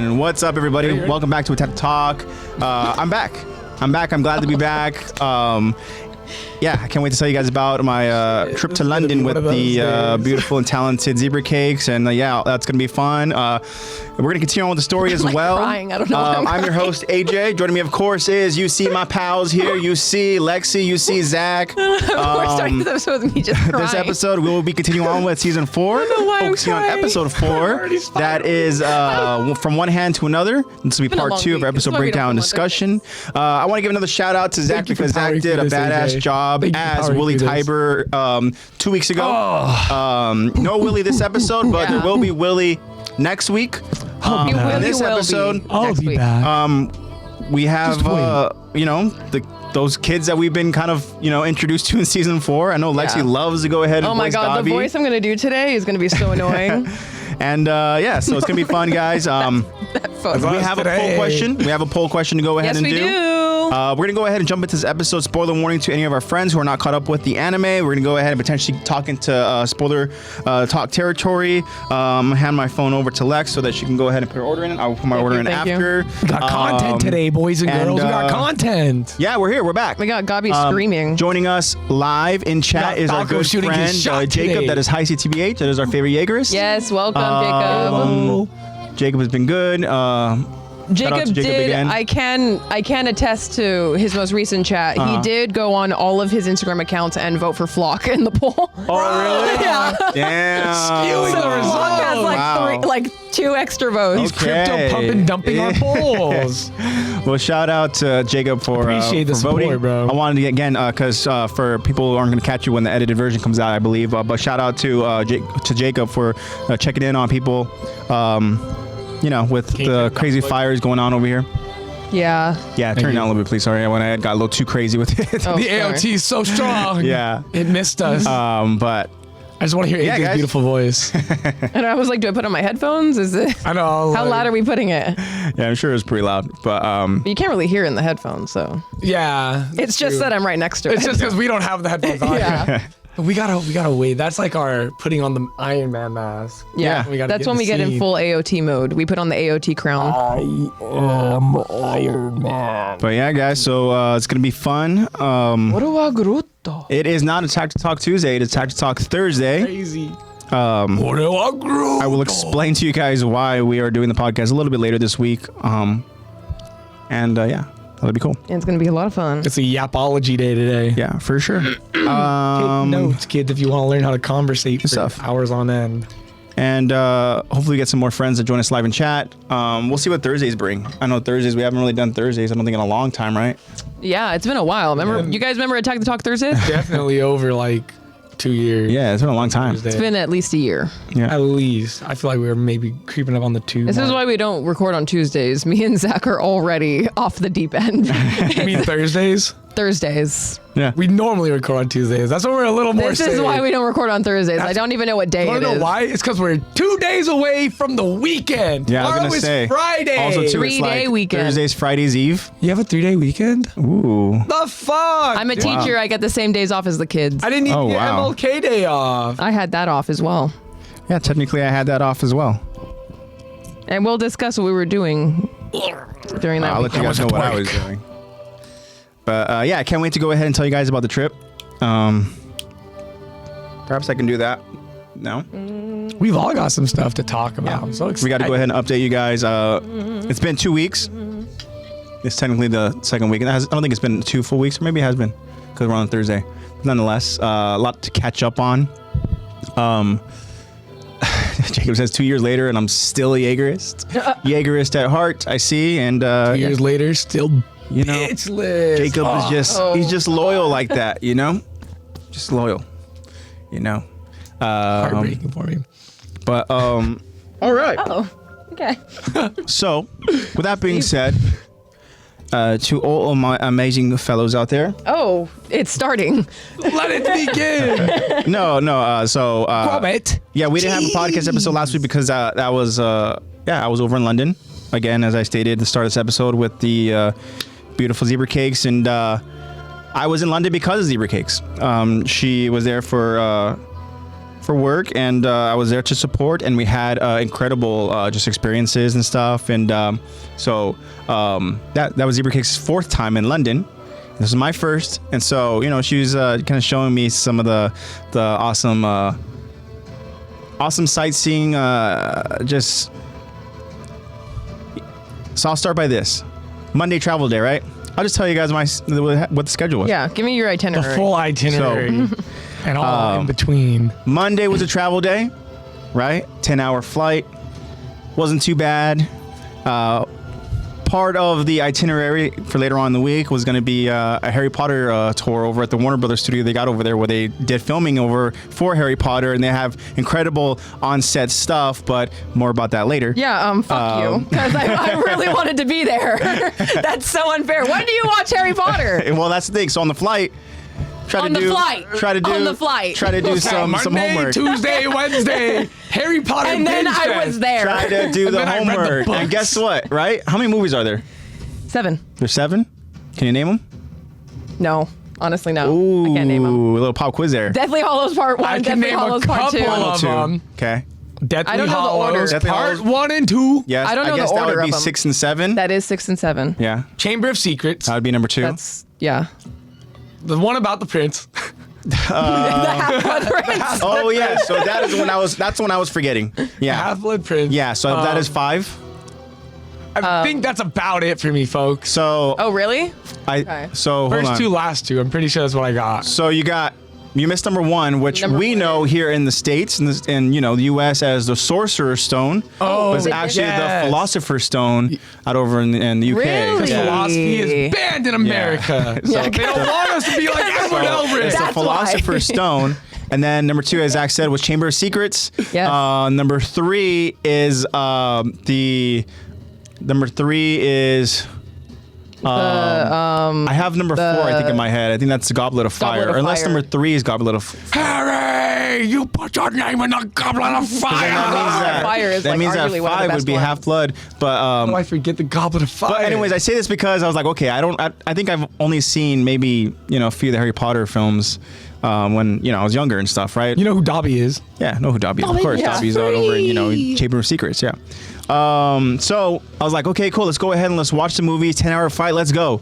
And what's up, everybody? Welcome back to Attack Talk. I'm back. I'm glad to be back. Yeah, I can't wait to tell you guys about my trip to London with the beautiful and talented zebra cakes, and yeah, that's gonna be fun. We're gonna continue on with the story as well. Crying. I don't know. I'm your host AJ. Joining me, of course, is you see my pals here. You see Lexi. You see Zach. We're starting this episode with me just crying. This episode we will be continuing on with season 4. Focusing on episode 4. That is from one hand to another. This will be part 2 of our episode breakdown discussion. I want to give another shout out to Zach because Zach did a badass job as Willie Tiber 2 weeks ago. No Willie this episode, but there will be Willie next week. This episode, I'll be back. we have those kids that we've been kind of introduced to in season 4. I know Lexi loves to go ahead and oh my voice god, Dobby. the voice I'm gonna do today is gonna be so annoying. And yeah, so it's gonna be fun, guys. We have a poll question. We have a poll question to go ahead and do. Yes, we do. We're gonna go ahead and jump into this episode. Spoiler warning to any of our friends who are not caught up with the anime. We're gonna go ahead and potentially talk into spoiler talk territory. Hand my phone over to Lex so that she can go ahead and put her order in. I will put my order in after. We got content today, boys and girls. We got content. Yeah, we're here. We're back. We got Gabi screaming. Joining us live in chat is our good friend Jacob. That is High CTBH. That is our favorite Jaegerist. Yes, welcome, Jacob. Jacob has been good. Jacob did. Again. I can attest to his most recent chat. He did go on all of his Instagram accounts and vote for Flock in the poll. Oh really? Yeah. Damn. Skewing the results. Flock has like 2 extra votes. He's crypto pumping, dumping our polls. Well, shout out to Jacob for appreciate the support, voting, bro. I wanted to again because for people who aren't going to catch you when the edited version comes out, I believe. But shout out to Jacob for checking in on people. With the crazy fires going on over here. Yeah. Yeah, turn it down a little bit, please. Sorry, when I got a little too crazy with it. The AOT is so strong. Yeah. It missed us. But I just want to hear AJ's beautiful voice. And I was like, do I put on my headphones? Is it? I know. How loud are we putting it? Yeah, I'm sure it's pretty loud. But you can't really hear in the headphones, so. Yeah. It's just that I'm right next to it. It's just because we don't have the headphones on. Yeah. We gotta wait. That's like our putting on the Iron Man mask. Yeah, that's when we get in full AOT mode. We put on the AOT crown. I am Iron Man. But yeah, guys, so it's gonna be fun. It is not Attack to Talk Tuesday. It is Attack to Talk Thursday. Crazy. I will explain to you guys why we are doing the podcast a little bit later this week. Yeah. That'd be cool. And it's going to be a lot of fun. It's a yapology day today. Yeah, for sure. Take notes, kids, if you want to learn how to conversate for hours on end. And hopefully we get some more friends to join us live in chat. We'll see what Thursdays bring. I know Thursdays, we haven't really done Thursdays, I don't think in a long time, right? Yeah, it's been a while. You guys remember Attack the Talk Thursday? Definitely over like 2 years. Yeah, it's been a long time. It's been at least a year. Yeah. At least. I feel like we were maybe creeping up on the 2. This is why we don't record on Tuesdays. Me and Zach are already off the deep end. You mean Thursdays? Thursdays. Yeah. We normally record on Tuesdays. That's when we're a little more This is why we don't record on Thursdays. I don't even know what day it is. I don't know why. It's because we're 2 days away from the weekend. Yeah, I was going to say. Friday. Also, too, 3-day weekend. Thursday's Friday's Eve. You have a 3-day weekend? Ooh. The fuck? I'm a teacher. I get the same days off as the kids. I didn't even get MLK Day off. I had that off as well. Yeah, technically I had that off as well. And we'll discuss what we were doing during that I'll let you guys know what I was doing. But yeah, I can't wait to go ahead and tell you guys about the trip. Perhaps I can do that. No? We've all got some stuff to talk about. Yeah. I'm so excited. We got to go ahead and update you guys. It's been 2 weeks. It's technically the second week. I don't think it's been 2 full weeks, or maybe it has been because we're on Thursday. Nonetheless, a lot to catch up on. Jacob says 2 years later, and I'm still a Jaegerist. Jaegerist at heart, I see. And 2 years later, still bitchless. Jacob is he's just loyal like that, Just loyal, Heartbreaking for me. But, all right. Oh, okay. So, with that being said, to all of my amazing fellows out there. Oh, it's starting. Let it begin. No. Yeah, we didn't have a podcast episode last week because I was over in London again, as I stated at the start of this episode with the beautiful zebra cakes, and I was in London because of zebra cakes. She was there for for work, and I was there to support, and we had incredible just experiences and stuff. And so that was Zebra Cake's 4th time in London. This is my first, and so she was kind of showing me some of the awesome sightseeing. So I'll start by this. Monday travel day, right? I'll just tell you guys what the schedule was. Yeah, give me your itinerary. The full itinerary. And all in between. Monday was a travel day, right? 10-hour flight. Wasn't too bad. Part of the itinerary for later on in the week was going to be a Harry Potter tour over at the Warner Brothers studio they got over there, where they did filming over for Harry Potter, and they have incredible on-set stuff, but more about that later. Yeah, fuck you, because I really wanted to be there. That's so unfair. When do you watch Harry Potter? Well, that's the thing. So on the flight, try to do some homework. Tuesday, Wednesday, Harry Potter. And then I was there. Try to do the homework. And guess what? Right? How many movies are there? 7. There's 7. Can you name them? No, honestly, no. Ooh, I can't name them. A little pop quiz there. Deathly Hallows Part 1. I can Deathly name Hallows a Part 2. couple of them. Okay. Deathly I don't know the order. Hallows Deathly Part Hallows. 1 and 2. Yes, I don't know guess the that order would be of them. 6 and 7. That is 6 and 7. Yeah. Chamber of Secrets. That would be number 2. That's yeah. The one about the prince. The Half-Blood Prince. Oh yeah. So that's when I was forgetting. Yeah. Half-Blood Prince. Yeah. So that is 5. I think that's about it for me, folks. So Oh really? okay. So hold First on. 2, last 2. I'm pretty sure that's what I got. So you missed number 1, which Number we 1. know here in the States and the U.S. as the Sorcerer's Stone. Oh, was actually yes. the Philosopher's Stone out over in the UK. Really? Because philosophy is banned in America. So They don't want us to be like Edward Elric. it's the That's Philosopher's Stone. And then number 2, as Zach said, was Chamber of Secrets. Yes. Number 3 is I have number 4, I think, in my head. I think that's the Goblet of Fire. Goblet of Unless Fire. number 3 is Goblet of Harry, you put your name in the Goblet of Fire. Fire is, like, means that arguably one of the 5 best would be ones. Half-Blood. But Oh, I forget the Goblet of Fire. But anyways, I say this because I was like, okay, I think I've only seen maybe a few of the Harry Potter films when I was younger and stuff, right? You know who Dobby is? Yeah, know who Dobby is. Of course, yeah. Dobby's out over in Chamber of Secrets. Yeah. So I was like, okay, cool. Let's go ahead and let's watch the movie. 10-hour fight. Let's go.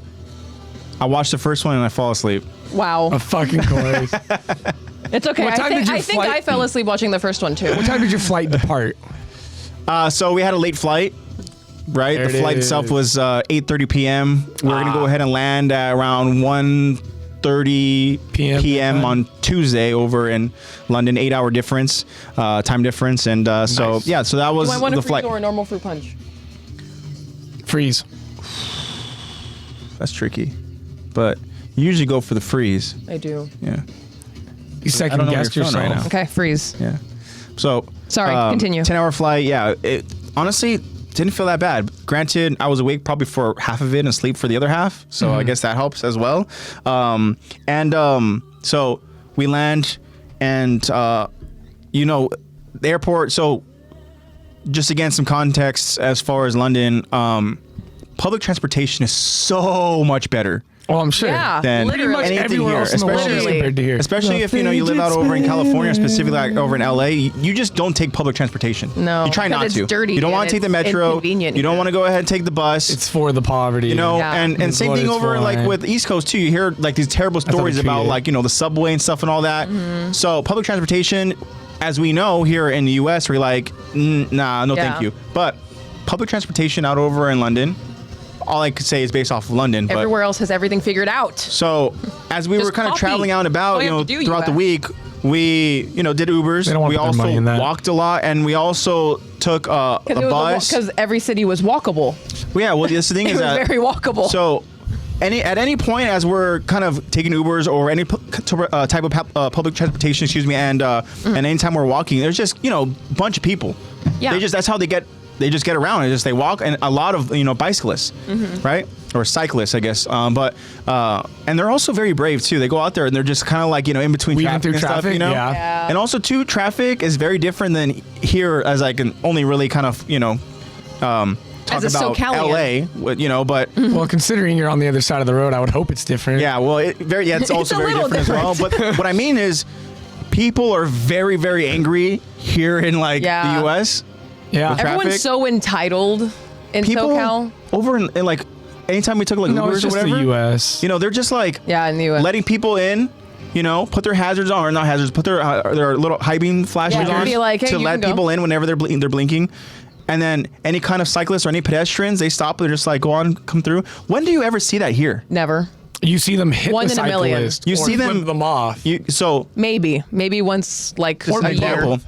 I watched the first one and I fall asleep. Wow. Of fucking course. It's okay. What time did your I think flight- I fell asleep watching the first one too. What time did your flight depart? So we had a late flight. Right, There the it flight is. itself was 8:30 p.m. We're gonna go ahead and land at around 1:30 p.m. on Tuesday over in London. 8-hour difference, time difference, and so Nice. yeah, so that was Do I want the a freeze flight. or a normal fruit punch? Freeze. That's tricky, but you usually go for the freeze. I do. Yeah, You second guessed your phone yourself. right now. Okay, freeze. yeah. So Sorry, continue. 10-hour flight. Yeah, it honestly didn't feel that bad. Granted, I was awake probably for half of it and asleep for the other half, so I guess that helps as well. So we land, and the airport. So just again, some context as far as London, public transportation is so much better. Oh, I'm sure. Yeah, Than literally. Pretty much anything everywhere here, else in the world is especially- compared to here. Especially if you live out over in California, specifically like over in LA, you just don't take public transportation. No, you try because not it's to. dirty You don't want and to take the it's metro. inconvenient You don't here. want to go ahead and take the bus. It's for the poverty. Yeah. And That's same what thing it's over for, like man. with the East Coast too. You hear like these terrible stories they about treat it. like the subway and stuff and all that. So public transportation, as we know here in the U.S., we're like, nah, no, Yeah. thank you. But public transportation out over in London, all I could say is based off of London. But Everywhere else has everything figured out. so as we Just were kind of copy. traveling out and All about, you have to do, throughout the US. week, we did Ubers. They don't want We to put their money in also that. walked a lot, and we also took a bus. Because every city was walkable. Well, yeah, well, the thing It is was that very walkable. so at any point as we're kind of taking Ubers or any type of public transportation, and anytime we're walking, there's just a bunch of people. Yeah. That's how they just get around. It's just they walk, and a lot of bicyclists, right, or cyclists, I guess. And they're also very brave too. They go out there and they're just kind of like in between Weaving traffic through and stuff, traffic, yeah. Yeah. And also too, traffic is very different than here, as I can only really kind of talk As a about SoCalian. LA, but. Well, considering you're on the other side of the road, I would hope it's different. Yeah, well, it's also It's a very little different as well. But what I mean is, people are very, very angry here in like the US. Yeah. Everyone's so entitled in SoCal. Over in like anytime we took like No, Ubers it's just or whatever, the US. you know, they're just like in the US. letting people in, you know, put their hazards on or not hazards, put their little high beam flashes on be like, hey, to let people in whenever they're blinking. And then any kind of cyclists or any pedestrians, they stop. They're just like, go on, come through. When do you ever see that here? Never. You see them hit One the in a million. cyclist. You or see flip them off. So Maybe once like for a year. example,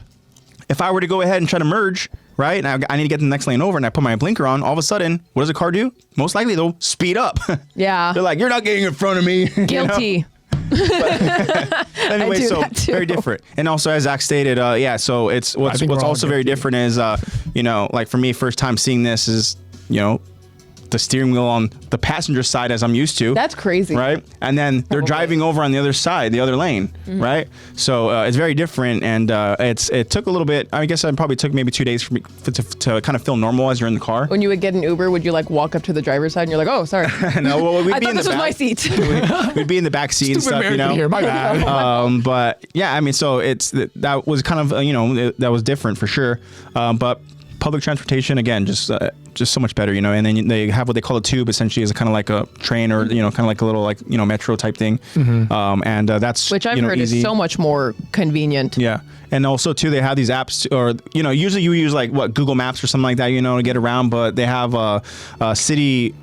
if I were to go ahead and try to merge, right, and I need to get the next lane over, and I put my blinker on, all of a sudden, what does a car do? Most likely, they'll speed up. Yeah. They're like, you're not getting in front of me. Guilty. Anyway, so very different. And also, as Zach stated, so it's what's also very different is, you know, like for me, first time seeing this is, you know, the steering wheel on the passenger side as I'm used to. That's crazy. Right? And then they're driving over on the other side, the other lane, right? So it's very different, and it took a little bit. I guess it probably took maybe 2 days for me to kind of feel normal as you're in the car. When you would get an Uber, would you like walk up to the driver's side and you're like, oh, sorry. No, well, I thought this was my seat. We'd be in the back seat and stuff, you know. Here, my bad. But yeah, I mean, so that was kind of you know, that was different for sure. But public transportation again, just so much better, you know. And then they have what they call a tube, essentially, is kind of like a train or you know, kind of like a little like you know metro type thing. And that's which I've heard easy. is so much more convenient. Yeah, and also too, they have these apps, or you know, usually you use like what Google Maps or something like that, you know, to get around. But they have a city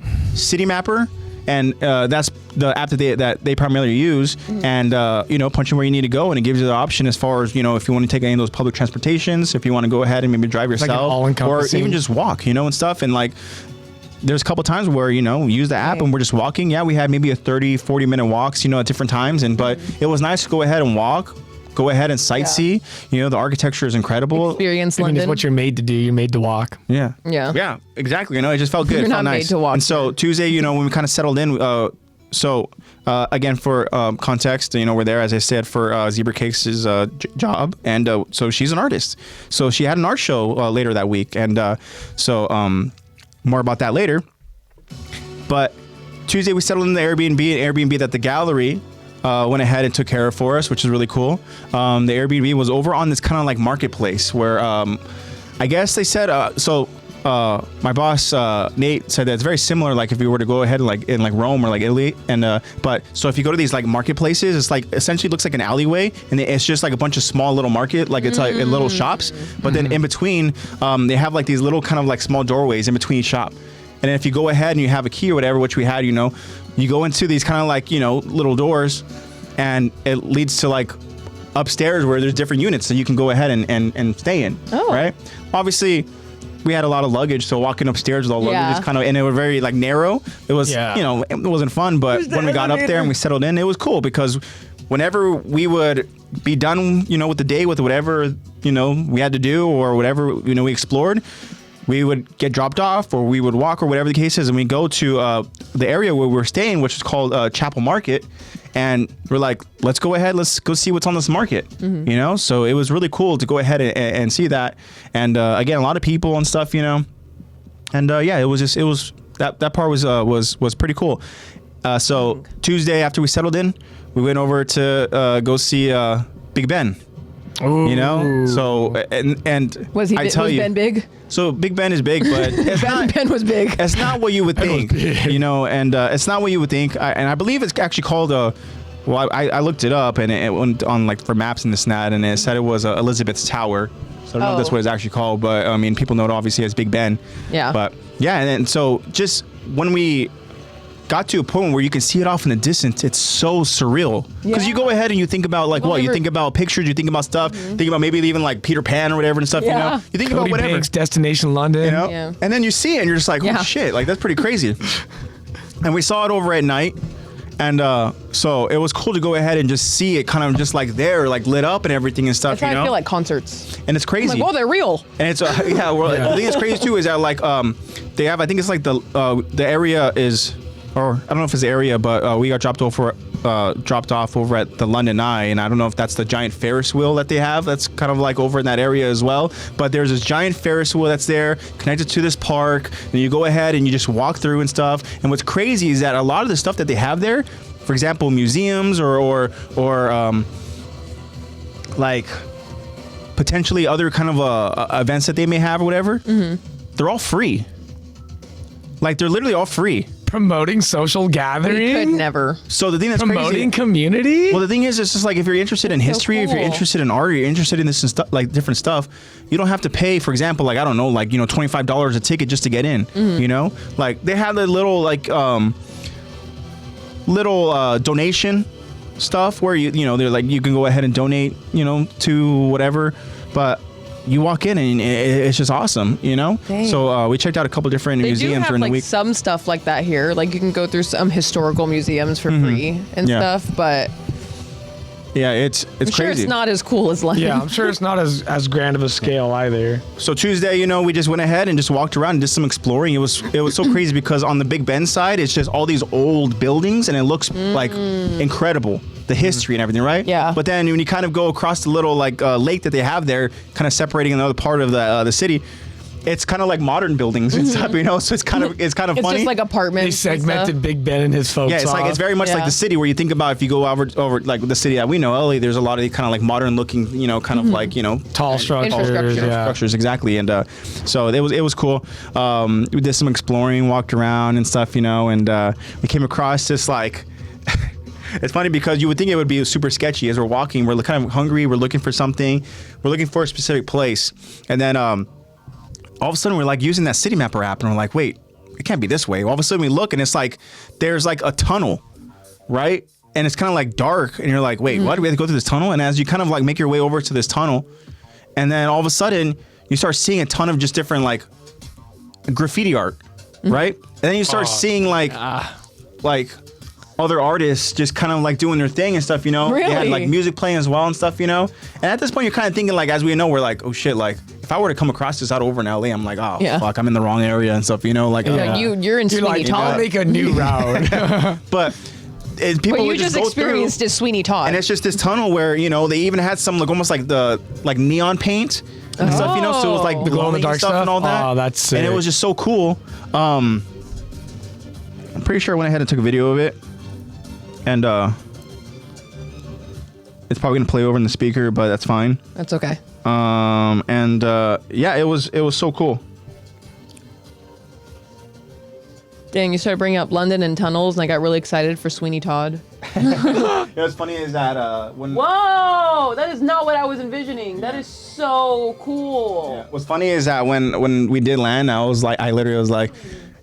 mapper. And that's the app that they primarily use, and you know, punch in where you need to go, and it gives you the option as far as you know, if you want to take any of those public transportations, if you want to go ahead and maybe drive yourself, or even just walk, you know, and stuff. And like, there's a couple times where you know, we use the app and we're just walking. Yeah, we had maybe a 30-40 minute walks, you know, at different times, and but it was nice to go ahead and walk. Go ahead and sightsee. You know, the architecture is incredible. Experience I mean, London. it's what you're made to do. You're made to walk. Yeah. Yeah, exactly. You know, it just felt good. You're it felt not nice. made to walk. And so Tuesday, you know, when we kind of settled in, again, for context, you know, we're there, as I said, for Zebra Cake's job. And so she's an artist. So she had an art show later that week. And more about that later. But Tuesday, we settled in the Airbnb that the gallery went ahead and took care of for us, which is really cool. The Airbnb was over on this kind of like marketplace where I guess they said my boss Nate said that it's very similar, like if you were to go ahead like in like Rome or like Italy, and but so if you go to these like marketplaces, it's like essentially looks like an alleyway, and it's just like a bunch of small little market, like it's like little shops, but then in between they have like these little kind of like small doorways in between each shop. And then if you go ahead and you have a key or whatever, which we had, you know, you go into these kind of like, you know, little doors, and it leads to like upstairs where there's different units that you can go ahead and stay in. Oh. Right? Obviously, we had a lot of luggage, so walking upstairs with all luggage is kind of, and it was very like narrow. It was, you know, it wasn't fun, but when we got up there and we settled in, it was cool because whenever we would be done, you know, with the day, with whatever, you know, we had to do or whatever, you know, we explored, we would get dropped off or we would walk or whatever the case is, and we go to the area where we're staying, which is called Chapel Market, and we're like, let's go ahead, let's go see what's on this market, you know. So it was really cool to go ahead and see that, and again, a lot of people and stuff, you know, and it was that part was pretty cool. So Tuesday, after we settled in, we went over to go see Big Ben. Ooh. You know, so and was Ben big? So Big Ben is big, but Ben was big. It's not what you would think, you know, and it's not what you would think. And I believe it's actually called I looked it up, and it went on like for maps and this and that, and it said it was Elizabeth's Tower. So I don't know if that's what it's actually called, but I mean, people know it obviously as Big Ben. Yeah. But yeah, and then so just when we got to a point where you can see it off in the distance, it's so surreal because you go ahead and you think about like you think about pictures, you think about stuff, think about maybe even like Peter Pan or whatever and stuff, you know, you think Cody about whatever. Banks, Destination London, you know, and then you see it and you're just like, oh shit, like that's pretty crazy. And we saw it over at night, and so it was cool to go ahead and just see it kind of just like there, like lit up and everything and stuff. That's you know, I feel like concerts, and it's crazy. I'm like, they're real. And it's the thing that's crazy too is that like they have, I think it's like the area is. Or I don't know if it's the area, but we got dropped off over at the London Eye, and I don't know if that's the giant Ferris wheel that they have. That's kind of like over in that area as well. But there's this giant Ferris wheel that's there connected to this park, and you go ahead and you just walk through and stuff. And what's crazy is that a lot of the stuff that they have there, for example, museums or like potentially other kind of events that they may have or whatever, they're all free. Like they're literally all free. Promoting social gathering? We could never. So the thing that's promoting crazy, community? well, the thing is, it's just like if you're interested in history, if you're interested in art, or you're interested in this and stuff, like different stuff, you don't have to pay, for example, like, I don't know, like, $25 a ticket just to get in, Like they have the little, like, donation stuff where they're like, you can go ahead and donate, to whatever, but you walk in and it's just awesome, Dang. So we checked out a couple different museums during the week. Some stuff like that here, like you can go through some historical museums for free and stuff, but yeah, it's crazy. Sure, it's not as cool as London. Yeah, I'm sure it's not as grand of a scale either. So Tuesday, we just went ahead and just walked around and did some exploring. It was so crazy because on the Big Ben side, it's just all these old buildings and it looks like incredible. The history and everything, right? Yeah. But then when you kind of go across the little like lake that they have there, kind of separating another part of the city, it's kind of like modern buildings and stuff, So it's kind of funny. It's just like apartments. They segmented Big Ben and his folks. Yeah, it's very much like the city where you think about if you go over like the city that we know, LA. There's a lot of kind of like modern looking, kind of like tall structures, structures exactly. And so it was cool. We did some exploring, walked around and stuff, and we came across this like. It's funny because you would think it would be super sketchy as we're walking. We're kind of hungry. We're looking for something. We're looking for a specific place. And then all of a sudden we're like using that city mapper app and we're like, wait, it can't be this way. All of a sudden we look and it's like there's like a tunnel, right? And it's kind of like dark and you're like, wait, what? Do we have to go through this tunnel? And as you kind of like make your way over to this tunnel and then all of a sudden you start seeing a ton of just different like graffiti art, right? And then you start seeing like other artists just kind of like doing their thing and stuff, Really? They had like music playing as well and stuff, And at this point, you're kind of thinking like, as we know, we're like, oh shit, like if I were to come across this out over in LA, I'm like, oh fuck, I'm in the wrong area and stuff, Like you're in Sweeney Todd. I'll make a new route. But people you just experienced is Sweeney Todd, and it's just this tunnel where they even had some like almost like the like neon paint and stuff, So it was like the glow in the dark stuff and all that. Oh, that's sick. And it was just so cool. I'm pretty sure I went ahead and took a video of it. And it's probably gonna play over in the speaker, but that's fine. That's okay. Yeah, it was so cool. Dang, you started bringing up London and tunnels, and I got really excited for Sweeney Todd. What's funny is that when whoa, that is not what I was envisioning. That is so cool. Yeah. What's funny is that when we did land, I literally was like,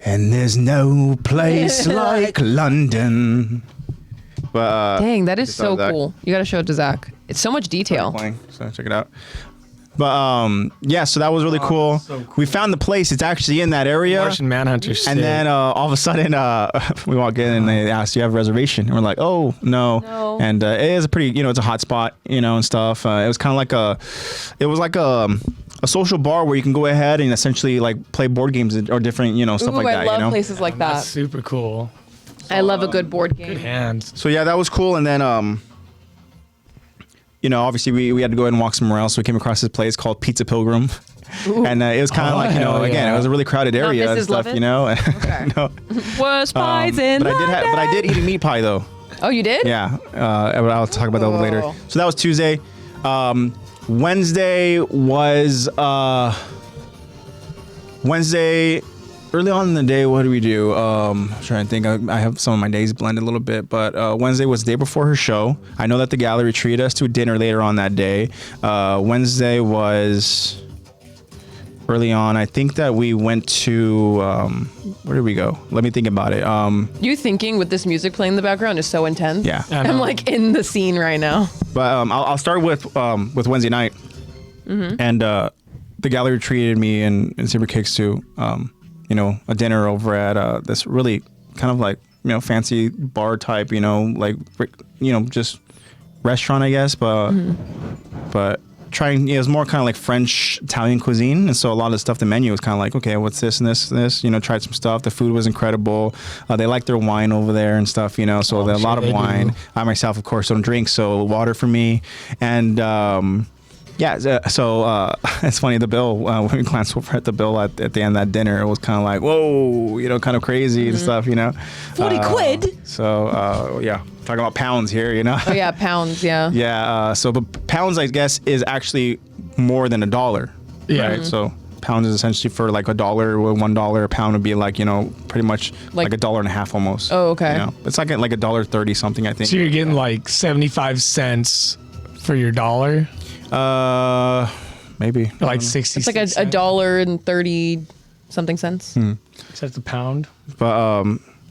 and there's no place like London. But, dang, that is so cool. You got to show it to Zach. It's so much detail. So check it out. But yeah, so that was really cool. So cool. We found the place. It's actually in that area. Martian Manhunter. And then all of a sudden, we walk in and they ask, "Do you have a reservation?" And we're like, "Oh, no." And it is a pretty, it's a hot spot, and stuff. It was kind of like a social bar where you can go ahead and essentially like play board games or different, stuff like that. I love places like that. That's super cool. So, I love a good board game. Good hands. So yeah, that was cool. And then, obviously we had to go ahead and walk somewhere else. So we came across this place called Pizza Pilgrim. Ooh. And it was kind of like, again, it was a really crowded area and stuff, Okay. No. Was pies in but I did eat a meat pie though. Oh, you did? Yeah. I'll talk about that later. So that was Tuesday. Wednesday was early on in the day. What do we do? I'm trying to think. I have some of my days blended a little bit, but Wednesday was the day before her show. I know that the gallery treated us to dinner later on that day. Wednesday was early on. I think that we went to where did we go? Let me think about it. You thinking with this music playing in the background is so intense. Yeah, I'm like in the scene right now. But I'll start with Wednesday night, and the gallery treated me and Saber Cakes to a dinner over at this really kind of like fancy bar type, just restaurant, I guess, but trying, it was more kind of like French Italian cuisine, and so a lot of the stuff, the menu was kind of like, okay, what's this and this and this, tried some stuff. The food was incredible. They like their wine over there and stuff, so a lot of wine. I myself, of course, don't drink, so water for me. And so it's funny, the bill, when we glanced over at the bill at the end of that dinner, it was kind of like, whoa, kind of crazy and stuff, 40 quid. So yeah, talking about pounds here, you know? Oh, yeah, pounds, yeah. Yeah, so but pounds, I guess, is actually more than $1. Yeah. Right? So pounds is essentially for like $1, $1 a pound would be like, you know, pretty much like $1.50 almost. Oh, okay. You know? It's like $1.30 something, I think. So you're getting like 75 cents for your dollar? Maybe. Like 60 It's like $1.30 something cents. So that's a pound? But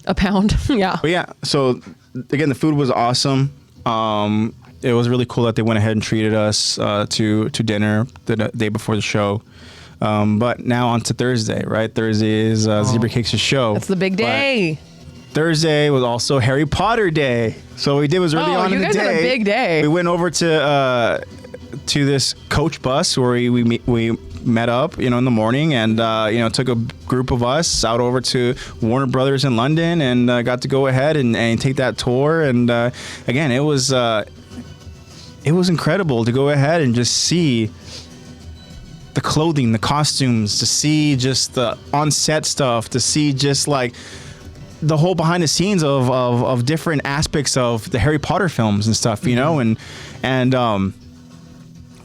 A pound, yeah. But yeah, so again, the food was awesome. It was really cool that they went ahead and treated us to dinner the day before the show. But now on to Thursday, right? Thursday is Zebra Cakes' show. That's the big day. But Thursday was also Harry Potter Day. So what we did was early on in the day. You guys had a big day. We went over to this coach bus where we met up, you know, in the morning, and you know, took a group of us out over to Warner Brothers in London, and got to go ahead and take that tour. And again, it was incredible to go ahead and just see the clothing, the costumes, to see just the on-set stuff, to see just like the whole behind the scenes of different aspects of the Harry Potter films and stuff, you know, and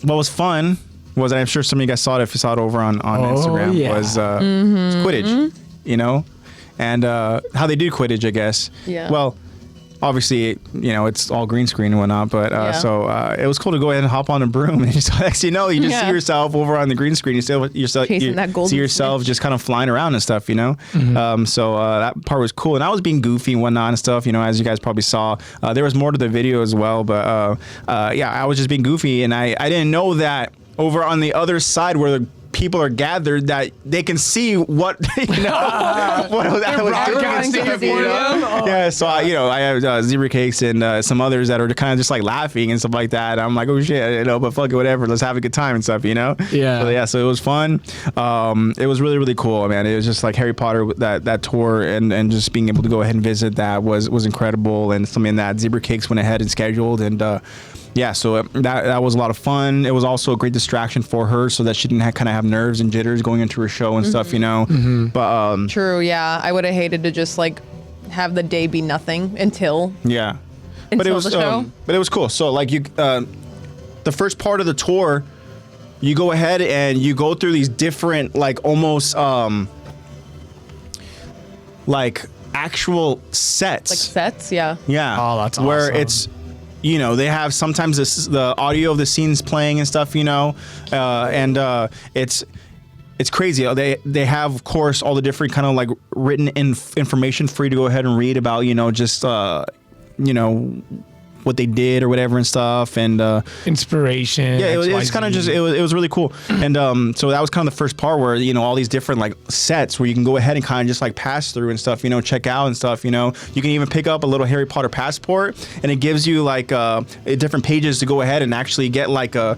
what was fun was, I'm sure some of you guys saw it if you saw it over on Instagram, was Quidditch, you know, and how they do Quidditch, I guess. Yeah. Well, obviously, you know, it's all green screen and whatnot, but so it was cool to go ahead and hop on a broom, and just next you know, you just see yourself over on the green screen. You see yourself just kind of flying around and stuff, you know. So that part was cool, and I was being goofy and whatnot and stuff, you know, as you guys probably saw. There was more to the video as well, but yeah, I was just being goofy, and I didn't know that over on the other side where the people are gathered, that they can see what, you know, what I was doing and stuff, you know? Yeah, so I have Zebra Cakes and some others that are kind of just like laughing and stuff like that. I'm like, oh shit, you know, but fuck it, whatever, let's have a good time and stuff, you know? Yeah. So it was fun. It was really, really cool, man. It was just like Harry Potter, that tour, and just being able to go ahead and visit that was incredible, and something that Zebra Cakes went ahead and scheduled, and yeah, so that was a lot of fun. It was also a great distraction for her, so that she didn't kind of have nerves and jitters going into her show and stuff, you know. But true, yeah. I would have hated to just like have the day be nothing until but it was the show. But it was cool. So like the first part of the tour, you go ahead and you go through these different like almost like actual sets. Like sets, yeah. Yeah. Oh, that's awesome. Where it's, you know, they have sometimes the audio of the scenes playing and stuff, you know, and it's crazy. They have, of course, all the different kind of like written information for you to go ahead and read about, you know, just you know, what they did or whatever and stuff, and inspiration. Yeah, it was kind of just it was really cool, and so that was kind of the first part where, you know, all these different like sets where you can go ahead and kind of just like pass through and stuff, you know, check out and stuff, you know. You can even pick up a little Harry Potter passport, and it gives you like different pages to go ahead and actually get like a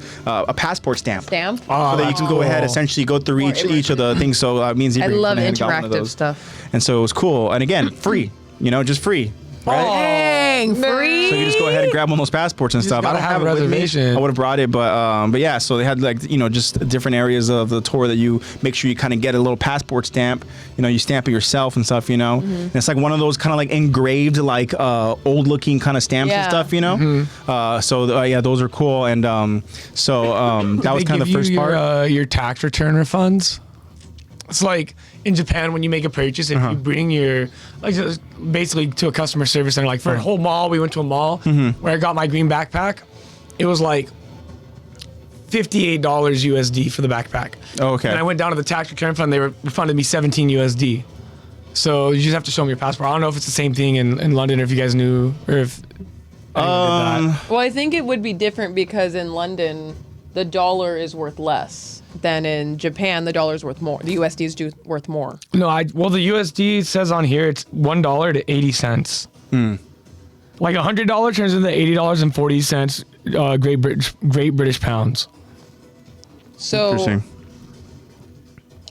passport stamp. So that you can go ahead essentially go through each of the things. So it means I love interactive stuff, and so it was cool, and again, free, you know, just free. Right? Dang, free. So you just go ahead and grab one of those passports and stuff. I don't have a reservation. I would have brought it, but yeah. So they had like, you know, just different areas of the tour that you make sure you kind of get a little passport stamp. You know, you stamp it yourself and stuff. You know, and it's like one of those kind of like engraved like old looking kind of stamps and stuff. You know, so yeah, those are cool. And that was kind of the first part. Your tax return refunds. It's like in Japan when you make a purchase, if you bring your, like, basically to a customer service center, like for a whole mall, we went to a mall where I got my green backpack. It was like $58 USD for the backpack. Oh, okay. And I went down to the tax return fund, they refunded me 17 USD. So you just have to show me your passport. I don't know if it's the same thing in London, or if you guys knew, or if anyone did that. Well, I think it would be different because in London, the dollar is worth less than in Japan. The dollar is worth more. The USD is worth more. No, well, the USD says on here it's $1 to 80 cents. Like $100 turns into $80.40 Great British pounds. So interesting.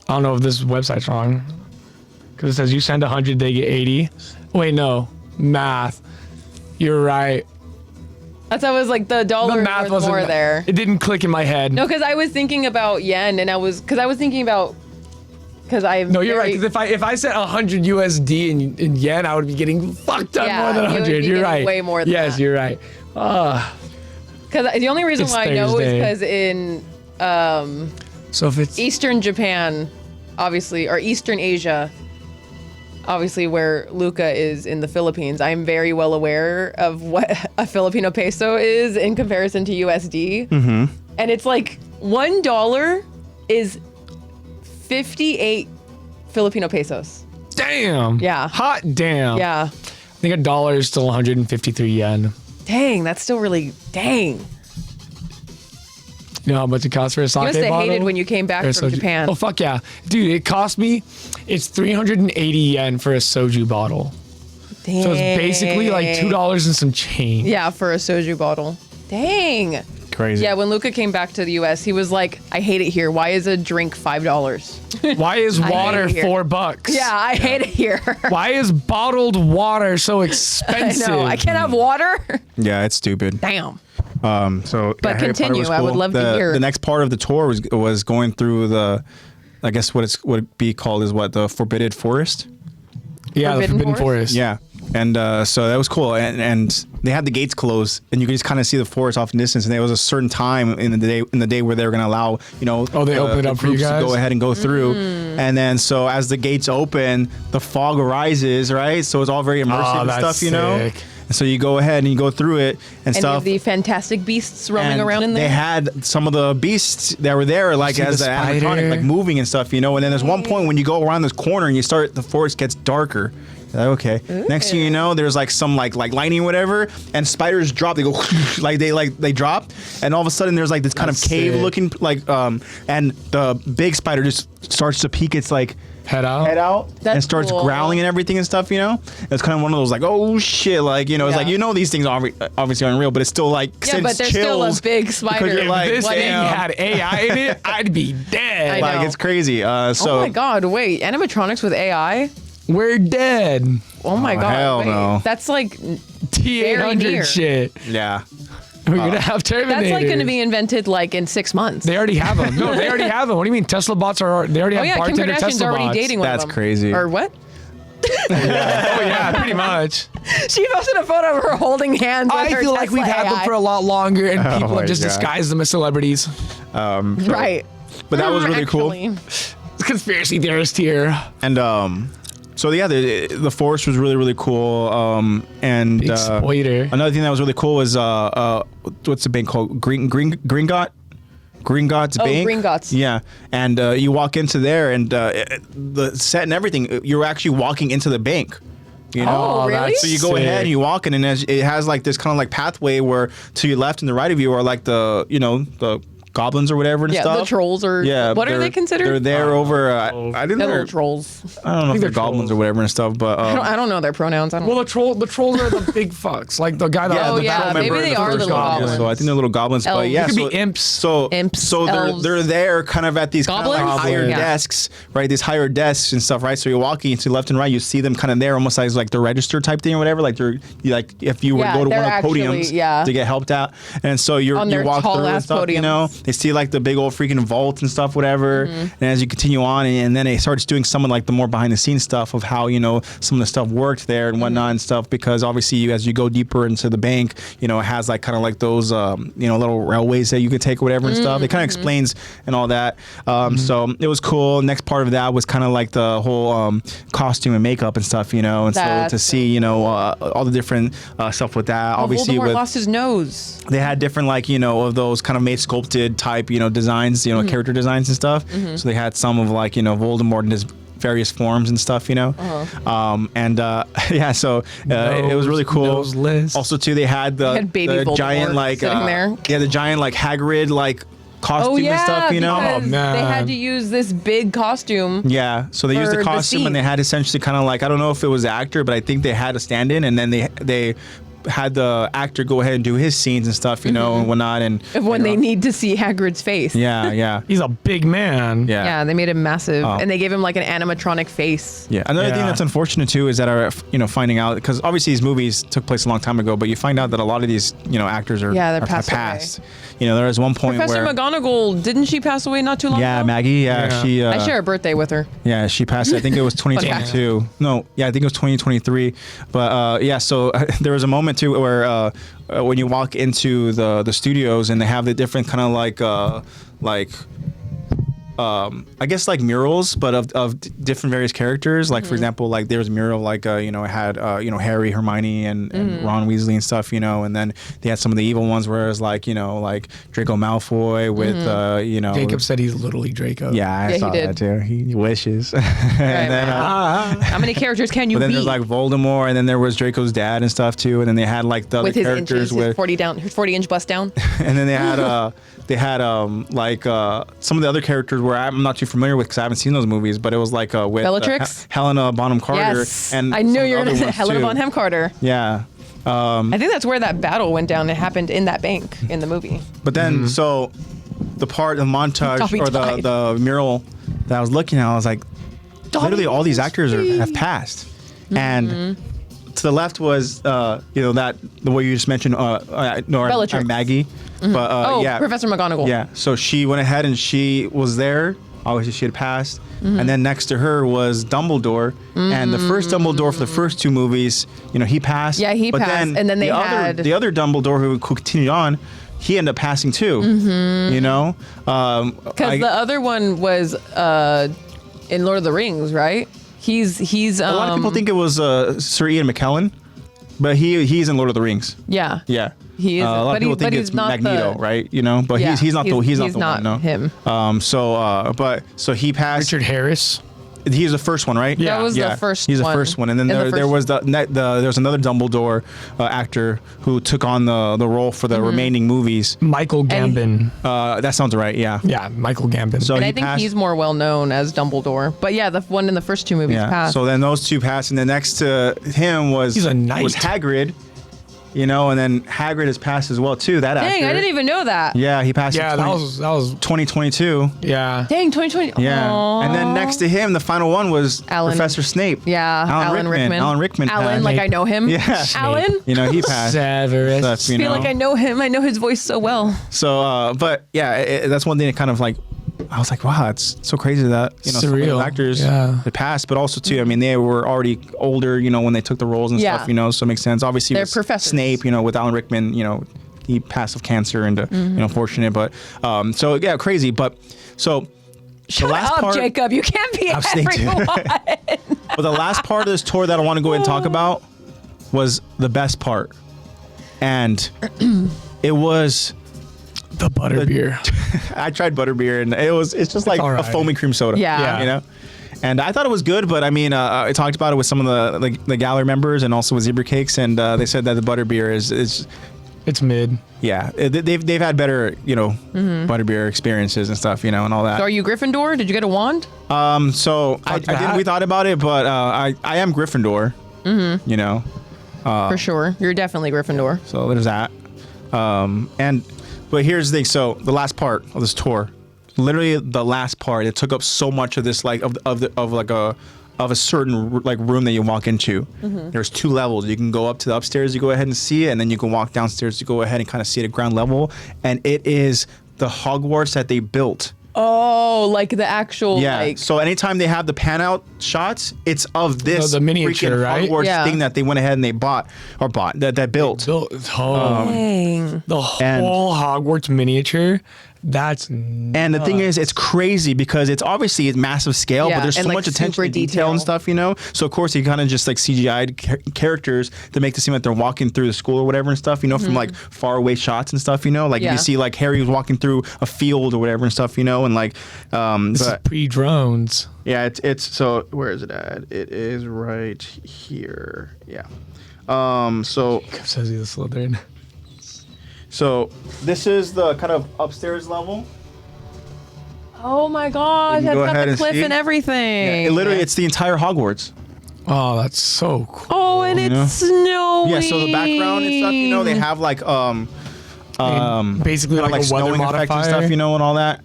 I don't know if this website's wrong, because it says you send 100, they get 80. Wait, no, math. You're right. That's how I was like, the dollar The math was wasn't more there. It didn't click in my head. No, because I was thinking about yen, and I was thinking about Because I No, you're right. Because if I said 100 USD in yen, I would be getting fucked up more than 100. You're right. Way more than that. Yes, you're right. Because the only reason why I know is because in so if it's Eastern Japan, obviously, or Eastern Asia, obviously where Luca is in the Philippines, I'm very well aware of what a Filipino peso is in comparison to USD. Mm-hmm. And it's like $1 is 58 Filipino pesos. damn. Yeah. Hot damn. Yeah. I think $1 is still 153 yen. Dang, that's still really dang. You know how much it costs for a sake You must have bottle? hated when you came back from Japan. Oh fuck yeah, dude! It cost me. It's 380 yen for a soju bottle. Dang. So it's basically like $2 and some change. Yeah, for a soju bottle. Dang. Crazy. Yeah, when Luca came back to the US, he was like, I hate it here. Why is a drink $5? Why is water hate it here. $4? Yeah, I hate it here. Why is bottled water so expensive? I know. I can't have water. Yeah, it's stupid. Damn. So, But Harry Potter continue, was I would love to hear. The next part of the tour was going through the, I guess what would be called is what, the Forbidden Forest. Yeah, the Forbidden Forest. Yeah, and so that was cool, and they had the gates closed, and you could just kind of see the forest off in the distance. And there was a certain time in the day where they were going to allow, they open it up for you groups guys? to go ahead and go through, and then so as the gates open, the fog arises, right? So it's all very immersive and that's stuff, And so you go ahead and you go through it and Any stuff. of the fantastic beasts roaming And around in there? They had some of the beasts that were there, like See as the the animatronic, spider? like moving and stuff, And then there's one point when you go around this corner and the forest gets darker. You're like, okay. Next thing you know, there's like some like lightning or whatever, and spiders drop. They go they drop, and all of a sudden there's like this kind of cave looking and the big spider just starts to peek its like head out, That's and starts cool. growling and everything and stuff. It's kind of one of those like, oh shit, like it's like these things are obviously unreal, but it's still like Yeah, but there's still a big spider. you're like, if this thing damn. had AI in it, I'd be dead. I Like know. it's crazy. So Oh my god, wait, animatronics with AI? We're dead. Oh my god. hell wait. no. That's like T800 near. shit. yeah. We're gonna have Terminators. that's like going to be invented like in 6 months. They already have them. No, they already have them. What do you mean? Tesla bots are. They already Oh have yeah, Kim bartender Kardashian's Tesla already bots. dating one That's of them. crazy. Or what? Oh yeah, pretty much. She posted a photo of her holding hands with I her feel like Tesla we've had them AI. for a lot longer, and people my have just God. disguised them as celebrities. Right. But that was really cool. Actually. Conspiracy theorist here. And so yeah, the forest was really really cool. And Big spoiler. another thing that was really cool was what's the bank called? Gringotts Oh, Bank. Gringotts. Yeah, and you walk into there, and the set and everything, you're actually walking into the bank. Oh, really? that's So you go ahead and you walk in, and it has like this kind of like pathway where to your left and the right of you are like the the goblins or whatever and Yeah, stuff. the trolls or what are they considered? They're there over. I didn't They're know. little trolls. I don't know if they're they're goblins trolls. or whatever and stuff, but I don't know their pronouns. I don't Well, the trolls are the big fucks, like the guy that. yeah, Oh, the yeah, battle member maybe in they the are first little goblins. So I goblins. think they're little goblins, Elves. but yeah, They could so, be imps. So Imps, so elves. they're there kind of at these kind of like Goblins? higher Yeah. desks, right? These higher desks and stuff, right? So you're walking to left and right, you see them kind of there, almost like the register type thing or whatever. Like like if you were Yeah, to go to one they're of the actually- podiums yeah. to get helped out, and so you On their walk through and tall-ass stuff, podiums. they see like the big old freaking vault and stuff, whatever. And as you continue on, and then it starts doing some of like the more behind the scenes stuff of how some of the stuff worked there and whatnot and stuff, because obviously as you go deeper into the bank, it has like kind of like those little railways that you could take or whatever and stuff. It kind of explains and all that. So it was cool. Next part of that was kind of like the whole costume and makeup and stuff, and so That's to see all the different stuff with that. Obviously Voldemort with lost his nose. they had different of those kind of made sculpted type designs, character designs and stuff. So they had some of like Voldemort in his various forms and stuff, yeah, so it was really cool. Noseless. Also too, they had the baby Voldemort giant like sitting there. yeah, the giant like Hagrid like costume Oh yeah, and stuff, because man. they had to use this big costume. Yeah, so they used For the the costume and they scene. had essentially kind of like, I don't know if it was the actor, but I think they had a stand-in, and then they had the actor go ahead and do his scenes and stuff, you know, and whatnot. And when they need to see Hagrid's face. yeah. He's a big man. Yeah, they made him massive, and they gave him like an animatronic face. Yeah, another thing that's unfortunate too is that finding out, because obviously these movies took place a long time ago, but you find out that a lot of these actors are they're passed. passed You know, there was one point Professor where McGonagall, didn't she pass away not too long ago? Maggie, she. I share a birthday with her. Yeah, she passed. I think it was 2022. No, I think it was 2023. But so there was a moment too where when you walk into the studios and they have the different kind of I guess like murals, but of different various characters. Like for example, like there was a mural like it had Harry, Hermione, and Ron Weasley and stuff. And then they had some of the evil ones where it was like like Draco Malfoy with Jacob said he's literally Draco. Yeah, I saw that too. He wishes. And then how many characters can you but then be? there's like Voldemort, and then there was Draco's dad and stuff too. And then they had like the other with his characters inches, his 40-inch bust down. And then they had some of the other characters where I'm not too familiar with because I haven't seen those movies, but it was like with Bellatrix, Helena Bonham Carter. Yes, and I knew you were going to say Helena Bonham Carter. Yeah. I think that's where that battle went down. It happened in that bank in the movie. But then, so the montage or the mural that I was looking at, I was like, literally all these actors have passed. And to the left was, that the way you just mentioned, Bellatrix. Maggie. But Professor McGonagall. Yeah, so she went ahead and she was there. Obviously, she had passed. And then next to her was Dumbledore. And the first Dumbledore for the first two movies, he passed. Yeah, he passed. And then the other Dumbledore who continued on, he ended up passing too. Because the other one was in Lord of the Rings, right? He's a lot of people think it was Sir Ian McKellen, but he's in Lord of the Rings. Yeah. He is. A lot of people think it's Magneto, right? But he's not the one. No, him. So he passed. Richard Harris. He's the first one, right? Yeah, that was the first. He's the first one, and then there was there was another Dumbledore actor who took on the role for the remaining movies. Michael Gambon. That sounds right. Yeah. Yeah, Michael Gambon. So I think he's more well known as Dumbledore, but yeah, the one in the first two movies passed. So then those two passed, and then next to him was Hagrid. And then Hagrid has passed as well too. That actor. Dang, I didn't even know that. Yeah, he passed. Yeah, that was 2022. Yeah. Dang, 2020. Yeah. Aww. And then next to him, the final one was Professor Snape. Yeah, Alan Rickman. Alan Rickman. Alan, like I know him. Yeah. Alan. He passed. Severus. I feel like I know him. I know his voice so well. So, but yeah, that's one thing that kind of like. I was like, wow, it's so crazy that some of the actors had passed, but also too, I mean, they were already older, when they took the roles and stuff, so it makes sense. Obviously, they're professors. Snape, with Alan Rickman, he passed of cancer and unfortunate, but so yeah, crazy. But so Shut the last up, part, Jacob. You can't be everyone. But the last part of this tour that I want to go ahead and talk about was the best part, and it was. The butterbeer. I tried butterbeer, and it's just like a foamy cream soda. Yeah. And I thought it was good, but I mean, I talked about it with some of the gallery members and also with Zebra Cakes, and they said that the butterbeer is it's mid. Yeah, they've had better butterbeer experiences and stuff, and all that. So are you Gryffindor? Did you get a wand? So I didn't. We thought about it, but I am Gryffindor. For sure, you're definitely Gryffindor. So there's that. But here's the thing. So the last part of this tour, literally the last part, it took up so much of this, like of a certain like room that you walk into. There's two levels. You can go up to the upstairs, you go ahead and see it, and then you can walk downstairs to go ahead and kind of see it at ground level. And it is the Hogwarts that they built. Oh, like the actual So anytime they have the pan out shots, it's of this the miniature, right? Hogwarts thing that they went ahead and they built. The whole Hogwarts miniature. That's nuts. And the thing is, it's crazy because it's obviously a massive scale, but there's so much attention to detail and stuff, So of course you kind of just like CGI'd characters to make it seem like they're walking through the school or whatever and stuff, from like far away shots and stuff, Like you see like Harry was walking through a field or whatever and stuff, and like this is pre-drones. Yeah, it's so where is it at? It is right here. Yeah. So says he's a Slytherin. So this is the kind of upstairs level. Oh my gosh, that's got the cliff and everything. Yeah, literally, it's the entire Hogwarts. Oh, that's so cool. Oh, and it's snowing. Yeah, so the background and stuff, you know, they have like basically kinda like a weather snowing effect and modifier. stuff, you know, and all that.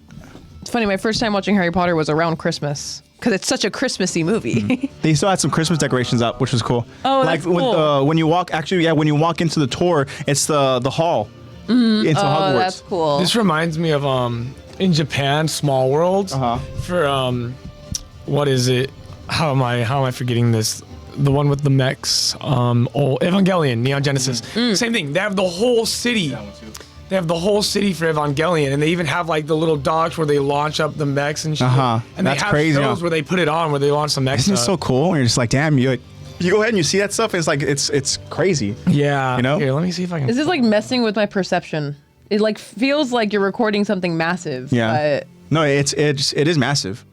It's funny. My first time watching Harry Potter was around Christmas because it's such a Christmassy movie. They still had some Christmas decorations up, which was cool. Oh, like that's cool. when you walk, actually, yeah, when you walk into the tour, it's the hall into Oh, Hogwarts. that's cool. This reminds me of in Japan, Small Worlds. For what is it? How am I forgetting this? The one with the mechs, Evangelion, Neon Genesis. Same thing. They have the whole city. They have the whole city for Evangelion, and they even have like the little docks where they launch up the mechs and shit. And That's they have crazy, shows huh? where they put it on, where they launch the mechs. Isn't it so cool? And you're just like, damn, you go ahead and you see that stuff, and it's like it's crazy. Yeah. You know? Here, let me see if I can. This is like messing with my perception. It like feels like you're recording something massive. Yeah. But No, it is massive.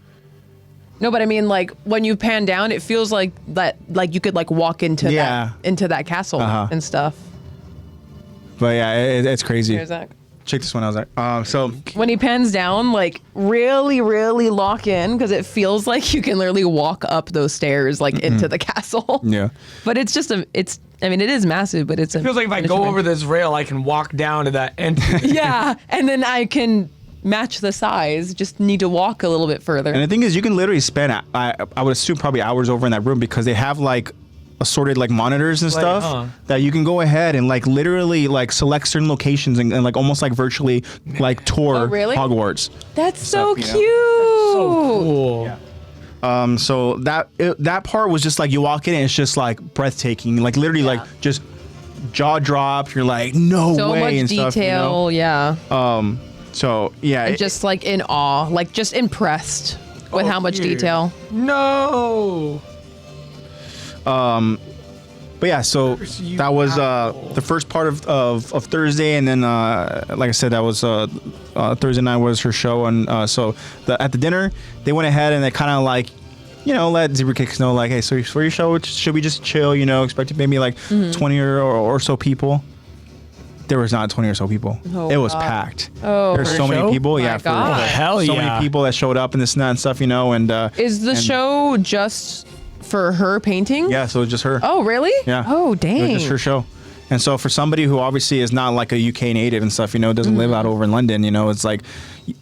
no, but I mean, like when you pan down, it feels like that, like you could like walk into that castle and stuff. But yeah, it's crazy. Here's that. Check this one out, Zach. So When he pans down, like really, really lock in because it feels like you can literally walk up those stairs like into the castle. yeah. But it's just I mean, it is massive, but it's It feels like if I go over this rail, I can walk down to that entrance. Yeah, and then I can match the size. Just need to walk a little bit further. And the thing is, you can literally spend, I would assume, probably hours over in that room because they have like assorted like monitors and stuff that you can go ahead and like literally like select certain locations and like almost like virtually like tour really? Hogwarts. That's so stuff, you cute. know? So cool. So that part was just like you walk in and it's just like breathtaking, like literally like just jaw drop. You're like, no So way much and detail, stuff. You know? yeah. So yeah, And just like in awe, like just impressed with how much here. detail. No. But yeah, so that was the first part of Thursday, and then like I said, that was Thursday night was her show, and so at the dinner they went ahead and they kind of like, you know, let Zebra Kicks know like, hey, so for your show, should we just chill? You know, expect maybe like 20 or so people. There was not 20 or so people. Oh, it was God. packed. Oh. There's For so a many show? people. My Yeah, God. Hell so yeah. many people that showed up and this and that and stuff, you know, and Is the show just for her painting? yeah, so it was just her. Oh, really? Yeah. Oh, It dang. was just her show. And so for somebody who obviously is not like a UK native and stuff, you know, doesn't live out over in London, you know, it's like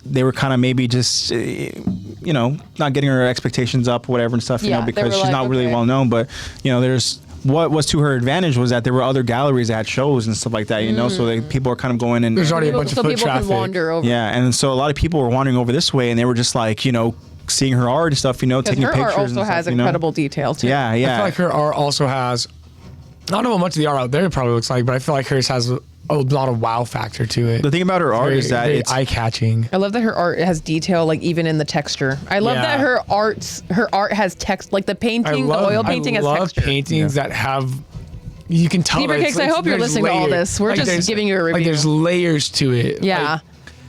they were kind of maybe just, you know, not getting her expectations up, whatever and stuff, you Yeah, know, they because were she's like, not really okay. well known. But, you know, there's what was to her advantage was that there were other galleries that had shows and stuff like that, you know, so people are kind of going and There's already a bunch of so foot people traffic. can wander over. yeah. And so a lot of people were wandering over this way and they were just like, you know, seeing her art and stuff, you know, Because taking her pictures. art also and stuff, has you know? incredible detail too. Yeah, I yeah. feel like her art also has. I don't know what much of the art out there probably looks like, but I feel like hers has a lot of wow factor to it. The thing about her art Very- is that very it's eye-catching. I love that her art has detail, like even in the texture. I love Yeah. that her art has text, like the painting, the oil painting has I love texture. paintings that have. You can tell. Zebra that Cakes, I hope you're there's listening to all layers. this. We're just there's- giving you a Like review. there's layers to it. Yeah.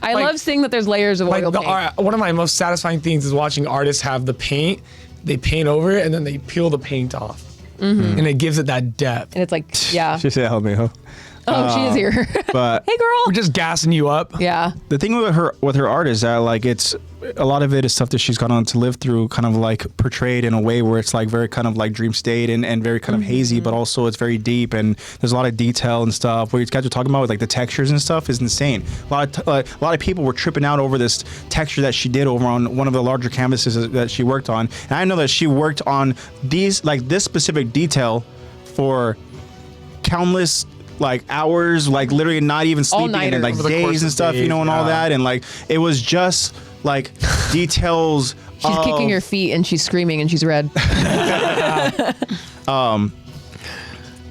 I like- love seeing that there's layers of Like oil the paint. art, one of my most satisfying things is watching artists have the paint. They paint over it and then they peel the paint off, and it gives it that depth. And it's like, yeah. she said, help me, huh? Oh, she is here. But Hey, girl. We're just gassing you up. Yeah. the thing with her art is that like it's a lot of it is stuff that she's gone on to live through, kind of like portrayed in a way where it's like very kind of like dream state and very kind of hazy, but also it's very deep and there's a lot of detail and stuff. What you guys are talking about with like the textures and stuff is insane. A lot of people were tripping out over this texture that she did over on one of the larger canvases that she worked on, and I know that she worked on these like this specific detail for countless like hours, like literally not even sleeping, and All-nighters. like Over the course days and of stuff, you days, know, and all yeah. that, and like it was just like details. She's kicking her feet and she's screaming and she's red.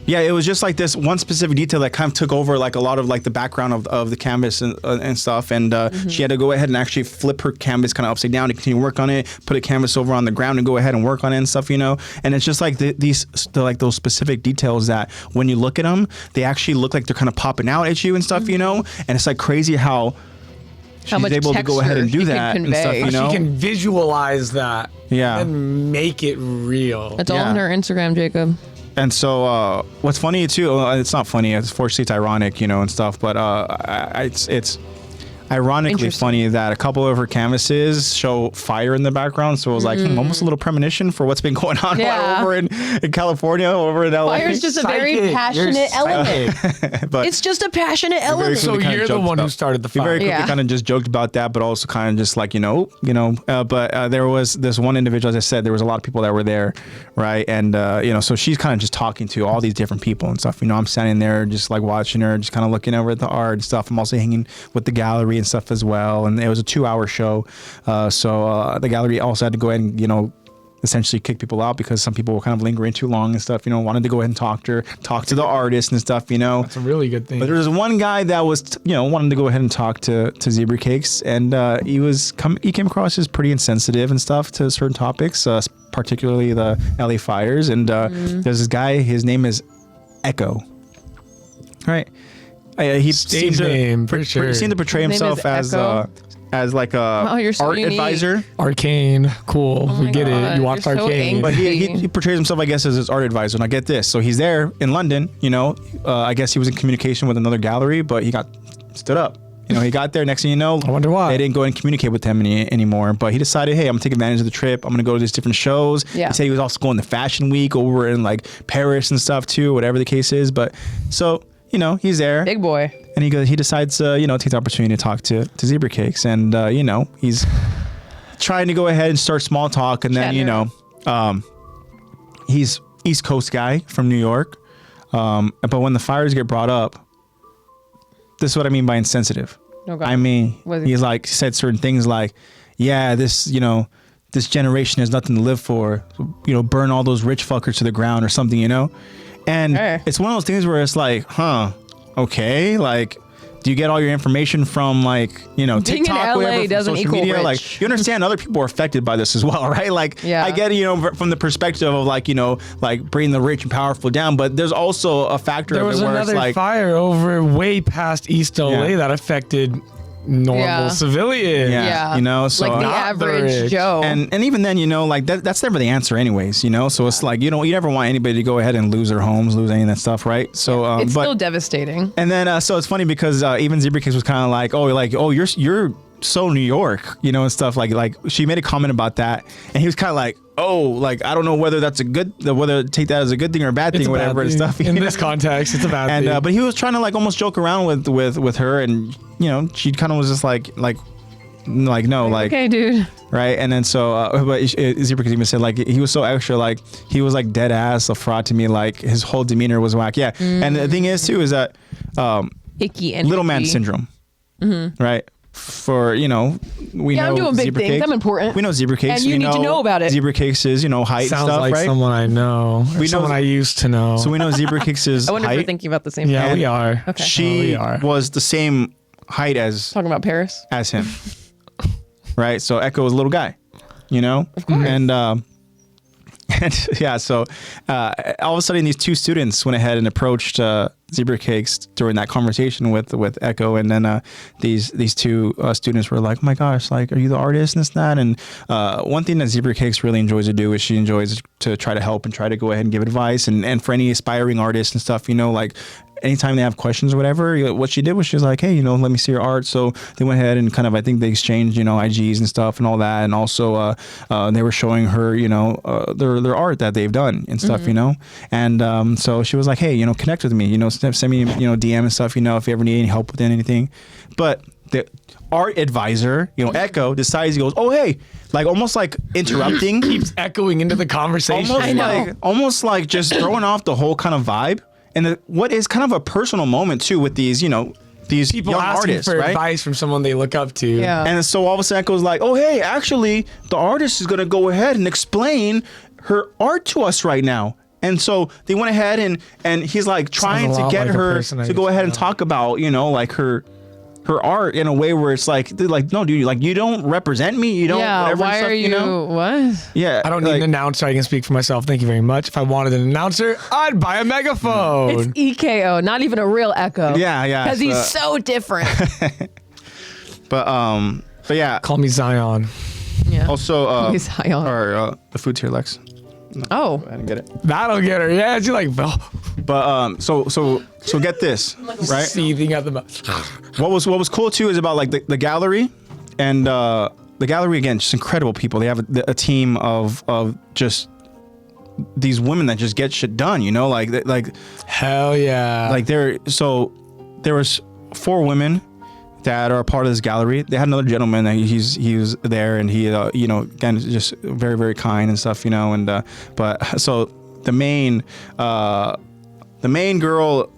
Yeah, it was just like this one specific detail that kind of took over like a lot of like the background of the canvas and stuff. And she had to go ahead and actually flip her canvas kind of upside down to continue work on it, put a canvas over on the ground and go ahead and work on it and stuff, you know. And it's just like like those specific details that when you look at them, they actually look like they're kind of popping out at you and stuff, you know. And it's like crazy how she's much able to go ahead and texture do she can that and stuff, convey. you know. She can visualize that. Yeah. And make it real. It's all Yeah. on her Instagram, Jacob. And so, what's funny too? It's not funny. Unfortunately, it's ironic, you know, and stuff. But it's ironically funny that a couple of her canvases show fire in the background. So it was like almost a little premonition for what's been going on over in California, over in LA. Fire is just a very passionate element. But it's just a passionate element. So you're the one who started the he fire. very quickly kind of just joked about that, but also kind of just like, but there was this one individual, as I said, there was a lot of people that were there, right? And, so she's kind of just talking to all these different people and stuff. I'm standing there just like watching her, just kind of looking over at the art and stuff. I'm also hanging with the gallery and stuff as well. And it was a 2-hour show. So the gallery also had to go ahead and, essentially kick people out because some people were kind of lingering too long and stuff, wanted to go ahead and talk to the artist and stuff, That's a really good thing. But there was one guy that was, wanted to go ahead and talk to Zebra Cakes, and he came across as pretty insensitive and stuff to certain topics, particularly the LA fires. And there's this guy, his name is Echo. Right. He seemed to portray himself as like a art advisor. Arcane, cool. We get it. You watched Arcane. But he portrays himself, I guess, as his art advisor. And I get this. So he's there in London, I guess he was in communication with another gallery, but he got stood up. He got there. Next thing you know, I wonder why. They didn't go and communicate with him anymore. But he decided, hey, I'm going to take advantage of the trip. I'm going to go to these different shows. Yeah. He said he was also going to Fashion Week over in like Paris and stuff too, whatever the case is. But so, he's there. Big boy. And he decides to, take the opportunity to talk to Zebra Cakes. And, he's trying to go ahead and start small talk. And then, he's East Coast guy from New York. But when the fires get brought up, this is what I mean by insensitive. Okay. I mean, he's like said certain things like, yeah, this generation has nothing to live for. Burn all those rich fuckers to the ground or something, And it's one of those things where it's like, okay, like, do you get all your information from like, TikTok, whatever, doesn't social equal media? rich. Like, you understand other people are affected by this as well, right? Like, I get it, from the perspective of like, like bringing the rich and powerful down, but there's also a factor of it where it's like fire over way past East LA that affected normal civilians. So like the average Joe. And even then, like that's never the answer anyways, so it's like, you never want anybody to go ahead and lose their homes, lose any of that stuff, right? So it's still devastating. And then so it's funny because even Zebra Cakes was kind of like, you're so New York, and stuff like she made a comment about that, and he was kind of like, I don't know whether that's whether to take that as a good thing or a bad thing or whatever and stuff. In this context, it's a bad thing. But he was trying to like almost joke around with her, and she kind of was just like no, like okay, dude, right? And then so but Zebra Cakes even said like he was so extra, like he was like dead ass a fraud to me, like his whole demeanor was whack. And the thing is too is that icky energy. little man syndrome, right? For we know I'm doing big things. I'm important. We know Zebra Cakes, and you need to know about it. Zebra Cakes is height Sounds stuff, like right? someone I know. Someone I used to know. So we know Zebra Cakes is I wonder if height. we're thinking about the same thing. Yeah, we are. Okay. She was the same height as Talking about Paris as him, right? So Echo was a little guy, Of course. and yeah, so all of a sudden these two students went ahead and approached Zebra Cakes during that conversation with Echo, and then these two students were like, oh my gosh, like, are you the artist and this and that? And one thing that Zebra Cakes really enjoys to do is she enjoys to try to help and try to go ahead and give advice, and for any aspiring artists and stuff, like anytime they have questions or whatever, what she did was she was like, hey, let me see your art. So they went ahead and kind of, I think they exchanged, IGs and stuff and all that. And also they were showing her, their art that they've done and stuff, And so she was like, hey, connect with me, send me, DM and stuff, if you ever need any help with anything. But the art advisor, Echo, decides, he goes, oh, hey, like almost like interrupting. Keeps echoing into the conversation. Almost like just throwing off the whole kind of vibe. And what is kind of a personal moment too with these, these people young asking artists, for right? advice from someone they look up to. Yeah. And so all of a sudden Echo's like, oh, hey, actually, the artist is going to go ahead and explain her art to us right now. And so they went ahead and he's like trying to get her to go ahead and talk about, like her art in a way where it's like, no, dude, like you don't represent me. You don't. Yeah. Whatever Why stuff, are you? What? Yeah. I don't need an announcer. I can speak for myself. Thank you very much. If I wanted an announcer, I'd buy a megaphone. It's EKO, not even a real Echo. Yeah. Because he's so different. But yeah. Call me Zion. Yeah. Also, He's high on. or the food's here, Lex. Oh. I didn't get it. That'll get her. Yeah, she's like, oh, But so get this, right? seething at the mouth. What was cool too is about like the gallery, and the gallery again, just incredible people. They have a team of just these women that just get shit done. You know, like Hell yeah. like there was 4 women that are a part of this gallery. They had another gentleman that he was there, and he you know, again, just very, very kind and stuff, you know. And but so the main girl,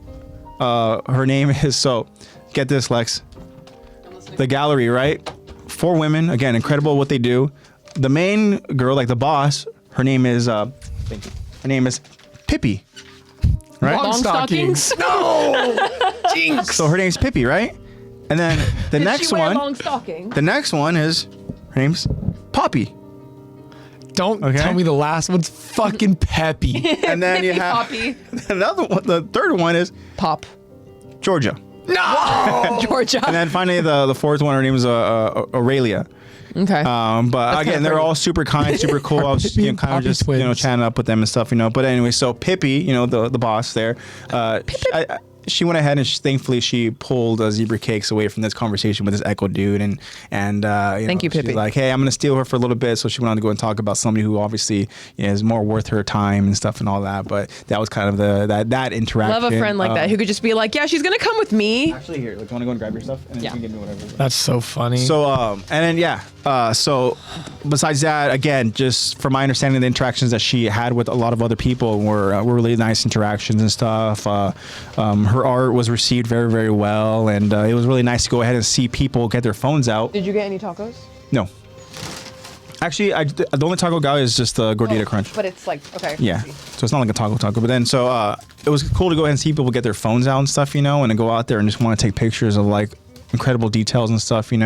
her name is, so get this, Lex, the gallery, right? 4 women, again, incredible what they do. The main girl, like the boss, her name is Pippi, right? Long stockings? No. Jinx. So her name's Pippi, right? And then the next She wear one, long stockings? the next one is, her name's Poppy. Don't Okay. tell me the last one's fucking Peppy. And then you Pippi have Poppy. another one. The third one is Pop. Georgia. No. Georgia. And then finally the fourth one, her name is Aurelia. Okay. But again, they're all super kind, super cool. I was just, kind of Poppy just twins. chatting up with them and stuff, But anyway, so Pippi, the boss there, she went ahead and thankfully she pulled Zebra Cakes away from this conversation with this Echo dude, and Thank you, Pippi. She's like, hey, I'm gonna steal her for a little bit, so she went on to go and talk about somebody who obviously is more worth her time and stuff and all that. But that was kind of that interaction. Love a friend like that who could just be like, yeah, she's gonna come with me. Actually, here, like, you want to go and grab your stuff, and then Yeah. you can give me whatever. That's so funny. So and then so besides that, again, just from my understanding, the interactions that she had with a lot of other people were really nice interactions and stuff. Her art was received very, very well, and it was really nice to go ahead and see people get their phones out. Did you get any tacos? No, actually, the only taco guy is just the Gordita Crunch. But it's like, okay. Yeah, so it's not like a taco, but then it was cool to go ahead and see people get their phones out and stuff, and then go out there and just want to take pictures of like incredible details and stuff, You're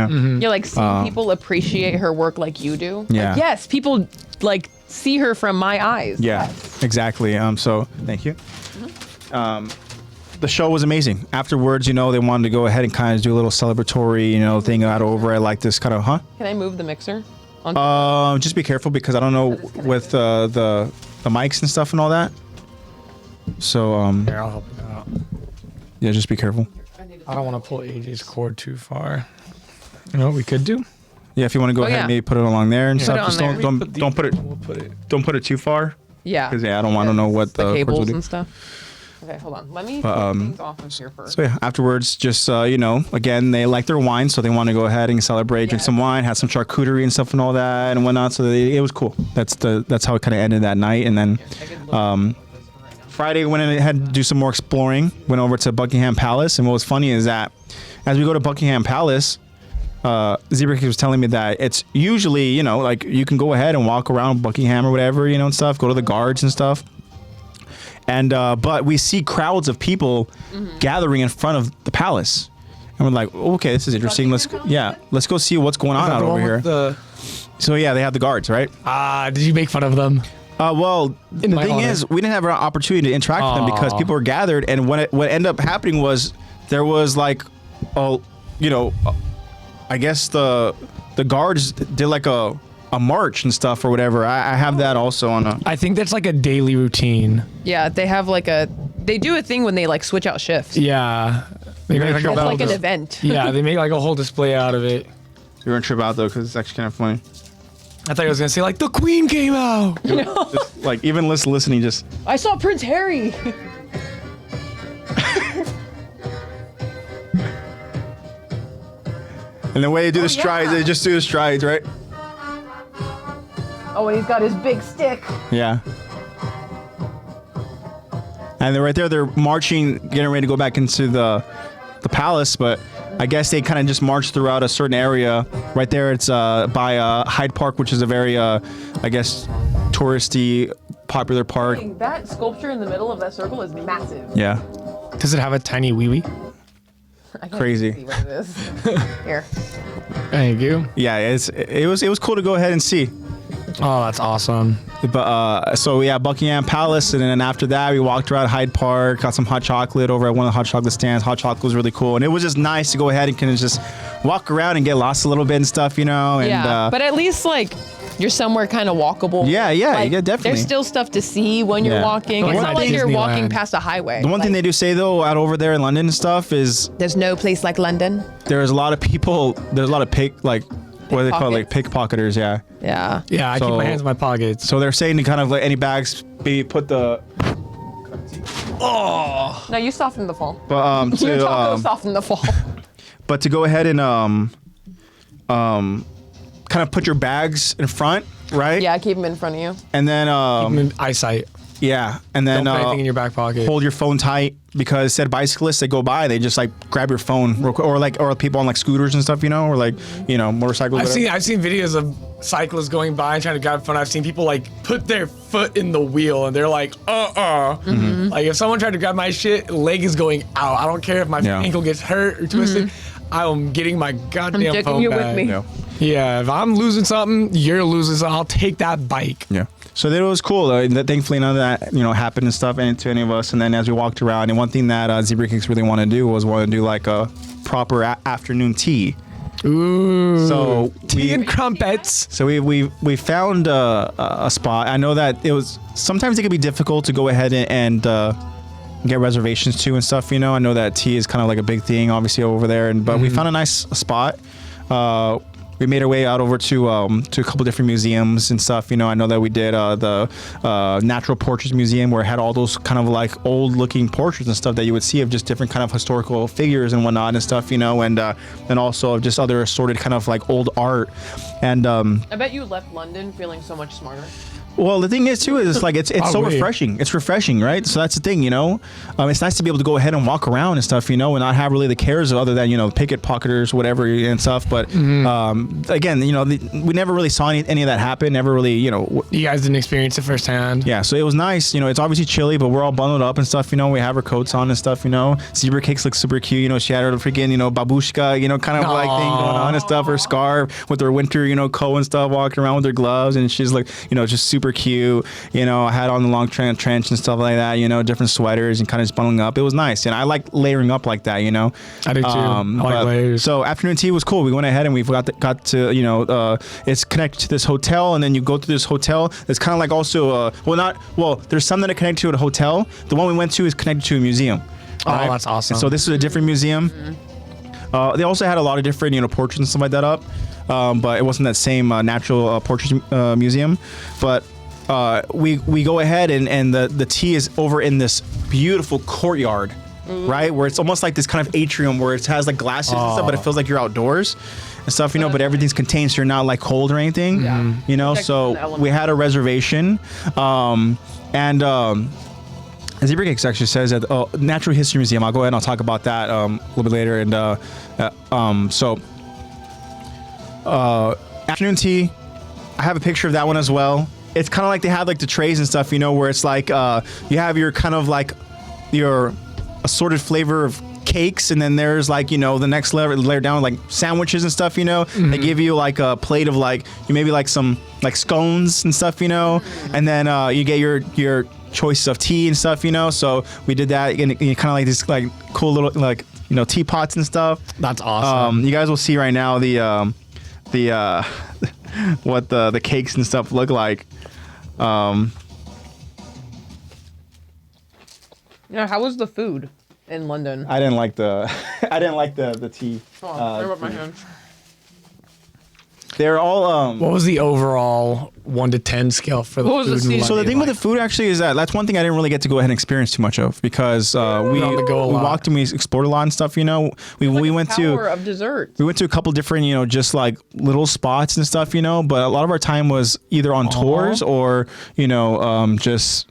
like seeing people appreciate her work like you do. Yeah. Like, yes, people like see her from my eyes. Yeah, Yes. exactly. So thank you. The show was amazing. Afterwards, they wanted to go ahead and kind of do a little celebratory, thing out over. I like this kind of, Can I move the mixer? On just be careful because I don't know with the mics and stuff and all that. So Here, I'll help you out. yeah, just be careful. I don't want to pull AJ's cord too far. You know what we could do? Yeah, if you want to go ahead yeah. and maybe put it along there and Put stuff, it on just there. don't put it We'll put it. don't put it too far yeah. because I don't know what the cords will cables do. and stuff. Okay, hold on. Let me take things off of here first. So yeah, afterwards, just again, they like their wine, so they want to go ahead and celebrate, drink some wine, have some charcuterie and stuff and all that and whatnot. So it was cool. That's how it kind of ended that night. And then Friday went ahead to do some more exploring. Went over to Buckingham Palace, and what was funny is that as we go to Buckingham Palace, Zebra was telling me that it's usually like you can go ahead and walk around Buckingham or whatever and stuff, go to the guards and stuff. And but we see crowds of people gathering in front of the palace, and we're like, okay, this is interesting. Let's go see what's going on out over here. So yeah, they have the guards, right? Did you make fun of them? Well, the my thing honor. is, we didn't have an opportunity to interact with them because people were gathered, and what ended up happening was there was like, I guess the guards did like a march and stuff or whatever. I have that also on a. I think that's like a daily routine. Yeah, they have they do a thing when they like switch out shifts. Yeah. They make It's like an event. Yeah, they make like a whole display out of it. You're gonna trip out though because it's actually kind of funny. I thought I was gonna say like the Queen came out. Just, like even listening, just. I saw Prince Harry. And the way they do the strides, yeah. they just do the strides, right? Oh, and he's got his big stick. Yeah. And they're right there. They're marching, getting ready to go back into the palace, but I guess they kind of just march throughout a certain area. Right there, it's by Hyde Park, which is a very, I guess, touristy, popular park. That sculpture in the middle of that circle is massive. Yeah. Does it have a tiny wee wee? I can't Crazy. See what it is. Here. Thank you. Yeah, it was cool to go ahead and see. Oh, that's awesome. But so yeah, Buckingham Palace, and then after that we walked around Hyde Park, got some hot chocolate over at one of the hot chocolate stands. Hot chocolate was really cool, and it was just nice to go ahead and kind of just walk around and get lost a little bit and stuff, And Yeah, but at least like you're somewhere kind of walkable. Yeah, definitely. There's still stuff to see when you're walking. It's not like you're walking past a highway. The one thing they do say though, out over there in London and stuff, is there's no place like London. There's a lot of people. There's a lot of what do they call it? Like pickpocketers. Yeah. Yeah. Yeah, I keep my hands in my pockets. So they're saying to kind of like any bags, be put the. Oh. No, you soften the fall. But you soften the fall. But to go ahead and kind of put your bags in front, right? Yeah, keep them in front of you. And then keep them in eyesight. Yeah, and then don't put anything in your back pocket. Hold your phone tight, because said bicyclists that go by, they just like grab your phone real quick, or people on like scooters and stuff, or like motorcycles. I've seen videos of cyclists going by and trying to grab phone. I've seen people like put their foot in the wheel and they're like, Mm-hmm. Like if someone tried to grab my shit, leg is going out. I don't care if my ankle gets hurt or twisted. I'm getting my goddamn phone back. With me. Yeah, if I'm losing something, you're losing something. I'll take that bike. Yeah. So that was cool. Thankfully, none of that happened and stuff to any of us. And then as we walked around, and one thing that Zebra Cakes really wanted to do was like a proper afternoon tea. Ooh. So tea and crumpets. So we found a spot. I know that sometimes it can be difficult to go ahead and get reservations too and stuff. I know that tea is kind of like a big thing, obviously over there. But we found a nice spot. We made our way out over to a couple different museums and stuff. I know that we did the Natural Portraits Museum, where it had all those kind of like old looking portraits and stuff that you would see of just different kind of historical figures and whatnot and stuff, and also of just other assorted kind of like old art. And I bet you left London feeling so much smarter. Well, the thing is too is like it's so refreshing. It's refreshing, right? So that's the thing, It's nice to be able to go ahead and walk around and stuff, and not have really the cares of other than pickpocketers, whatever, and stuff. But again, we never really saw any of that happen. Never really, You guys didn't experience it firsthand. Yeah, so it was nice. It's obviously chilly, but we're all bundled up and stuff. We have our coats on and stuff. Zebra Cakes looks super cute. She had her freaking babushka, kind of like thing going on and stuff. Her scarf with her winter, coat and stuff, walking around with her gloves, and she's like, just super cute. I had on the long trench and stuff like that. Different sweaters and kind of just bundling up. It was nice, and I like layering up like that. I do too. I like layers. So afternoon tea was cool. We went ahead and we got to it's connected to this hotel, and then you go to this hotel. It's kind of like also there's some that are connected to a hotel. The one we went to is connected to a museum. Oh, right? That's awesome. So this is a different museum. They also had a lot of different portraits and stuff like that up, but it wasn't that same natural portrait museum. But we go ahead and the tea is over in this beautiful courtyard, right, where it's almost like this kind of atrium where it has like glasses and stuff, but it feels like you're outdoors and stuff, but everything's contained, so you're not like cold or anything. So we had a reservation, and Zebra Cakes actually says that Natural History Museum. I'll go ahead and I'll talk about that a little bit later. And afternoon tea, I have a picture of that one as well. It's kind of like they have like the trays and stuff, where it's like you have your kind of like your assorted flavor of cakes, and then there's like the next layer down like sandwiches and stuff. They give you like a plate of like maybe like some like scones and stuff, and then you get your choice of tea and stuff, so we did that, and kind of like this like cool little like teapots and stuff. That's awesome. You guys will see right now the what the cakes and stuff look like. Yeah, how was the food in London? I didn't like the tea. Oh, my hands. They're all what was the overall 1 to 10 scale for the food? So the thing with the food actually is that's one thing I didn't really get to go ahead and experience too much of, because we walked and we explored a lot and stuff. We went to of desserts. We went to a couple different just like little spots and stuff. But a lot of our time was either on tours or just.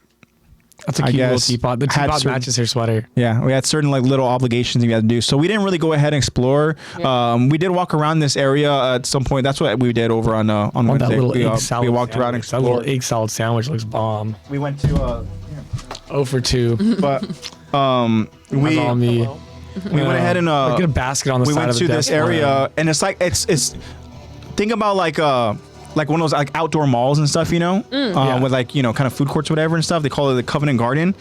That's a cute little teapot. The teapot matches her sweater. Yeah, we had certain like little obligations we had to do, so we didn't really go ahead and explore. Yeah. We did walk around this area at some point. That's what we did over on Wednesday. That little egg salad. We walked around and explored. That little egg salad sandwich looks bomb. We went to 0 for 2. But That's all me. We went ahead and get a basket on the side of the desk. We went to this area, and it's like it's think about like one of those like outdoor malls and stuff, with like kind of food courts, or whatever and stuff. They call it the Covenant Garden,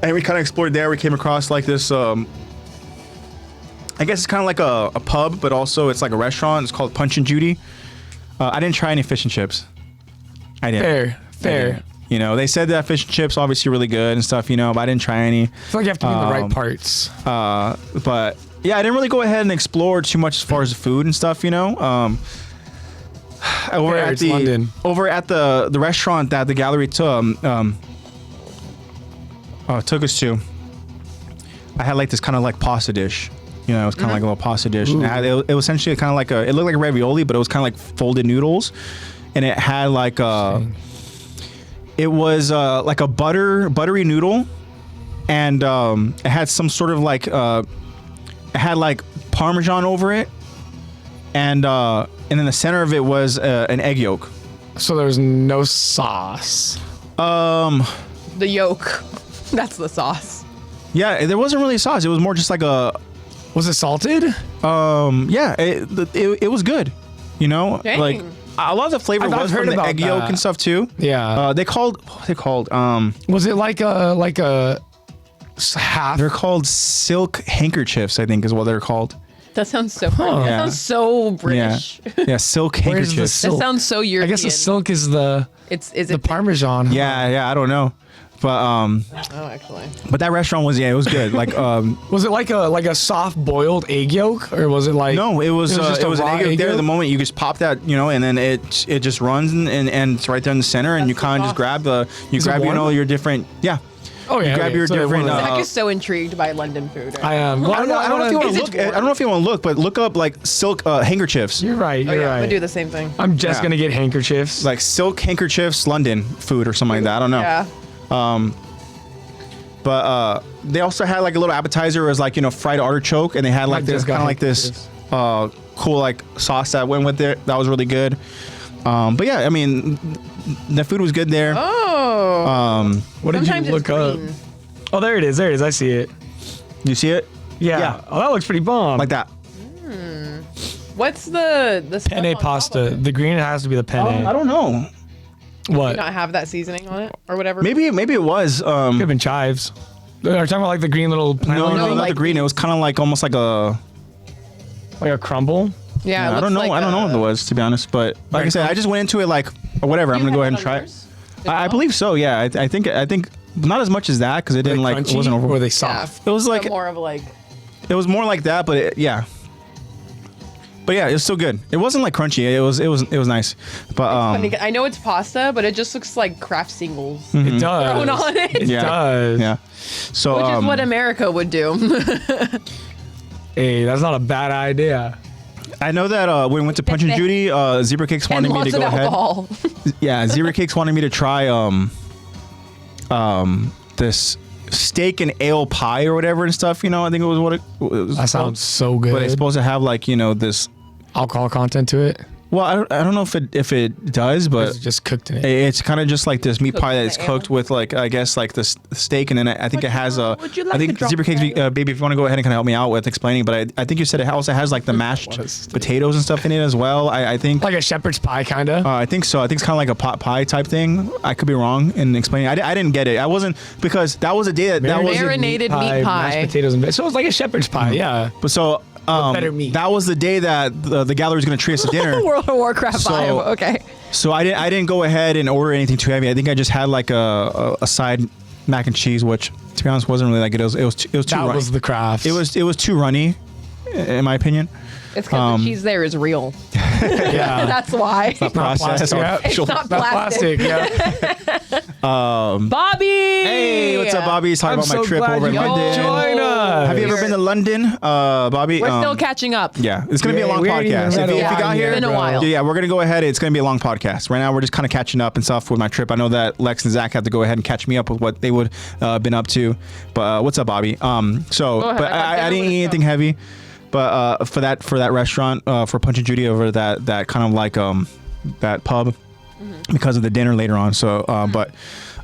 and we kind of explored there. We came across like this. I guess it's kind of like a pub, but also it's like a restaurant. It's called Punch and Judy. I didn't try any fish and chips. I didn't. Fair. You know, they said that fish and chips obviously really good and stuff, you know, but I didn't try any. I feel like you have to do the right parts. But yeah, I didn't really go ahead and explore too much as far as the food and stuff, you know. Over at the restaurant that the gallery took us to, I had like this kind of like pasta dish. You know, it was kind of like a little pasta dish. And it was essentially kind of like it looked like a ravioli, but it was kind of like folded noodles, and it had like it was like a buttery noodle, and it had some sort of like it had like Parmesan over it, and in the center of it was an egg yolk. So there was no sauce. The yolk. That's the sauce. Yeah, there wasn't really a sauce. It was more just like a. Was it salted? Yeah, it was good. You know, Dang. like a lot of the flavor was from the egg yolk and stuff too. Yeah. What were they called? Was it like a half? They're called silk handkerchiefs, I think, is what they're called. That sounds so that sounds so British. Yeah, silk handkerchiefs. That sounds so European. I guess the silk is the Parmesan. Yeah, I don't know. But oh, actually. But that restaurant was it was good. Like was it like a soft boiled egg yolk, or was it like no? It was just it was an egg yolk there. yolk? The moment you just pop that, you know, and then it just runs and it's right there in the center, and you kind of just grab your different Oh yeah, you grab your different. Zach is so intrigued by London food. Right? I am. I don't know if you want to look. I don't know if you want to look, but look up like silk handkerchiefs. You're right. I'm gonna do the same thing. I'm just gonna get handkerchiefs. Like silk handkerchiefs, London food or something like that. I don't know. Yeah. But they also had like a little appetizer. It was like, you know, fried artichoke, and they had like this kind of like this cool like sauce that went with it. That was really good. But yeah, I mean, the food was good there. Oh. What did you look up? Oh, there it is. I see it. You see it? Yeah. Oh, that looks pretty bomb. Like that. What's the penne pasta? The green has to be the penne. I don't know. What? Not have that seasoning on it or whatever. Maybe it was. Could have been chives. Are you talking about like the green little plant? No, not like the green. It was kind of like almost like a crumble. Yeah. I don't know. I don't know what it was, to be honest. But like I said, I just went into it like whatever. I'm gonna go ahead and try it. I believe so. Yeah. I think not as much as that because it didn't like it wasn't over. Or were they soft? It was like more of like. It was more like that, but yeah. But yeah, it was still good. It wasn't like crunchy. It was nice. But I know it's pasta, but it just looks like Kraft singles It does. thrown on it. It does. Yeah. So Which is what America would do. Hey, that's not a bad idea. I know that when we went to Punch and Judy, Zebra Cakes wanted me to go ahead. Yeah, Zebra Cakes wanted me to try this steak and ale pie or whatever and stuff. You know, I think it was what it was. That sounds so good. But it's supposed to have like, you know, this alcohol content to it. Well, I don't know if it does, but it's just cooked in it. It's kind of just like this meat pie that's cooked with like, I guess like this steak, and then I think it has I think Zebra Cakes, baby, if you want to go ahead and kind of help me out with explaining, but I think you said it also has like the mashed potatoes and stuff in it as well. I think like a shepherd's pie kind of. I think so. I think it's kind of like a pot pie type thing. I could be wrong in explaining. I didn't get it. I wasn't, because that was a day that was marinated meat pie, mashed potatoes and so it was like a shepherd's pie. Yeah. But so. Better meat. That was the day that the gallery was going to treat us to dinner. World of Warcraft vibe. Okay. So I didn't go ahead and order anything too heavy. I think I just had like a side mac and cheese, which to be honest wasn't really that good. It was too that runny. Was the craft. It was too runny, in my opinion. It's because the cheese there is real. Yeah. That's why. It's not processed. It's not plastic. Yeah. Bobby. Hey, what's up, Bobby? Talking about my trip over in London. Join us. Have you ever been to London, Bobby? We're still catching up. Yeah, it's gonna be a long podcast. If you got here, it's been a while. Yeah, we're gonna go ahead. It's gonna be a long podcast. Right now, we're just kind of catching up and stuff with my trip. I know that Lex and Zach have to go ahead and catch me up with what they would been up to. But what's up, Bobby? But I didn't eat anything heavy. But for that restaurant, for Punch and Judy over that kind of like that pub, because of the dinner later on. So, but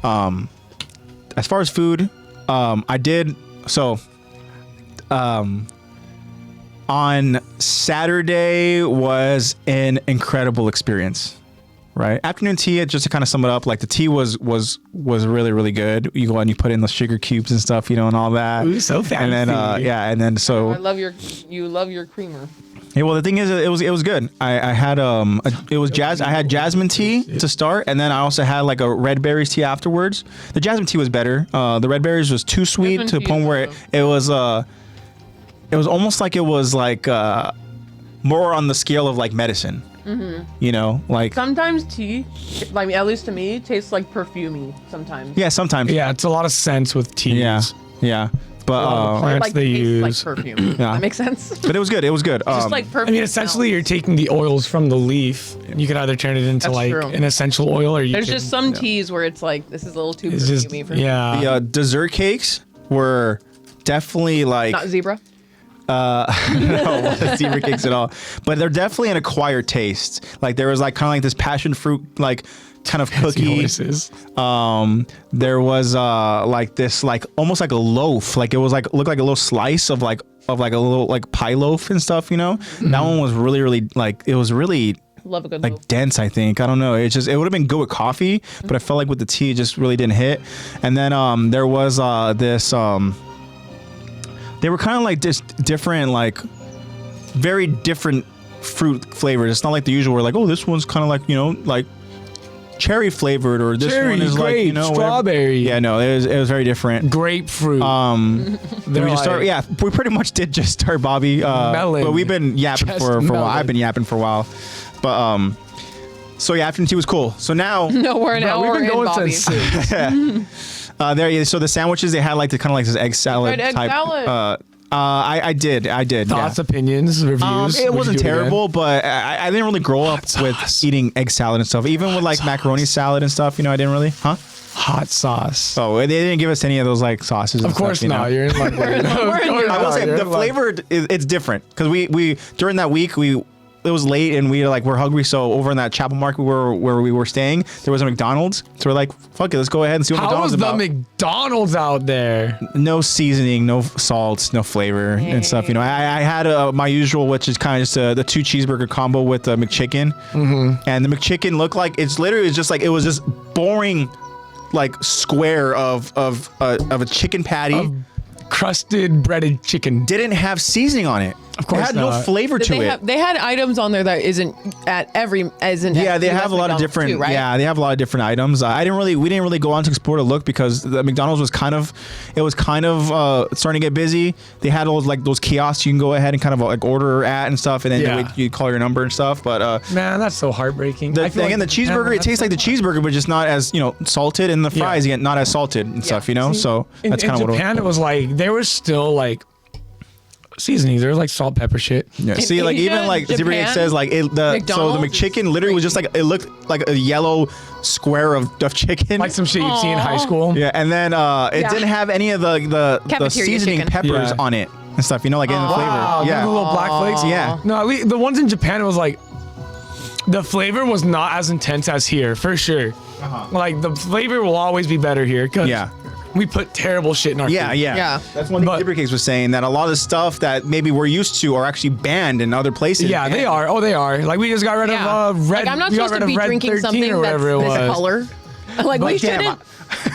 as far as food, I did so. On Saturday was an incredible experience. Right, afternoon tea. Just to kind of sum it up, like the tea was really, really good. You go and you put in the sugar cubes and stuff, you know, and all that. Ooh, so fancy. And then and then so. You love your creamer. Yeah, well, the thing is, it was good. I had I had jasmine tea to start, and then I also had like a red berries tea afterwards. The jasmine tea was better. The red berries was too sweet Jasmine to the tea point is where also- it was almost like it was like more on the scale of like medicine. You know, like Sometimes tea, like at least to me, tastes like perfumey. Sometimes. yeah, sometimes Yeah, it's a lot of scents with teas. yeah, but plants Like they tastes use. like perfume. That makes sense. but it was good. It was good. Just like perfume. I mean, essentially, you're taking the oils from the leaf. You can either turn it into That's like true. an essential oil, or you There's can, just some teas where it's like this is a little too it's just perfumey for me. yeah. the dessert cakes were definitely like Not zebra. no, wasn't zebra cakes at all. But they're definitely an acquired taste. Like there was like kind of like this passion fruit like kind of cookie. Voices. There was like this like almost like a loaf. Like it was like looked like a little slice of like a little like pie loaf and stuff. You know, that one was really like it was really Love a good like loaf. dense. I think I don't know. It would have been good with coffee, but I felt like with the tea it just really didn't hit. And then there was this. They were kind of like just different, like very different fruit flavors. It's not like the usual. Where like, oh, this one's kind of like like cherry flavored, or this Cherry, one is grape, like whatever. strawberry. Yeah, no, it was very different. Grapefruit. Then we just start. Yeah, we pretty much did just start, Bobby. Melon. But we've been yapping Just for a while. melon. I've been yapping for a while, but so yeah, afternoon tea was cool. So now No, we're an Bro, hour we've been in, going Bobby. since 6. so the sandwiches they had like the kind of like this egg salad Fried egg type. salad. I did. Thoughts, Yeah. opinions, reviews. Would you It wasn't do again? terrible, but I didn't really grow up with eating egg salad and stuff. Even with like macaroni salad and stuff, I didn't really. Huh? Hot sauce. Oh, they didn't give us any of those like sauces. And Of course stuff, not. You're in luck. We're in I will say the flavor it's different because we during that week it was late and we were hungry, so over in that Chapel Market where we were staying there was a McDonald's, so we're like, fuck it, let's go ahead and see what How McDonald's was is the about. McDonald's out there? No seasoning, no salts, no flavor and stuff. I had my usual, which is kind of just the 2 cheeseburger combo with the McChicken, and the McChicken looked like it's literally just like it was just boring, like square of a chicken patty. Crusted breaded chicken. Didn't have seasoning on it. Of course it had no not. flavor to it. They had items on there that isn't at every isn't. Yeah, at they US have a lot of McDonald's different. too, right? Yeah, they have a lot of different items. We didn't really go on to explore to look because the McDonald's was kind of starting to get busy. They had those kiosks you can go ahead and kind of like order at and stuff, and then you call your number and stuff. But Man, that's so heartbreaking. I feel again, the like cheeseburger, it tastes like the cheeseburger, but just not as salted, and the fries again not as salted and stuff. So that's kind of what. In Japan, it was like there was still like seasonings. There was like salt, pepper shit. Yeah. In See, like Asia, even like Zebra Japan, says, like so the McDonald's McChicken literally was just like it looked like a yellow square of chicken. Like some shit you'd see in high school. Yeah, and then it didn't have any of the Cafeteria seasoning chicken. peppers Yeah. on it and stuff. Like in the flavor. Wow, the Yeah. little black flakes. Yeah. No, at least the ones in Japan, it was like the flavor was not as intense as here, for sure. Like the flavor will always be better here because Yeah. we put terrible shit in our Yeah, food. Yeah. That's one thing But- Zebra Cakes was saying, that a lot of the stuff that maybe we're used to are actually banned in other places. Yeah, they are. Oh, they are. Like we just got rid of red. Like, I'm not we got supposed rid to of be Red drinking 13 something or that's whatever it this was. color. Like we But damn, shouldn't.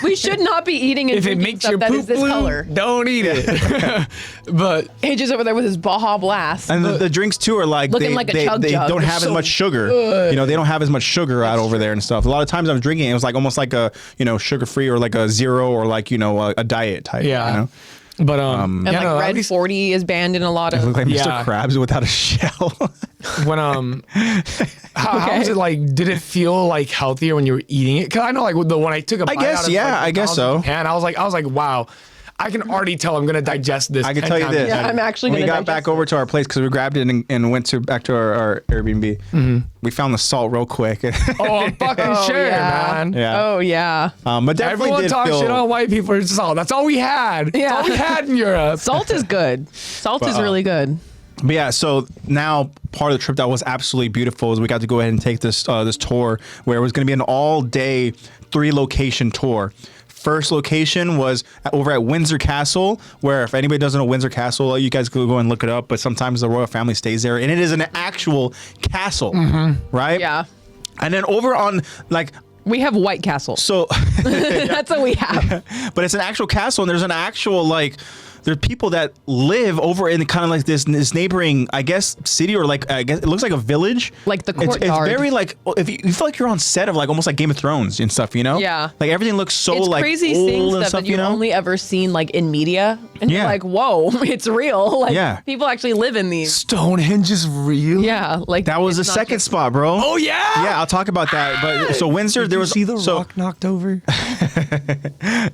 We should not be eating and If it drinking makes stuff your that is poop this blue, color. don't eat it. But Paige over there with his Baja Blast. And the drinks too are like Looking they, like a they, chug they jug. don't They're have as so much sugar. They don't have as much sugar out over there and stuff. A lot of times I was drinking it was like almost like a sugar free or like a zero or like a diet type. yeah. But and yeah, like no, at Red least 40 is banned in a lot It of. looked like Mr. Yeah. Krabs without a shell. when how was it like? Did it feel like healthier when you were eating it? Because I know like when I took a bite guess, out of, yeah, like, I guess McDonald's so. in Japan, I was like, wow, I can already tell I'm gonna digest this. I can 10 tell you times this. Yeah, I'm actually when we gonna got back digest over to our place because we grabbed it and went back to our Airbnb. We found the salt real quick. Oh, I'm fucking sure, yeah. man. Yeah. Oh yeah. But definitely Everyone did talks feel, shit on white people. It's salt. That's all we had. That's all we had in Europe. Salt is good. Salt is really good. But yeah, so now part of the trip that was absolutely beautiful is we got to go ahead and take this this tour where it was going to be an all-day 3-location tour. First location was over at Windsor Castle, where if anybody doesn't know Windsor Castle, you guys could go and look it up. But sometimes the royal family stays there, and it is an actual castle, right? Yeah. And then over on like. We have White Castle. So, That's what we have. but it's an actual castle, and there's an actual like there's people that live over in kind of like this neighboring, I guess, city, or like, I guess it looks like a village. Like the courtyard. It's very like, if you feel like you're on set of like almost like Game of Thrones and stuff, you know? Yeah. Like everything looks so It's like crazy old seeing and stuff that you you've know? only ever seen like in media, and you're Yeah. like, whoa, it's real. Like Yeah. people actually live in these. Stonehenge is real. Yeah, like That was the it's not second just- spot, bro. Oh yeah. Yeah, I'll talk about that. But so Windsor, there was see the so rock knocked over.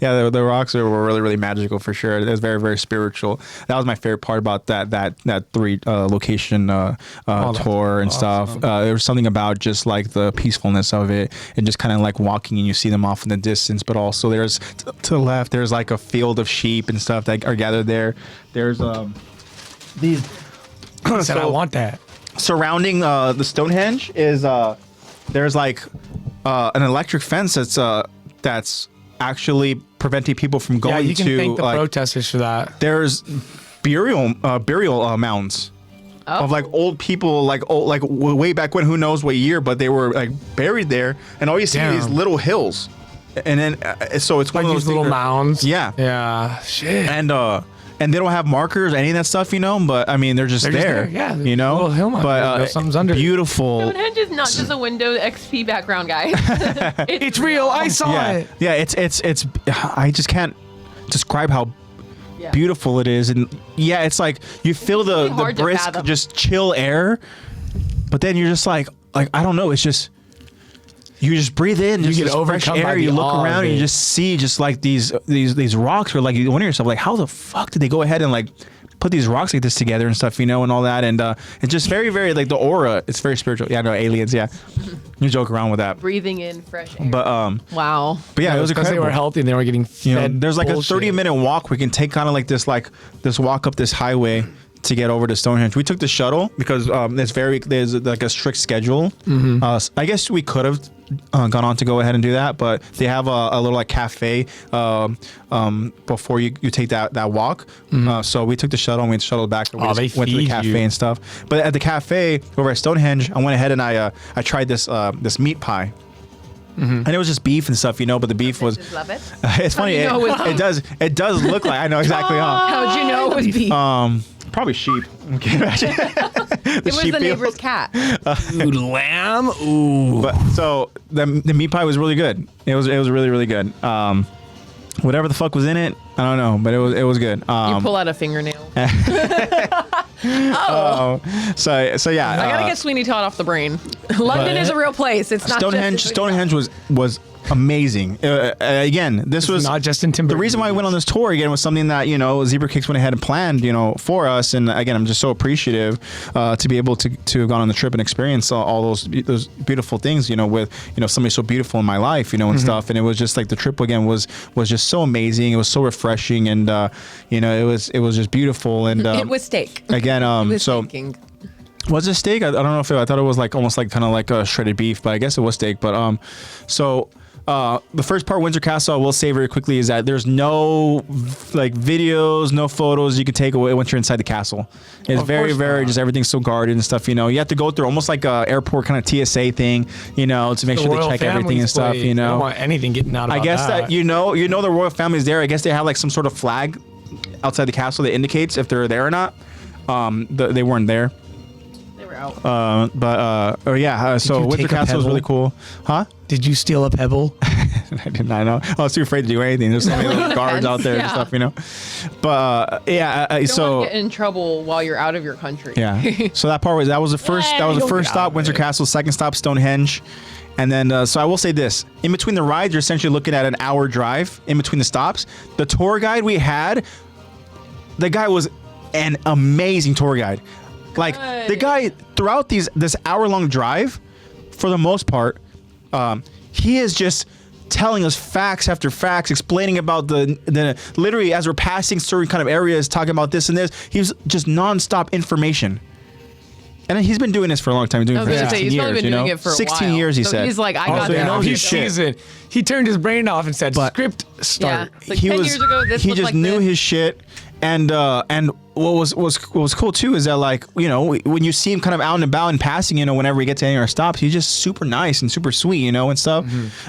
yeah, the rocks were really, really magical for sure. It was very, very spiritual. That was my favorite part about that 3 location tour and stuff. There was something about just like the peacefulness of it, and just kind of like walking and you see them off in the distance. But also there's to the left, there's like a field of sheep and stuff that are gathered there. There's these. Said I want that. Surrounding the Stonehenge is there's like an electric fence that's actually preventing people from going Yeah, you can to thank the like, protesters for that. there's burial mounds of like old people, like way back when, who knows what year, but they were like buried there, and all you see are these Damn. little hills, and then so it's one Like of those these little things where- mounds. Yeah. Yeah. Shit. And they don't have markers or any of that stuff, you know. But I mean, they're just They're just there, there, yeah. They're you know. little hill mountains. But Something's under it. beautiful. Stonehenge is not just a Windows XP background, guys. It's real. I saw Yeah, it. yeah. It's. I just can't describe how Yeah. beautiful it is, and yeah, it's like you feel the really hard to brisk, fathom. just chill air, but then you're just like I don't know. It's just. You just breathe in, You just get this fresh overcome by air. the You look awe around of and you it. just see just like these rocks. Where like you wonder yourself, like how the fuck did they go ahead and like put these rocks like this together and stuff, you know, and all that. And it's just very, very like the aura. It's very spiritual. Yeah, no, aliens. Yeah, you joke around with that, Breathing in fresh air. but Wow. yeah, it was because they incredible. were healthy and they were getting You know, fed there's like bullshit. a 30-minute walk. We can take kind of like this walk up this highway to get over to Stonehenge. We took the shuttle because there's like a strict schedule. I guess we could have gone on to go ahead and do that, but they have a little like cafe before you take that walk. So we took the shuttle and we shuttled back. And we they just went to the feed cafe you. and stuff. But at the cafe over at Stonehenge, I went ahead and I tried this meat pie. And it was just beef and stuff, you know. But the beef was. Just love it. It's funny. you know it was It does look like. I know exactly how. How'd you know it was beef? Probably sheep. Okay, imagine. It was the neighbor's cat. Ooh, lamb. Ooh. But so the meat pie was really good. It was really, really good. Whatever the fuck was in it, I don't know, but it was good. You pull out a fingernail. So yeah. I gotta get Sweeney Todd off the brain. London is a real place. It's not Stonehenge. just Stonehenge was amazing. Again, this was not just in Timber. the reason why I went on this tour again was something that, you know, Zebra Kicks went ahead and planned, you know, for us. And again, I'm just so appreciative to be able to have gone on the trip and experience all those beautiful things, you know, with, you know, somebody so beautiful in my life, you know, and stuff. And it was just like the trip again was just so amazing. It was so refreshing, and you know, it was just beautiful. And it was steak. again, It was so. steaking. Was it steak? I don't know if I thought it was like almost like kind of like a shredded beef, but I guess it was steak. But so the first part, Windsor Castle, I will say very quickly, is that there's no like videos, no photos you can take away once you're inside the castle. It's Of very, course very not. just everything's so guarded and stuff. You know, you have to go through almost like a airport kind of TSA thing, you know, to make The sure they royal check everything and family's stuff. place. You They don't know, want anything getting out. I About guess that you know the royal family's there. I guess they have like some sort of flag outside the castle that indicates if they're there or not. They weren't there. They were out. So you Windsor take a Castle was really pebble? cool, huh? Did you steal a pebble? I did not know. I was too afraid to do anything. There's so many little guards out there and Yeah. stuff, you know. But Don't want so to get in trouble while you're out of your country. yeah. So that part was the first you'll get out stop, of Windsor it. Castle. Second stop, Stonehenge. And then, so I will say this: in between the rides, you're essentially looking at an hour drive in between the stops. The tour guide we had, the guy was an amazing tour guide. Like the guy throughout this hour-long drive, for the most part, he is just telling us facts after facts, explaining about the literally as we're passing certain kind of areas, talking about this and this. He was just nonstop information. And he's been doing this for a long time. He's doing I it was for gonna say 16 he's probably years, been you know? doing it for a 16 while. years, he So said. he's like, I Oh, got so he that. knows He his shit. sees it. He turned his brain off and said, But- "Script start." Yeah. Like 10 years ago, this he looked just like knew this. his shit. And what was cool too is that, like, you know, when you see him kind of out and about and passing, you know, whenever we get to any of our stops, he's just super nice and super sweet, you know, and stuff.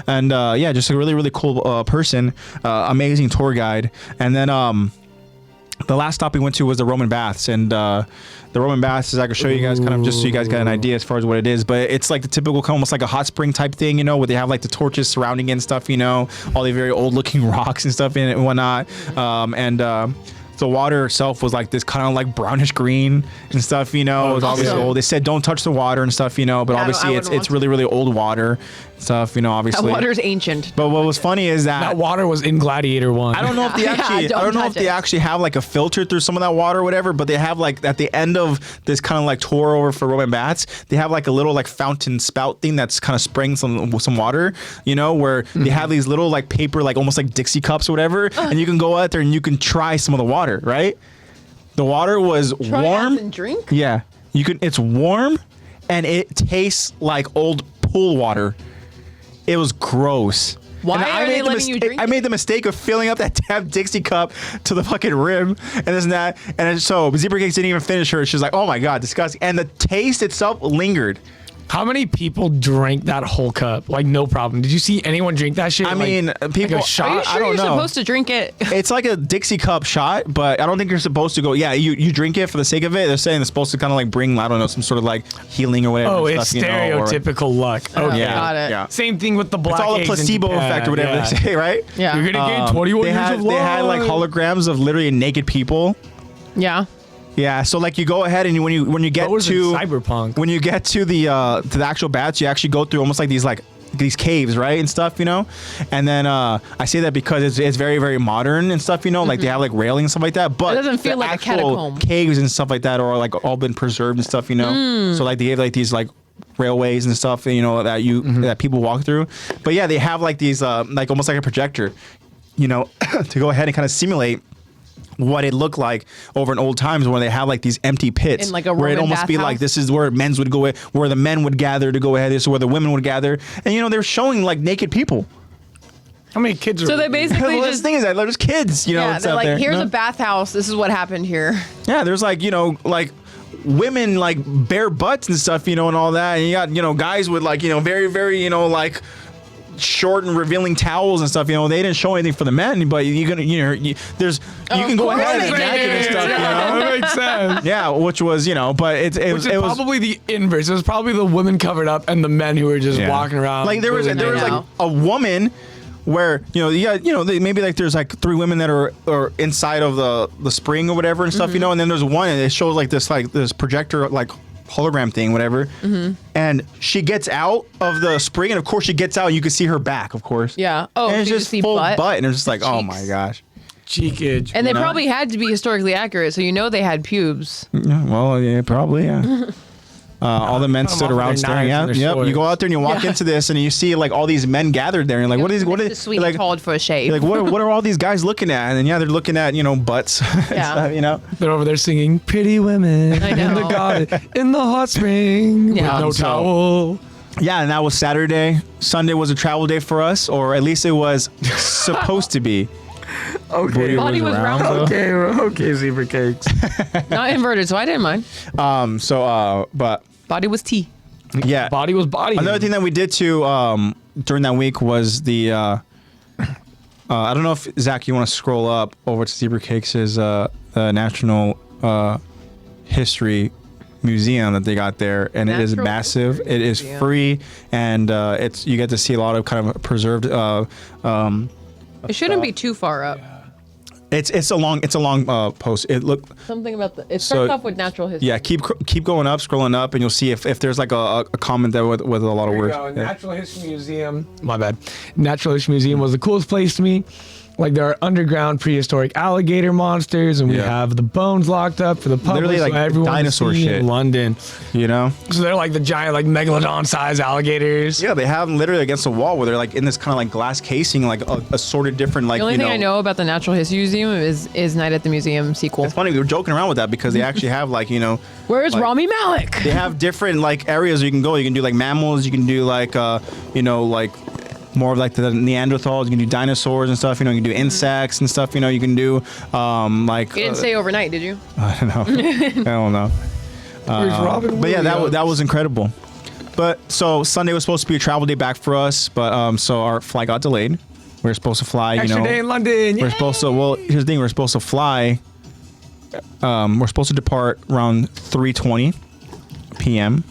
And yeah, just a really, really cool person, amazing tour guide. And then the last stop we went to was the Roman baths, and the Roman baths is I can show you guys kind of just so you guys got an idea as far as what it is, but it's like the typical almost like a hot spring type thing, you know, where they have like the torches surrounding it and stuff, you know, all the very old looking rocks and stuff in it and whatnot, the water itself was like this kind of like brownish green and stuff, you know. It was obviously old. They said don't touch the water and stuff, you know, but obviously it's really, really old water stuff, you know, obviously. That water's ancient. But what was funny is that water was in Gladiator 1. I don't know if they actually I don't know if they actually have like a filter through some of that water or whatever, but they have like at the end of this kind of like tour over for Roman baths, they have like a little like fountain spout thing that's kind of spraying some water, you know, where they have these little like paper like almost like Dixie cups or whatever, and you can go out there and you can try some of the water, right? The water was warm. And drink? Yeah. You can it's warm and it tastes like old pool water. It was gross. Why are they letting you drink? I made the mistake of filling up that damn Dixie cup to the fucking rim and this and that. And so Zebra Cakes didn't even finish her. She's like, oh my God, disgusting. And the taste itself lingered. How many people drank that whole cup? Like, no problem. Did you see anyone drink that shit? I mean, people. Like a shot? Are you sure I don't you're know. supposed to drink it? It's like a Dixie cup shot, but I don't think you're supposed to go. Yeah, you drink it for the sake of it. They're saying it's supposed to kind of like bring, I don't know, some sort of like healing or whatever. Oh, stuff, it's you know, stereotypical luck. Okay. Yeah, Got it. yeah. Same thing with the black It's all a eggs in placebo Japan, effect or whatever yeah. they say, right? Yeah. You're gonna gain 21 They years had of life. they had like holograms of literally naked people. Yeah. Yeah, so like you go ahead and when you get What was to in Cyberpunk? when you get to the actual baths, you actually go through almost like these caves, right, and stuff, you know. And then I say that because it's very, very modern and stuff, you know. Like they have like railing and stuff like that, but It doesn't feel the like a actual catacomb. caves and stuff like that are like all been preserved and stuff, you know. So like they have like these like railways and stuff, you know, that that people walk through. But yeah, they have like these like almost like a projector, you know, to go ahead and kind of simulate what it looked like over in old times where they have like these empty pits In like a where it Roman almost be like bathhouse? this is where men's would go, where the men would gather to go ahead, this is where the women would gather, and you know they're showing like naked people. How many kids are So they basically Well, the just thing is that there's kids, you know, yeah, it's they're out like, there. here's No? a bathhouse. This is what happened here. Yeah, there's like, you know, like women like bare butts and stuff, you know, and all that, and you got, you know, guys with like, you know, very, very, you know, like short and revealing towels and stuff, you know. They didn't show anything for the men, but you can go ahead and naked and stuff, you know. That makes sense. Yeah, which was, you know, but it Which was is probably the inverse. It was probably the women covered up and the men who were just Yeah. walking around. like there was moving around. like a woman where, you know, maybe like there's like 3 women that are inside of the spring or whatever and stuff, you know, and then there's one and it shows like this projector like hologram thing, whatever, and she gets out of the spring, and of course she gets out and you can see her back, of course. Yeah. Oh, and it's so you just see full butt? and it's just like, oh my Cheeks. gosh. cheekage. And they know? probably had to be historically accurate, so you know they had pubes. Yeah, well, yeah, probably, yeah. All the men Come stood off around with their staring. knives Yeah, and their yep. You go swords. out there and you walk Yeah. into this, and you see like all these men gathered there, and you're like, what is The sweet like, called for a shave. you're like what are all these guys looking at? And then, yeah, they're looking at, you know, butts. and Yeah. stuff, you know. They're over there singing "Pretty Women" I in the know. garden in the hot spring Yeah. with no So- towel. Yeah, and that was Saturday. Sunday was a travel day for us, or at least it was supposed to be. Okay, Body was round, though. okay, zebra cakes. Not inverted, so I didn't mind. But Body was T. yeah. Body was body. Another thing that we did too during that week was the I don't know if Zach, you want to scroll up over to Zebra Cakes' National History Museum that they got there, and it is Natural massive. History It is Museum. free, and you get to see a lot of kind of preserved. It shouldn't be too far up. It's a long post. It look. Something about it So- starts off with natural history. Yeah, keep going up, scrolling up, and you'll see if there's like a comment there with a lot of Here we words. go. Yeah. Natural History Museum. My bad. Natural History Museum was the coolest place to me. Like there are underground prehistoric alligator monsters, and we Yeah. have the bones locked up for the public, Literally, like, so everyone dinosaur to see shit. in London. You know. So they're like the giant, like megalodon-sized alligators. Yeah, they have them literally against the wall where they're like in this kind of like glass casing, like a sort of different like. The only you thing I know about the Natural History Museum is Night at the Museum sequel. It's funny we were joking around with that because they actually have like Where's like- Rami Malek? they have different like areas you can go. You can do like mammals. You can do like like more of like the Neanderthals. You can do dinosaurs and stuff. You can do insects and stuff. You can do like. You didn't stay overnight, did you? I don't know. I don't know. Where's Robin But yeah, Williams? that was incredible. But so Sunday was supposed to be a travel day back for us, but so our flight got delayed. We were supposed to fly. Extra day in London. We're supposed to. Well, here's the thing. We're supposed to fly we're supposed to depart around 3:20 p.m.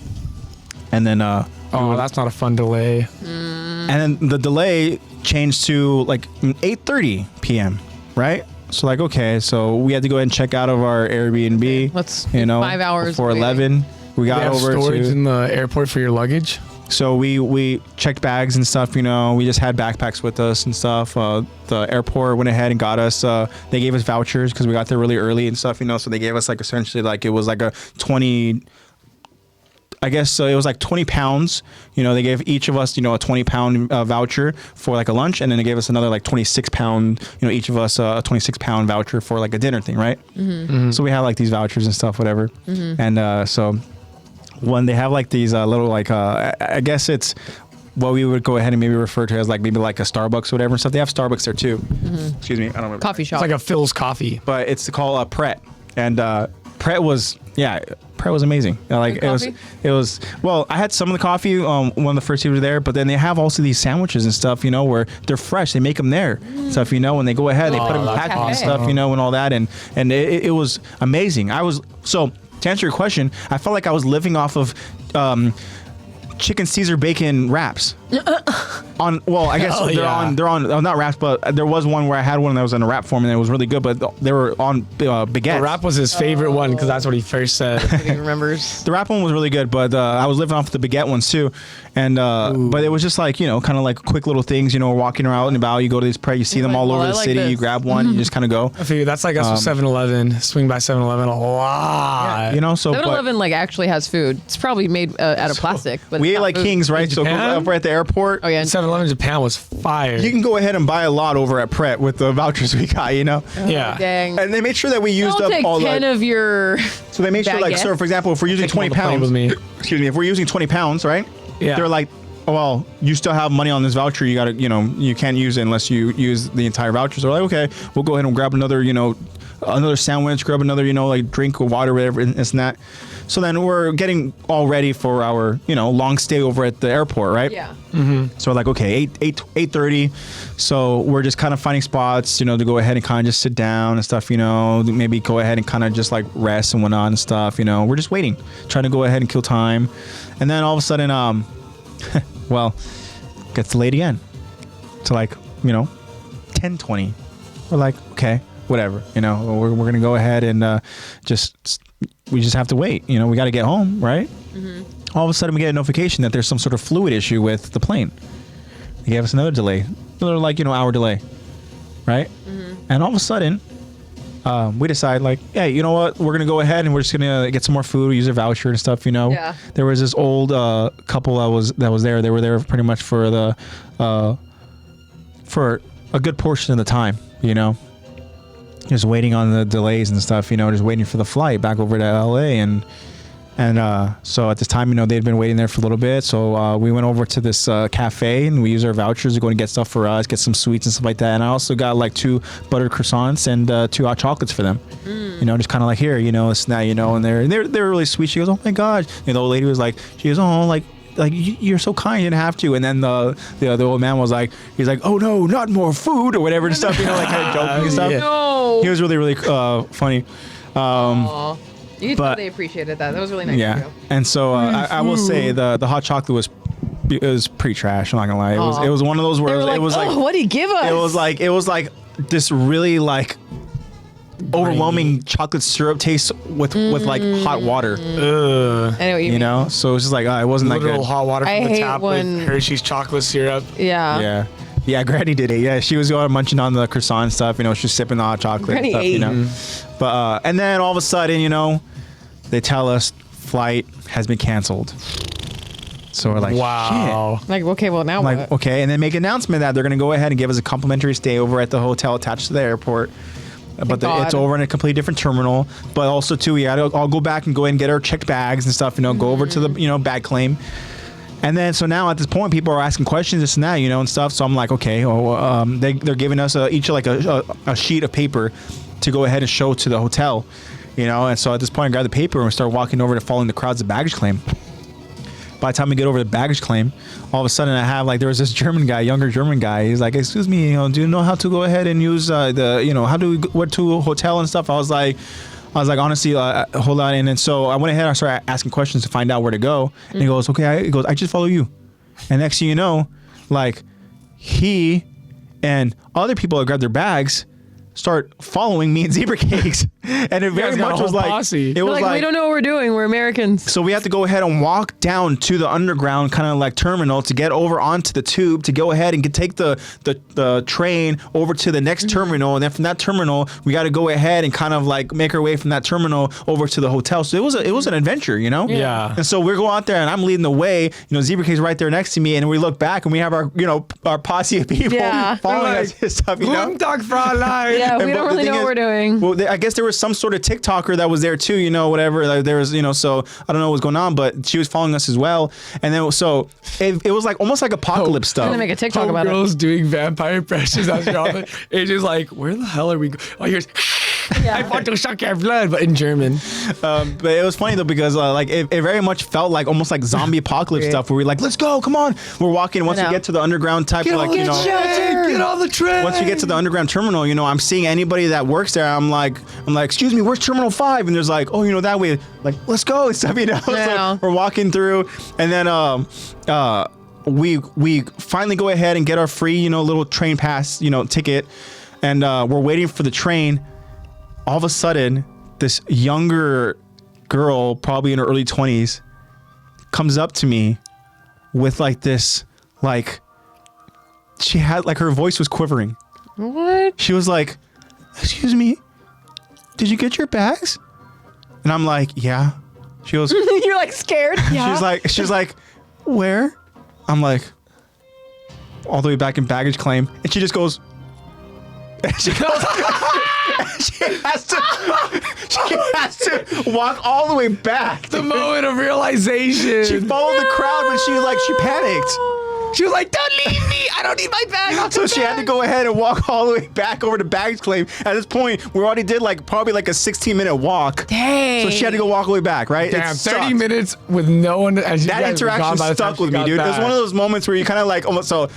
and then that's not a fun delay. and then the delay changed to like 8:30 p.m. right? So like, okay, so we had to go ahead and check out of our Airbnb. Let's 5 hours before waiting. 11. We got They have over storage to in the airport for your luggage. so we checked bags and stuff. We just had backpacks with us and stuff. The airport went ahead and got us. They gave us vouchers because we got there really early and stuff. So they gave us like essentially like it was like a 20. I guess so. It was like 20 pounds. They gave each of us, a 20-pound voucher for like a lunch, and then they gave us another like 26-pound. Each of us a 26-pound voucher for like a dinner thing, right? Mm-hmm. So we had like these vouchers and stuff, whatever. Mm-hmm. And so when they have like these little like I guess it's what we would go ahead and maybe refer to as like maybe like a Starbucks or whatever and stuff. They have Starbucks there too. Mm-hmm. Excuse me, I don't remember. Coffee shop. It's like a Phil's coffee, but it's called Pret, and Pret was Pret was amazing. Like Good it was well, I had some of the coffee one of the first years there, but then they have also these sandwiches and stuff, where they're fresh. They make them there. Stuff, when they go ahead, they put them in packets and stuff, and all that, and it was amazing. So to answer your question, I felt like I was living off of chicken Caesar bacon wraps. I guess they're on not wraps, but there was one where I had one that was in a wrap form and it was really good, but they were on baguettes. The wrap was his favorite one because that's what he first said. He remembers. The wrap one was really good, but I was living off the baguette ones too, and but it was just like kind of like quick little things. Walking around and about, you go to this Pret, you see them all over the city. You grab one, you just kind of go. I figure that's like us with 7-Eleven. Swing by 7-Eleven a lot. So 7-Eleven like actually has food. It's probably made out of plastic, but we it's ate not like food. kings, right? So over at the airport. Oh yeah. 7-Eleven Japan was fire. You can go ahead and buy a lot over at Pret with the vouchers we got, Yeah. Dang. And they made sure that we used Don't up take all 10 of your. So they made sure, like, baguettes. so for example, if we're using Take them 20 on the plane pounds, with me. excuse me, if we're using 20 pounds, right? Yeah. They're like, well, you still have money on this voucher. You gotta, you can't use it unless you use the entire voucher. So they're like, okay, we'll go ahead and grab another, another sandwich, grab another, like drink or water, whatever, and this and that. So then we're getting all ready for our, long stay over at the airport, right? Yeah. Mm-hmm. So like, okay, 8:30. So we're just kind of finding spots, to go ahead and kind of just sit down and stuff, maybe go ahead and kind of just like rest and whatnot and stuff, We're just waiting, trying to go ahead and kill time. And then all of a sudden, well, gets delayed again to like, 10:20. We're like, okay, whatever, we're going to go ahead and we just have to wait. We got to get home, right? Mm-hmm. All of a sudden, we get a notification that there's some sort of fluid issue with the plane. They gave us another delay, another like hour delay, right? Mm-hmm. And all of a sudden, we decide like, hey, you know what? We're gonna go ahead and we're just gonna get some more food, use a voucher and stuff. Yeah. There was this old couple that was there. They were there pretty much for for a good portion of the time. Just waiting on the delays and stuff, just waiting for the flight back over to LA. And so at this time, they'd been waiting there for a little bit. So we went over to this cafe and we used our vouchers to go and get stuff for us, get some sweets and stuff like that. And I also got like 2 buttered croissants and 2 hot chocolates for them. Just kind of like, here, this and that, and they're really sweet. She goes, oh my gosh. The old lady was like, she goes, oh, like you're so kind, you didn't have to. And then the old man was like, he's like, oh no, not more food or whatever and stuff, like kind of joking and stuff. Yeah. No. He was really, really funny. You could tell they appreciated that. That was really nice. Yeah. Of you. And so I will say the hot chocolate was pretty trash. I'm not gonna lie. It was one of those where it was like, what did he give us? It was like this really like overwhelming chocolate syrup taste with like hot water. I know what you mean. So it's just like it wasn't that Literal good. hot water I from the hate tap when- with Hershey's chocolate syrup. Yeah. Yeah, Granny did it. Yeah, she was going munching on the croissant and stuff. She's sipping the hot chocolate. Granny and stuff, ate. But and then all of a sudden, they tell us flight has been canceled. So we're like, wow. shit. Like, okay, well now Like, what? okay, and then make an announcement that they're going to go ahead and give us a complimentary stay over at the hotel attached to the airport. But it's over in a completely different terminal. But also, too, we had to all go back and go and get our checked bags and stuff, go over to the, bag claim. And then, so now at this point, people are asking questions, this and that, and stuff. So I'm like, okay, they're giving us each like a sheet of paper to go ahead and show to the hotel, And so at this point, I grabbed the paper and we start walking over to following the crowds of baggage claim. By the time we get over the baggage claim, all of a sudden I have there was this younger German guy. He's like, excuse me, do you know how to go ahead and use how do we what to a hotel and stuff? I was like, I was like, honestly, hold on. And then so I went ahead and I started asking questions to find out where to go. And he goes, okay. He goes, I just follow you. And next thing you know, like he and other people that grabbed their bags start following me and Zebra Cakes. And it very much was like, posse. it was like, we don't know what we're doing. We're Americans. so we have to go ahead and walk down to the underground kind of like terminal to get over onto the tube to go ahead and take the train over to the next terminal. And then from that terminal, we got to go ahead and kind of like make our way from that terminal over to the hotel. So it was an adventure, you know? Yeah. And so we go out there and I'm leading the way, you know, Zebra Cake's right there next to me. And we look back and we have our, you know, our posse of people following us and stuff, you know? Guten Tag, Fräulein. Yeah, we And don't really know what we're doing. Well, I guess there was some sort of TikToker that was there too, you know, whatever. Like, there was, you know, so I don't know what was going on, but she was following us as well. And then so it was like almost like apocalypse I'm stuff. gonna make a TikTok about it. Girls doing vampire impressions as you're on it. It's just like, where the hell are we going? Oh, here's I want to suck your blood, but in German. But it was funny though because like it very much felt like almost like zombie apocalypse stuff where we're like, let's go, come on. We're walking. Once we get to the underground type, like, you know, Get on the train. once we get to the underground terminal, you know, I'm seeing anybody that works there. I'm like, excuse me, where's Terminal 5? And there's like, oh, you know, that way, like, let's go and stuff, you know. Yeah. So we're walking through, and then we finally go ahead and get our free, you know, little train pass, you know, ticket, and we're waiting for the train. All of a sudden, this younger girl, probably in her early 20s, comes up to me with like this, like, she had like her voice was quivering. What? She was like, excuse me, did you get your bags? And I'm like, yeah. She goes, You're like scared? Yeah. she's like, where? I'm like, all the way back in baggage claim. And she just goes, she has to walk all the way back. The moment of realization. She followed the crowd, but she panicked. She was like, don't leave me. I don't need my bag. So she had to go ahead and walk all the way back over to baggage claim. At this point, we already did like probably like a 16-minute walk. Dang. So she had to go walk all the way back, right? Damn, It 30 sucked. minutes with no one. That That interaction stuck with me, dude. It was one of those moments where you kind of like almost so.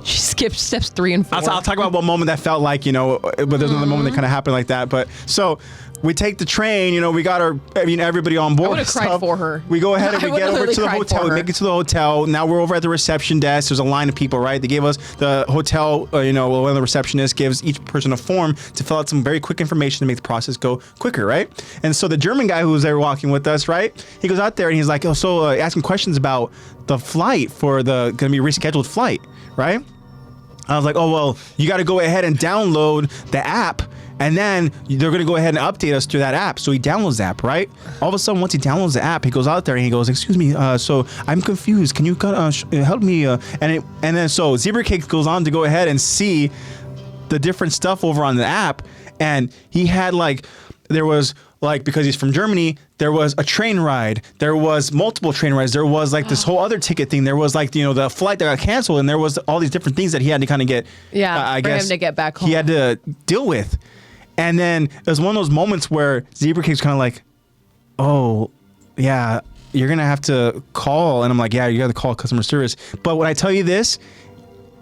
She skipped steps 3 and 4. I'll talk about one moment that felt like, you know, but there's another moment that kind of happened like that. But so we take the train, you know, we got everybody on board. I would have cried for her. We go ahead and we get over to the hotel. We make it to the hotel. Now we're over at the reception desk. There's a line of people, right? They gave us the hotel, you know, one of the receptionists gives each person a form to fill out some very quick information to make the process go quicker, right? And so the German guy who was there walking with us, right? He goes out there and he's like, asking questions about the flight for the going to be rescheduled flight, right? I was like, oh, well, you got to go ahead and download the app, and then they're going to go ahead and update us through that app. So he downloads the app, right? All of a sudden, once he downloads the app, he goes out there and he goes, excuse me, so I'm confused. Can you help me? And then so Zebra Cake goes on to go ahead and see the different stuff over on the app, and he had there was because he's from Germany, there was a train ride. There was multiple train rides. There was like this whole other ticket thing. There was like, you know, the flight that got canceled, and there was all these different things that he had to kind of get. Yeah, I for guess him to get back home. he had to deal with. And then it was one of those moments where Zebra Cake's kind of like, oh, yeah, you're going to have to call. And I'm like, yeah, you got to call customer service. But when I tell you this,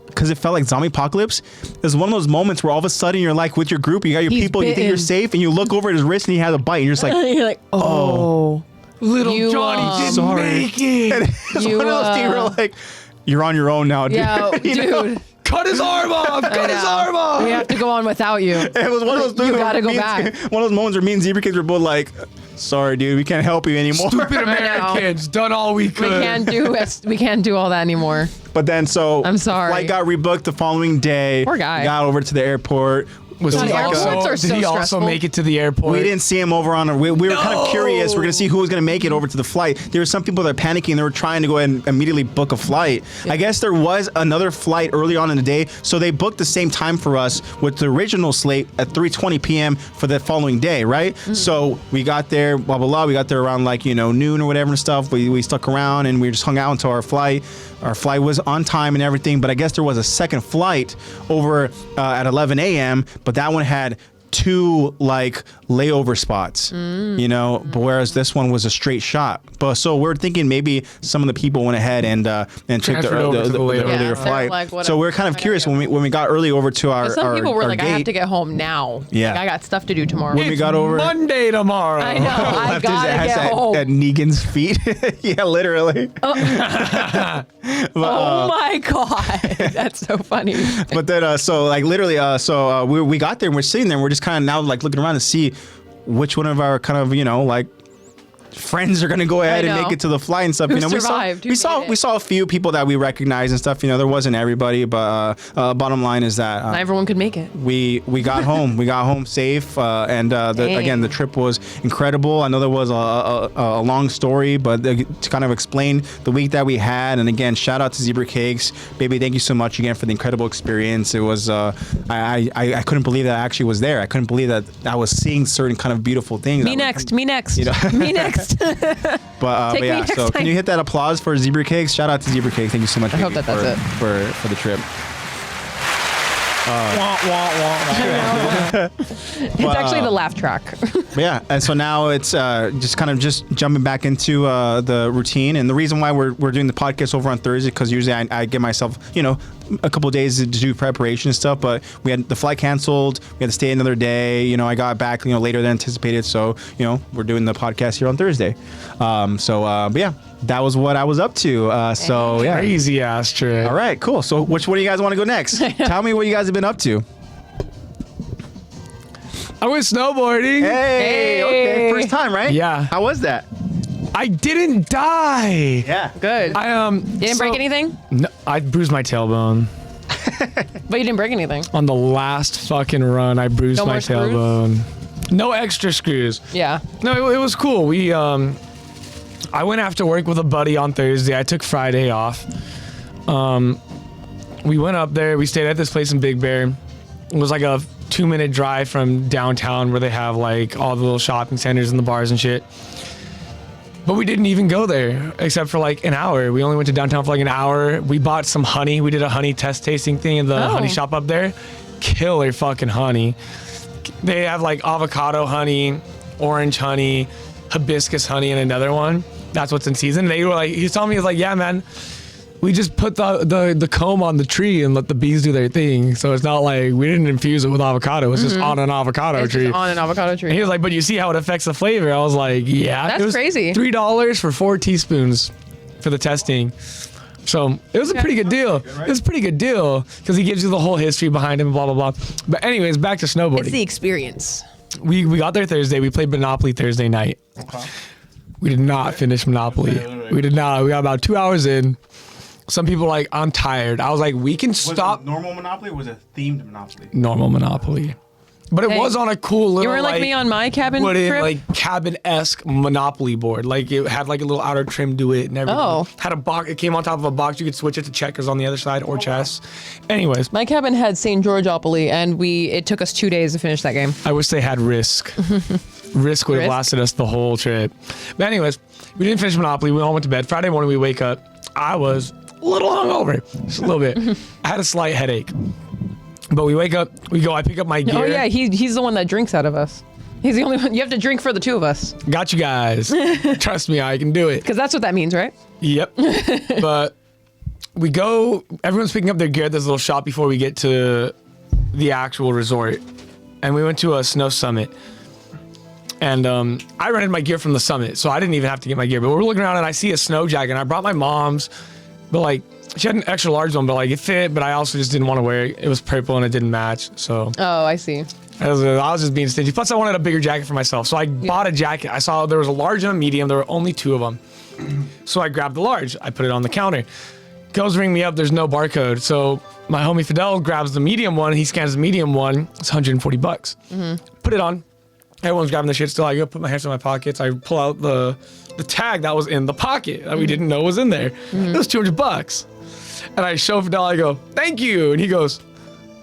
because it felt like zombie apocalypse, it's one of those moments where all of a sudden you're like with your group, you got your people, you think you're safe, and you look over at his wrist and he has a bite, and you're just like, You're like, oh. Little Johnny didn't sorry. make it. And it's one of those things where like, you're on your own now, dude. Yeah, You know? dude. Cut his arm off. Cut his arm off. We have to go on without you. It was one of those things You where gotta go me and- back. One of those moments where me and Zebra Kids were both like, sorry, dude, we can't help you anymore. Stupid Americans. Done all we could. We can't do all that anymore. But then I'm sorry. Flight got rebooked the following day. Poor guy. Got over to the airport. Was God, he airports also, are did so he also stressful. make it to the airport? We didn't see him over on a. We were kind of curious. We're gonna see who was gonna make it over to the flight. There were some people that were panicking. They were trying to go ahead and immediately book a flight. I guess there was another flight early on in the day, so they booked the same time for us with the original slate at 3:20 p.m. for the following day, right? So we got there, blah blah blah. We got there around noon or whatever and stuff. We stuck around and we just hung out until our flight. Our flight was on time and everything, but I guess there was a second flight over at 11 a.m. But that one had two like layover spots, you know, but whereas this one was a straight shot. But so we're thinking maybe some of the people went ahead and took the earlier flight. Like, so we're kind of curious when we got early over to our some people were our like, gate, I have to get home now. Yeah. Like, I got stuff to do tomorrow. When we got over Monday tomorrow. I know. I left his gotta ass get home. at Negan's feet. Yeah, literally. Oh my God. That's so funny. But then, so like literally, we got there and we're sitting there and we're just kind of now like looking around to see which one of our kind of, you know, like friends are gonna go ahead and make it to the flight and stuff. Who you know, survived? we saw a few people that we recognized and stuff. You know, there wasn't everybody, but bottom line is that Not everyone could make it. we got home. We got home safe, and again, the trip was incredible. I know there was a long story, but to kind of explain the week that we had, and again, shout out to Zebra Cakes, baby. Thank you so much again for the incredible experience. It was I couldn't believe that I actually was there. I couldn't believe that I was seeing certain kind of beautiful things. Me next. You know? Me next. But yeah, next so time. can you hit that applause for Zebra Cakes? Shout out to Zebra Cakes. Thank you so much. I hope baby, that's it. for the trip. It's actually the laugh track. But yeah, and so now it's just jumping back into the routine. And the reason why we're doing the podcast over on Thursday, because usually I give myself, you know, a couple of days to do preparation and stuff. But we had the flight canceled. We had to stay another day. You know, I got back, you know, later than anticipated. So, you know, we're doing the podcast here on Thursday. But yeah, that was what I was up to. So yeah. Crazy ass trip. All right, cool. So which one do you guys want to go next? Tell me what you guys have been up to. I went snowboarding. Hey, okay. First time, right? Yeah. How was that? I didn't die. Yeah. Good. You You didn't break anything? No, I bruised my tailbone. But you didn't break anything. On the last fucking run, I bruised No my more screws? tailbone. No extra screws. Yeah. No, it was cool. I went after work with a buddy on Thursday. I took Friday off. We went up there. We stayed at this place in Big Bear. It was like a 2-minute drive from downtown where they have like all the little shopping centers and the bars and shit. But we didn't even go there except for like an hour. We only went to downtown for like an hour. We bought some honey. We did a honey test tasting thing in the honey shop up there. Killer fucking honey. They have like avocado honey, orange honey, hibiscus honey, and another one. That's what's in season. They were like, he was telling me, he was like, yeah, man, we just put the comb on the tree and let the bees do their thing. So it's not like we didn't infuse it with avocado. It's just on an avocado tree. Just on an avocado tree. And he was like, but you see how it affects the flavor? I was like, yeah. That's it was crazy. $3 for 4 teaspoons for the testing. So it was a pretty good deal. It was a pretty good deal because he gives you the whole history behind him, blah, blah, blah. But anyways, back to snowboarding. It's the experience. We got there Thursday. We played Monopoly Thursday night. We did not finish Monopoly. We did not. We got about 2 hours in. Some people were like, I'm tired. I was like, we can stop. Was it normal Monopoly or was it themed Monopoly? Normal Monopoly. But it was on a cool little, You were like me on my cabin wooden, trip? like cabin-esque Monopoly board. Like it had like a little outer trim to it and everything. Oh. Had a box. It came on top of a box. You could switch it to checkers on the other side or chess. Anyways, My cabin had St. Georgeopoly, and it took us 2 days to finish that game. I wish they had Risk. Risk would have Risk? lasted us the whole trip. But anyways, we didn't finish Monopoly. We all went to bed. Friday morning we wake up. I was a little hungover, just a little bit. I had a slight headache. But we wake up, we go, I pick up my gear. Oh yeah, he's the one that drinks out of us. He's the only one. You have to drink for the two of us. Got you guys. Trust me, I can do it. Because that's what that means, right? Yep. But we go, everyone's picking up their gear at this little shop before we get to the actual resort. And we went to a snow summit. And I rented my gear from the summit, so I didn't even have to get my gear. But we're looking around and I see a snow jacket. And I brought my mom's, but like, she had an extra large one, but like it fit, but I also just didn't want to wear it. It was purple and it didn't match, so. Oh, I see. I was just being stingy. Plus, I wanted a bigger jacket for myself, so I bought a jacket. I saw there was a large and a medium. There were only 2 of them. So I grabbed the large. I put it on the counter. Goes ring me up. There's no barcode. So my homie Fidel grabs the medium one. He scans the medium one. It's $140. Put it on. Everyone's grabbing the shit still. I go put my hands in my pockets. I pull out the tag that was in the pocket that we didn't know was in there. It was $200. And I show Fidel, I go, thank you. And he goes,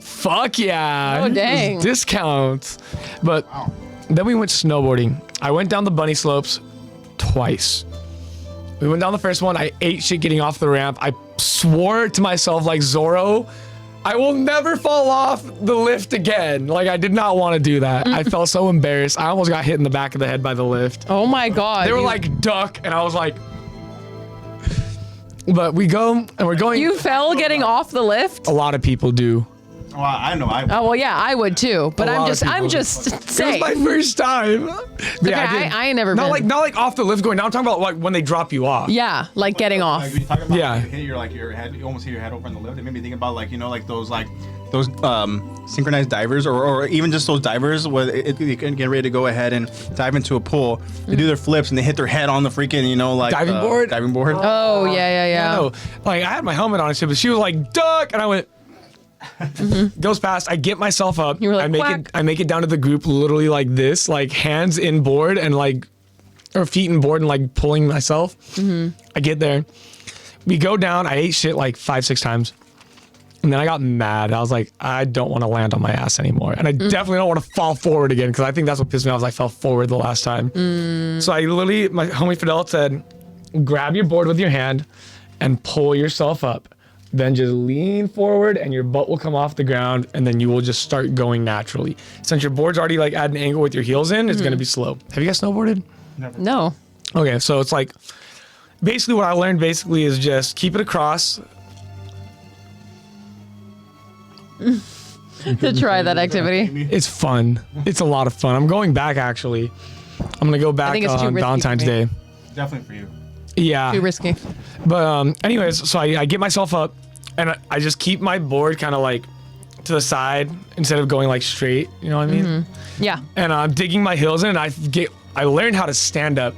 fuck yeah. Oh, dang. Discounts. But then we went snowboarding. I went down the bunny slopes twice. We went down the first one. I ate shit getting off the ramp. I swore to myself like Zorro I will never fall off the lift again. Like, I did not want to do that. I felt so embarrassed. I almost got hit in the back of the head by the lift. Oh my God. They were like, duck, and I was like, but we go, and we're going. You fell getting off the lift? A lot of people do. Well, I know. Oh, well, yeah, I would too. But I'm just saying. It was my first time. Okay, I ain't never been. Not like off the lift going down. I'm talking about like when they drop you off. Yeah, like getting off. Like, when you talk about Yeah. hit your head, you almost hit your head over in the lift. It made me think about like those synchronized divers or even just those divers where they can get ready to go ahead and dive into a pool. They do their flips and they hit their head on the freaking Diving board? Diving board. Oh, yeah. No, like I had my helmet on and shit, but she was like, duck, and I went. Goes past. I get myself up. You were like, I make it down to the group literally like this, like hands in board and like, or feet in board and like pulling myself. I get there. We go down. I ate shit like 5-6 times. And then I got mad. I was like, I don't want to land on my ass anymore. And I definitely don't want to fall forward again because I think that's what pissed me off. I fell forward the last time. So I literally, my homie Fidel said, grab your board with your hand and pull yourself up. Then just lean forward and your butt will come off the ground and then you will just start going naturally. Since your board's already like at an angle with your heels in, it's going to be slow. Have you guys snowboarded? Never. No. Okay, so it's like, basically what I learned is just keep it across. To try that activity. It's fun. It's a lot of fun. I'm going back actually. I'm going to go back think it's too on risky Valentine's for me. Day. Definitely for you. Yeah. Too risky. But anyways, so I get myself up and I just keep my board kind of like to the side instead of going like straight, you know what I mean? Yeah. And I'm digging my heels in and I learned how to stand up.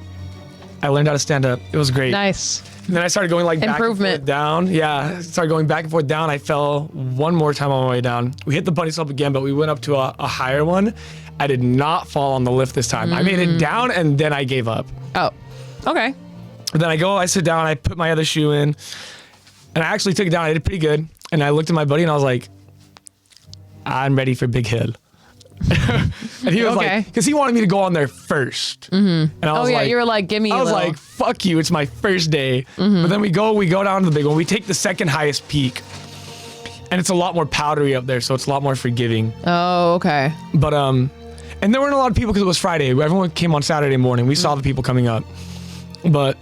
It was great. Nice. And then I started going like back and Improvement. forth down. Yeah, I started going back and forth down. I fell one more time on my way down. We hit the bunny slope again, but we went up to a higher one. I did not fall on the lift this time. I made it down and then I gave up. Oh, okay. But then I sit down, I put my other shoe in, and I actually took it down. I did pretty good. And I looked at my buddy and I was like, I'm ready for Big Hill. And he was like, because he wanted me to go on there first. And I was like, you were like, give me a I was little. like, fuck you, it's my first day. But then we go down to the big one. We take the second highest peak. And it's a lot more powdery up there, so it's a lot more forgiving. Oh, okay. But, and there weren't a lot of people because it was Friday. Everyone came on Saturday morning. We saw the people coming up. But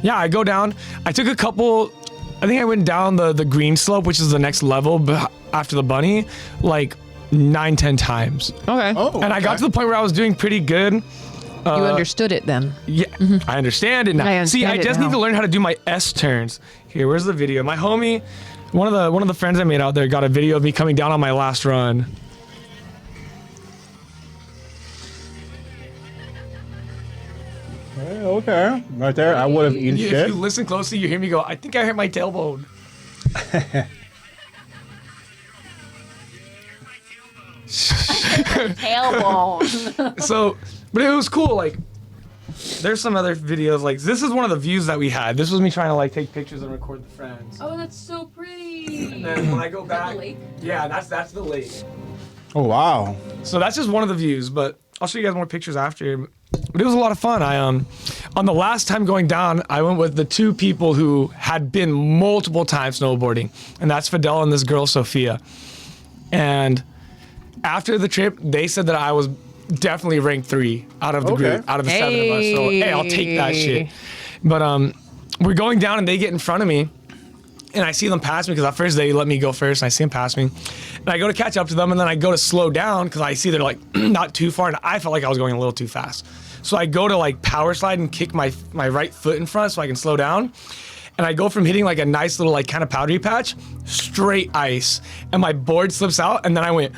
yeah, I go down. I took a couple, I think I went down the green slope, which is the next level after the bunny, like 9-10 times. Okay. Oh, And I got to the point where I was doing pretty good. You understood it then. Yeah, I understand it now. I understand I it just now. need to learn how to do my S turns. Here, where's the video? My homie, one of the friends I made out there got a video of me coming down on my last run. Okay. Right there, I would have eaten If shit. you listen closely, you hear me go, I think I hurt my tailbone. Tailbone. So, but it was cool. Like, there's some other videos. Like, this is one of the views that we had. This was me trying to like take pictures and record the friends. Oh, that's so pretty. And then when I go back, the lake? yeah, that's the lake. Oh wow. So that's just one of the views. But I'll show you guys more pictures after. But it was a lot of fun. I on the last time going down, I went with the two people who had been multiple times snowboarding, and that's Fidel and this girl Sophia. And after the trip, they said that I was definitely ranked 3 out of the group, out of the 7 of us. So hey, I'll take that shit. But we're going down and they get in front of me, and I see them pass me because at first they let me go first, and I see them pass me, and I go to catch up to them, and then I go to slow down because I see they're like not too far, and I felt like I was going a little too fast. So I go to like power slide and kick my right foot in front so I can slow down. And I go from hitting like a nice little like kind of powdery patch, straight ice. And my board slips out and then I went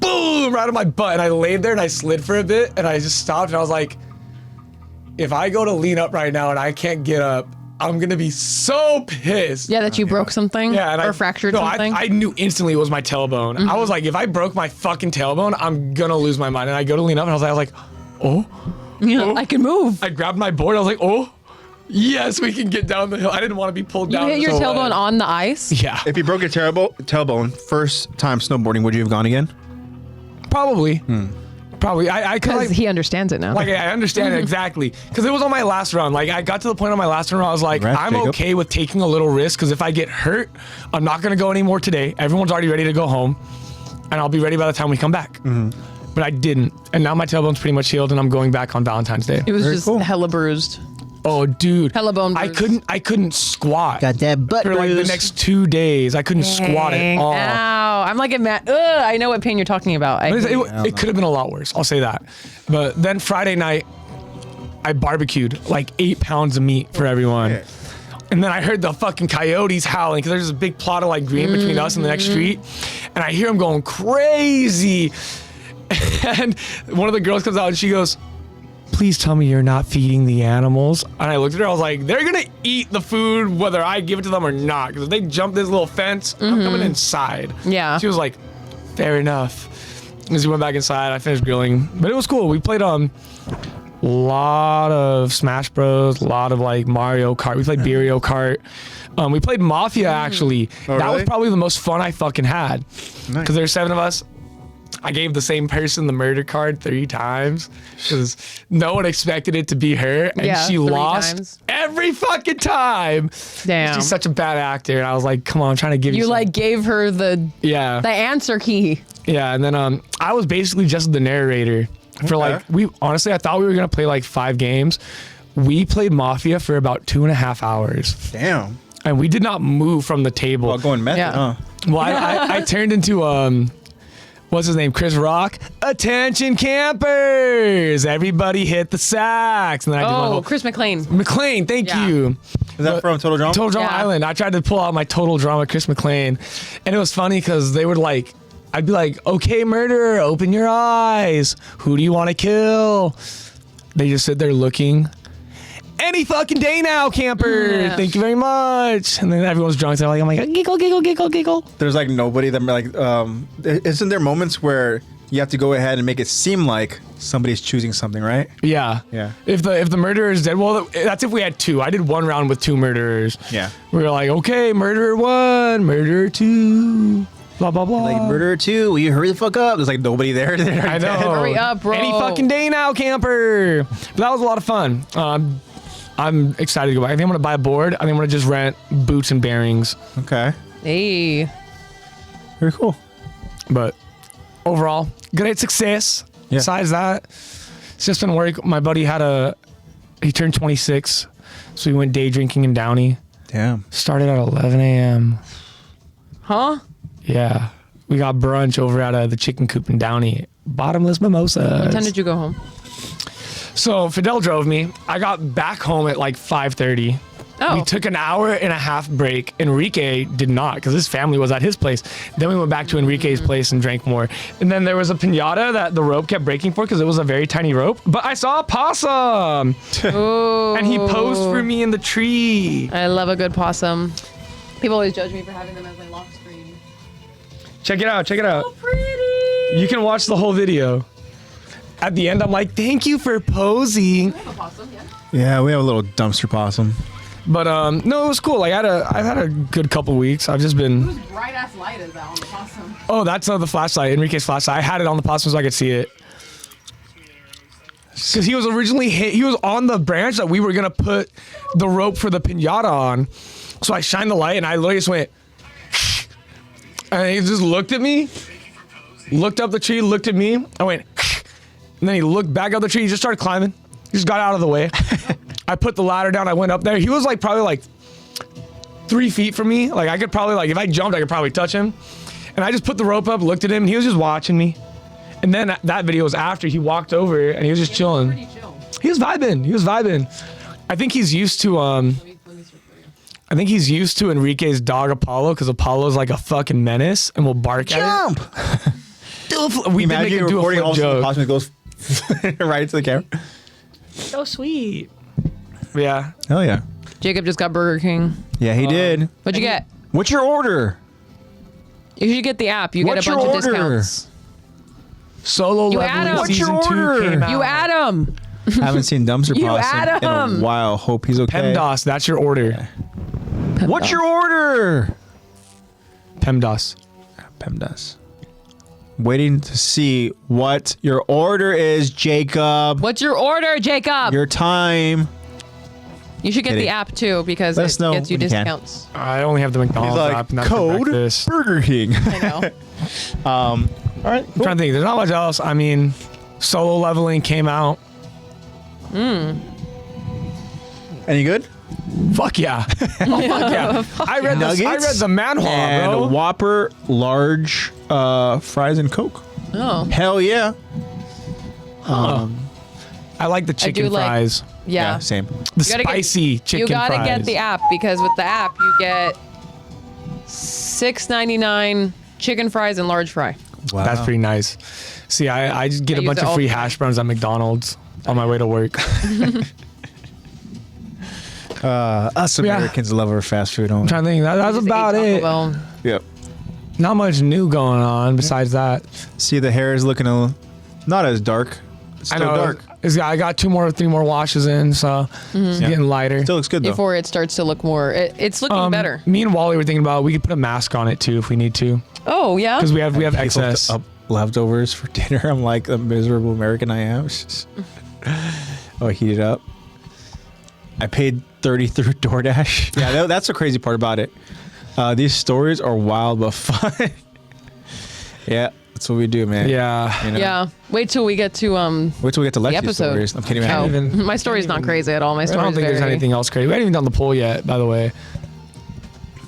boom right on my butt. And I laid there and I slid for a bit and I just stopped and I was like, if I go to lean up right now and I can't get up, I'm gonna be so pissed. Yeah, that you broke something or fractured something. I knew instantly it was my tailbone. I was like, if I broke my fucking tailbone, I'm gonna lose my mind. And I go to lean up and I was like, oh. Yeah, I can move. I grabbed my board. I was like, oh, yes, we can get down the hill. I didn't want to be pulled You down. hit your tailbone on the ice? Yeah. If you broke your tailbone, first time snowboarding, would you have gone again? Probably. Probably. I Because he understands it now. Like, I understand it exactly. Because it was on my last run. Like, I got to the point on my last run where I was like, Congrats, I'm Jacob. okay with taking a little risk because if I get hurt, I'm not going to go anymore today. Everyone's already ready to go home. And I'll be ready by the time we come back. But I didn't. And now my tailbone's pretty much healed and I'm going back on Valentine's Day. it was Very just cool. hella bruised. Oh, dude. Hella bone I bruise. couldn't squat. Got that butt For like the bruise. next 2 days. I couldn't squat at all. Ow. I'm like, I know what pain you're talking about. But it could have been a lot worse. I'll say that. But then Friday night, I barbecued like 8 pounds of meat for everyone. Yeah. And then I heard the fucking coyotes howling because there's a big plot of like green between us and the next street. And I hear them going crazy. And one of the girls comes out and she goes, please tell me you're not feeding the animals. And I looked at her, I was like, they're going to eat the food whether I give it to them or not. Because if they jump this little fence, I'm coming inside. Yeah. She was like, fair enough. As we went back inside, I finished grilling. But it was cool. We played a lot of Smash Bros, a lot of like Mario Kart. We played Mario Kart. We played Mafia actually. Oh, that really? was probably the most fun I fucking had. Because there's 7 of us. I gave the same person the murder card 3 times because no one expected it to be her, and Yeah, she 3 lost times. every fucking time. Damn. She's such a bad actor, and I was like, "Come on, I'm trying to give you." You some-" like gave her the yeah, answer key. yeah, and then I was basically just the narrator for like I thought we were gonna play like 5 games. We played Mafia for about 2.5 hours, Damn. and we did not move from the table. Well, going method, Yeah. huh? Well, I turned into what's his name? Chris Rock. Attention campers! Everybody hit the sax. And then I did my whole Chris McLean. McLean. Thank Yeah. you. Is that from Total Drama? Total Drama Yeah. Island. I tried to pull out my Total Drama Chris McLean, and it was funny because they would like. I'd be like, "Okay, murderer, open your eyes. Who do you want to kill?" They just sit there looking. Any fucking day now, camper. Yeah. Thank you very much. And then everyone's drunk. They're like, I'm like, giggle, giggle, giggle, giggle. There's like nobody that like isn't there moments where you have to go ahead and make it seem like somebody's choosing something, right? Yeah. Yeah. If the murderer is dead, well, that's if we had 2. I did 1 round with 2 murderers. Yeah. We were like, okay, murderer 1, murderer 2, blah, blah, blah. Like Murderer 2, will you hurry the fuck up? There's like nobody there. I know. Hurry up, bro. Any fucking day now, camper. But that was a lot of fun. I'm excited to go back. I think I'm going to buy a board. I think I'm going to just rent boots and bearings. Okay. Hey. Very cool. But overall, great success. Yeah. Besides that, it's just been work. My buddy he turned 26, so we went day drinking in Downey. Damn. Started at 11 a.m. Huh? Yeah. We got brunch over at the Chicken Coop in Downey. Bottomless mimosas. What time did you go home? So Fidel drove me. I got back home at like 5:30. Oh. We took an hour and a half break. Enrique did not because his family was at his place. Then we went back to Enrique's place and drank more. And then there was a piñata that the rope kept breaking for because it was a very tiny rope. But I saw a possum. Oh. And he posed for me in the tree. I love a good possum. People always judge me for having them as my lock screen. Check it out. Check it out. So pretty. You can watch the whole video. At the end, I'm like, thank you for posing. I have a possum, yeah. Yeah, we have a little dumpster possum. But no, it was cool. Like I've had a good couple weeks. I've just been. Whose bright ass light is that on the possum? Oh, that's the flashlight. Enrique's flashlight. I had it on the possum so I could see it. Because he was originally he was on the branch that we were gonna put the rope for the piñata on. So I shined the light and I literally just went. And he just looked at me, looked up the tree, looked at me. I went. And then he looked back up the tree. He just started climbing. He just got out of the way. I put the ladder down. I went up there. He was like probably like 3 feet from me. Like I could probably like if I jumped, I could probably touch him. And I just put the rope up, looked at him, and he was just watching me. And then that video was after he walked over and he was just chilling. Pretty chill. He was vibing. He was vibing. I think he's used to Enrique's dog Apollo because Apollo's like a fucking menace and will bark Jump! at it. We did make Imagine him do a recording flip also the joke. possum goes right into the camera. So sweet. Yeah. Hell yeah. Jacob just got Burger King. Yeah, he did. What'd you get? What's your order? You should get the app. You What's get a bunch your of order? discounts. Solo You add 'em. Leveling What's season your 2 order? came out. You add them. Haven't seen dumpster You possum add in a 'em. while. Hope he's okay. PEMDAS, that's your order. What's your order? PEMDAS. PEMDAS. waiting to see what your order is, Jacob. What's your order, Jacob? Your time. You should get Kidding. the app too because Let us it know gets you when you can. discounts. I only have the He's McDonald's like, app. And that's for code breakfast. Burger King. I know. All right. I'm trying to think. There's not much else. I mean, Solo Leveling came out. Any good? Fuck yeah. Fuck yeah. I read the manhwa, and bro. Whopper large fries and Coke. Oh. Hell yeah. I like the chicken like- fries. Yeah. Same. The You gotta spicy chicken You gotta fries. get the app because with the app you get $6.99 chicken fries and large fry. Wow. That's pretty nice. See, I just get I a use bunch it of all free the time. hash browns at McDonald's on my way to work. Us Yeah. Americans love our fast food. Don't I'm we? trying to think. That's Just ate about Taco it. Bell. Yep. Not much new going on besides that. See, the hair is looking not as dark. It's still dark. I got 3 more washes in, so it's Yeah. getting lighter. Still looks good though. Before it starts to look more, it's looking better. Me and Wally were thinking about we could put a mask on it too if we need to, Oh yeah. because we have I excess. cooked up leftovers for dinner. I'm like the miserable American I am. Oh, heat it up. I paid $30 through DoorDash. Yeah, that's the crazy part about it. These stories are wild but fun. Yeah, that's what we do, man. Yeah. You know? Yeah. Wait till we get to Wait till we get to Lexi's episode. stories. I'm kidding. Oh, even- my story's not crazy at all. My I story's don't think there's very- anything else crazy. We haven't even done the poll yet, by the way.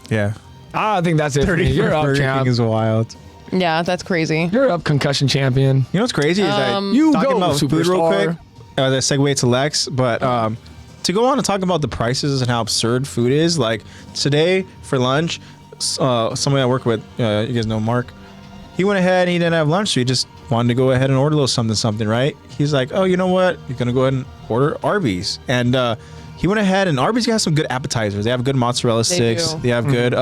Yeah. I think that's it. For me. You're up, Burger King champ. is wild. Yeah, that's crazy. You're up, concussion champion. You know what's crazy is that You talking go, about food real superstar. quick. That segue to Lex, but to go on and talk about the prices and how absurd food is. Like today for lunch, somebody I work with, you guys know Mark. He went ahead and he didn't have lunch, so he just wanted to go ahead and order a little something, right? He's like, oh, you know what? You're gonna go ahead and order Arby's, and he went ahead and Arby's has some good appetizers. They have good mozzarella sticks. do. They have good,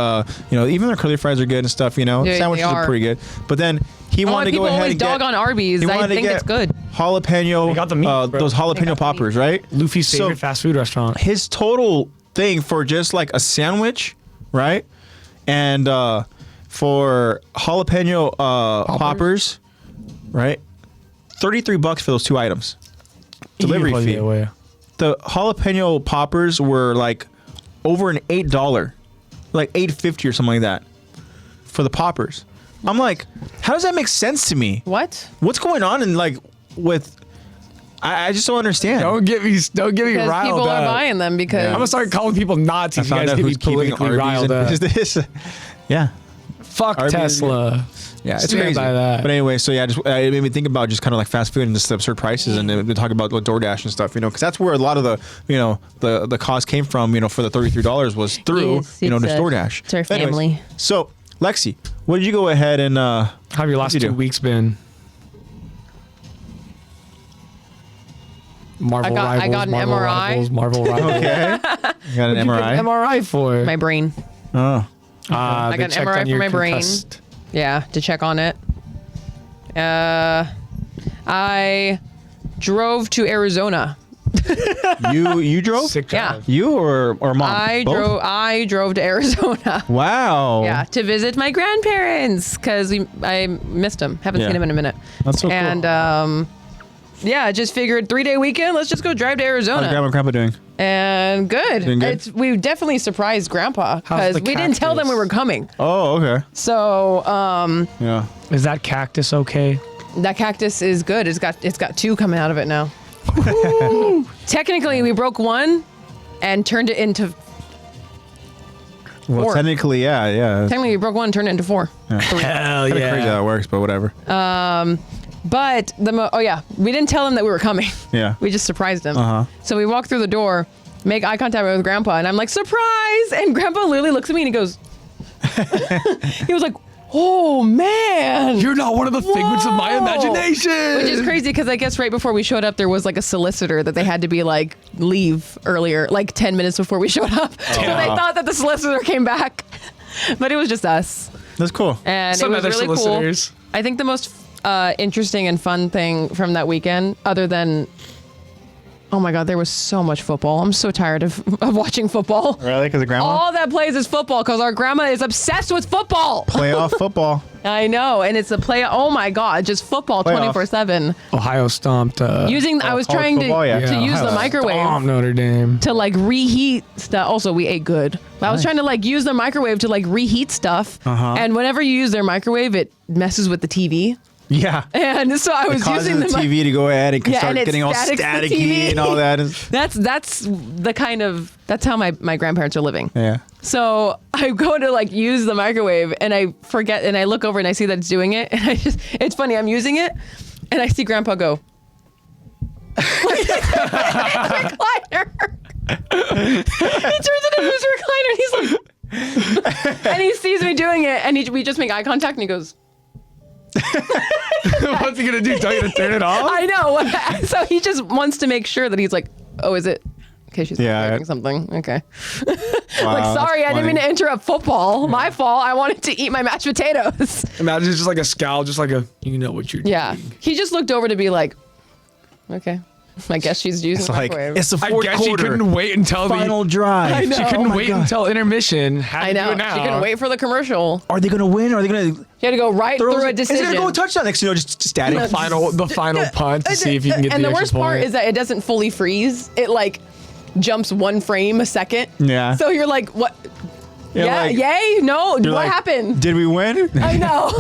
even their curly fries are good and stuff. Yeah, Sandwiches they are are. pretty good. But then he Why wanted to go people ahead always and dog get on Arby's? he I wanted to think get it's good. jalapeno, They got the meat, bro. those They got jalapeno the poppers, meat. right? Luffy's So- favorite fast food restaurant. His total thing for just like a sandwich, right? And for jalapeno poppers, right? $33 for those 2 items. Delivery Equally fee. away. The jalapeno poppers were like over an $8, like $8.50 or something like that for the poppers. I'm like, how does that make sense to me? What? What's going on in like with? I just don't understand. Don't get me Because riled people up. are buying them because I'm gonna start calling people Nazis. I You found guys out get me who's keeping politically Arby's riled in up. business. Yeah. Fuck Arby's- Tesla. Yeah, it's Stand crazy. by that. But anyway, so yeah, it made me think about just kind of like fast food and just the absurd prices, and then we talk about like DoorDash and stuff, because that's where a lot of the, the cost came from, for the $33 was through, Yes, this it's DoorDash. it's our Anyways, family. So Lexi, what did you go ahead and How have your last What'd you 2 do? weeks been? Marvel Rivals. I got an Marvel MRI. Rivals, Marvel Rivals. okay, you got an MRI? MRI for? my brain. Oh, I they got an checked MRI on for your my brain. concussed- Yeah, to check on it. I drove to Arizona. you drove? Sick Yeah. drive. You or mom? Both? I drove to Arizona. Wow. Yeah, to visit my grandparents because I missed them. Haven't Yeah. seen them in a minute. That's so cool. And yeah, just figured 3-day weekend. Let's just go drive to How's Arizona. Grandma and Grandpa doing? And good. Doing good? We definitely surprised Grandpa How's because the we didn't tell them we cactus? were coming. Oh, okay. So Yeah. Is that cactus okay? that cactus is good. It's got 2 coming out of it now. Technically, we broke 1 and turned it into. Well, 4. technically, yeah. Technically, we broke 1 and turned it into 4. Hell Kind of crazy how it works, but whatever. But we didn't tell them that we were coming. Yeah. We just surprised him. Uh-huh. So we walk through the door, make eye contact with Grandpa, and I'm like, surprise! And Grandpa literally looks at me and he goes, he was like, oh man! You're not one of the figments of my Whoa. imagination. Which is crazy because I guess right before we showed up, there was like a solicitor that they had to be like leave earlier, like 10 minutes before we showed up. So they thought that the solicitor came back, but it was just us, That's cool. and Some it was other really solicitors. cool. I think the most interesting and fun thing from that weekend, other than Oh my God, there was so much football. I'm so tired of watching football. Really? Because of grandma? All that plays is football because our grandma is obsessed with football. Playoff football. I know, and it's a play. Oh my God, just football Playoff. 24/7. Ohio stomped. Using, I was trying football, to yeah. use the Ohio microwave stomped Notre Dame. to like reheat stuff. Also, we ate good. But I was trying to like use the microwave to like reheat stuff. And whenever you use their microwave, it messes with the TV. Yeah. And so I was It causes using the TV to go ahead and start and it getting all statics the staticky TV. and all that. That's how my grandparents are living. Yeah. So I go to like use the microwave and I forget and I look over and I see that it's doing it and it's funny, I'm using it and I see Grandpa go. Recliner. He turns into his recliner and he's like and he sees me doing it and we just make eye contact and he goes. What's he gonna do? Tell you to turn it off? I know. So he just wants to make sure that he's like, oh, is it? Okay, she's doing something. Okay. Wow, like, sorry, I didn't mean to interrupt football. My fault. I wanted to eat my mashed potatoes. Imagine it's just like a scowl, just like a, you know what you're doing. He just looked over to be like, okay. I guess she's using It's the like, microwave. it's the I fourth guess she quarter. couldn't wait until Final drive. I know. She Oh couldn't my wait God. until intermission. Had I to do know. it now. She couldn't wait for the commercial. Are they going to win? Are they going to She had to go right through a Is decision. it going to go a touchdown next? You know, just static. The final punt to see if you can get and the the extra worst part point. is that it doesn't fully freeze. It like jumps one frame a second. Yeah. So you're like, what? You're yeah, like- yay? No, what You're like, happened? Did we win? I know.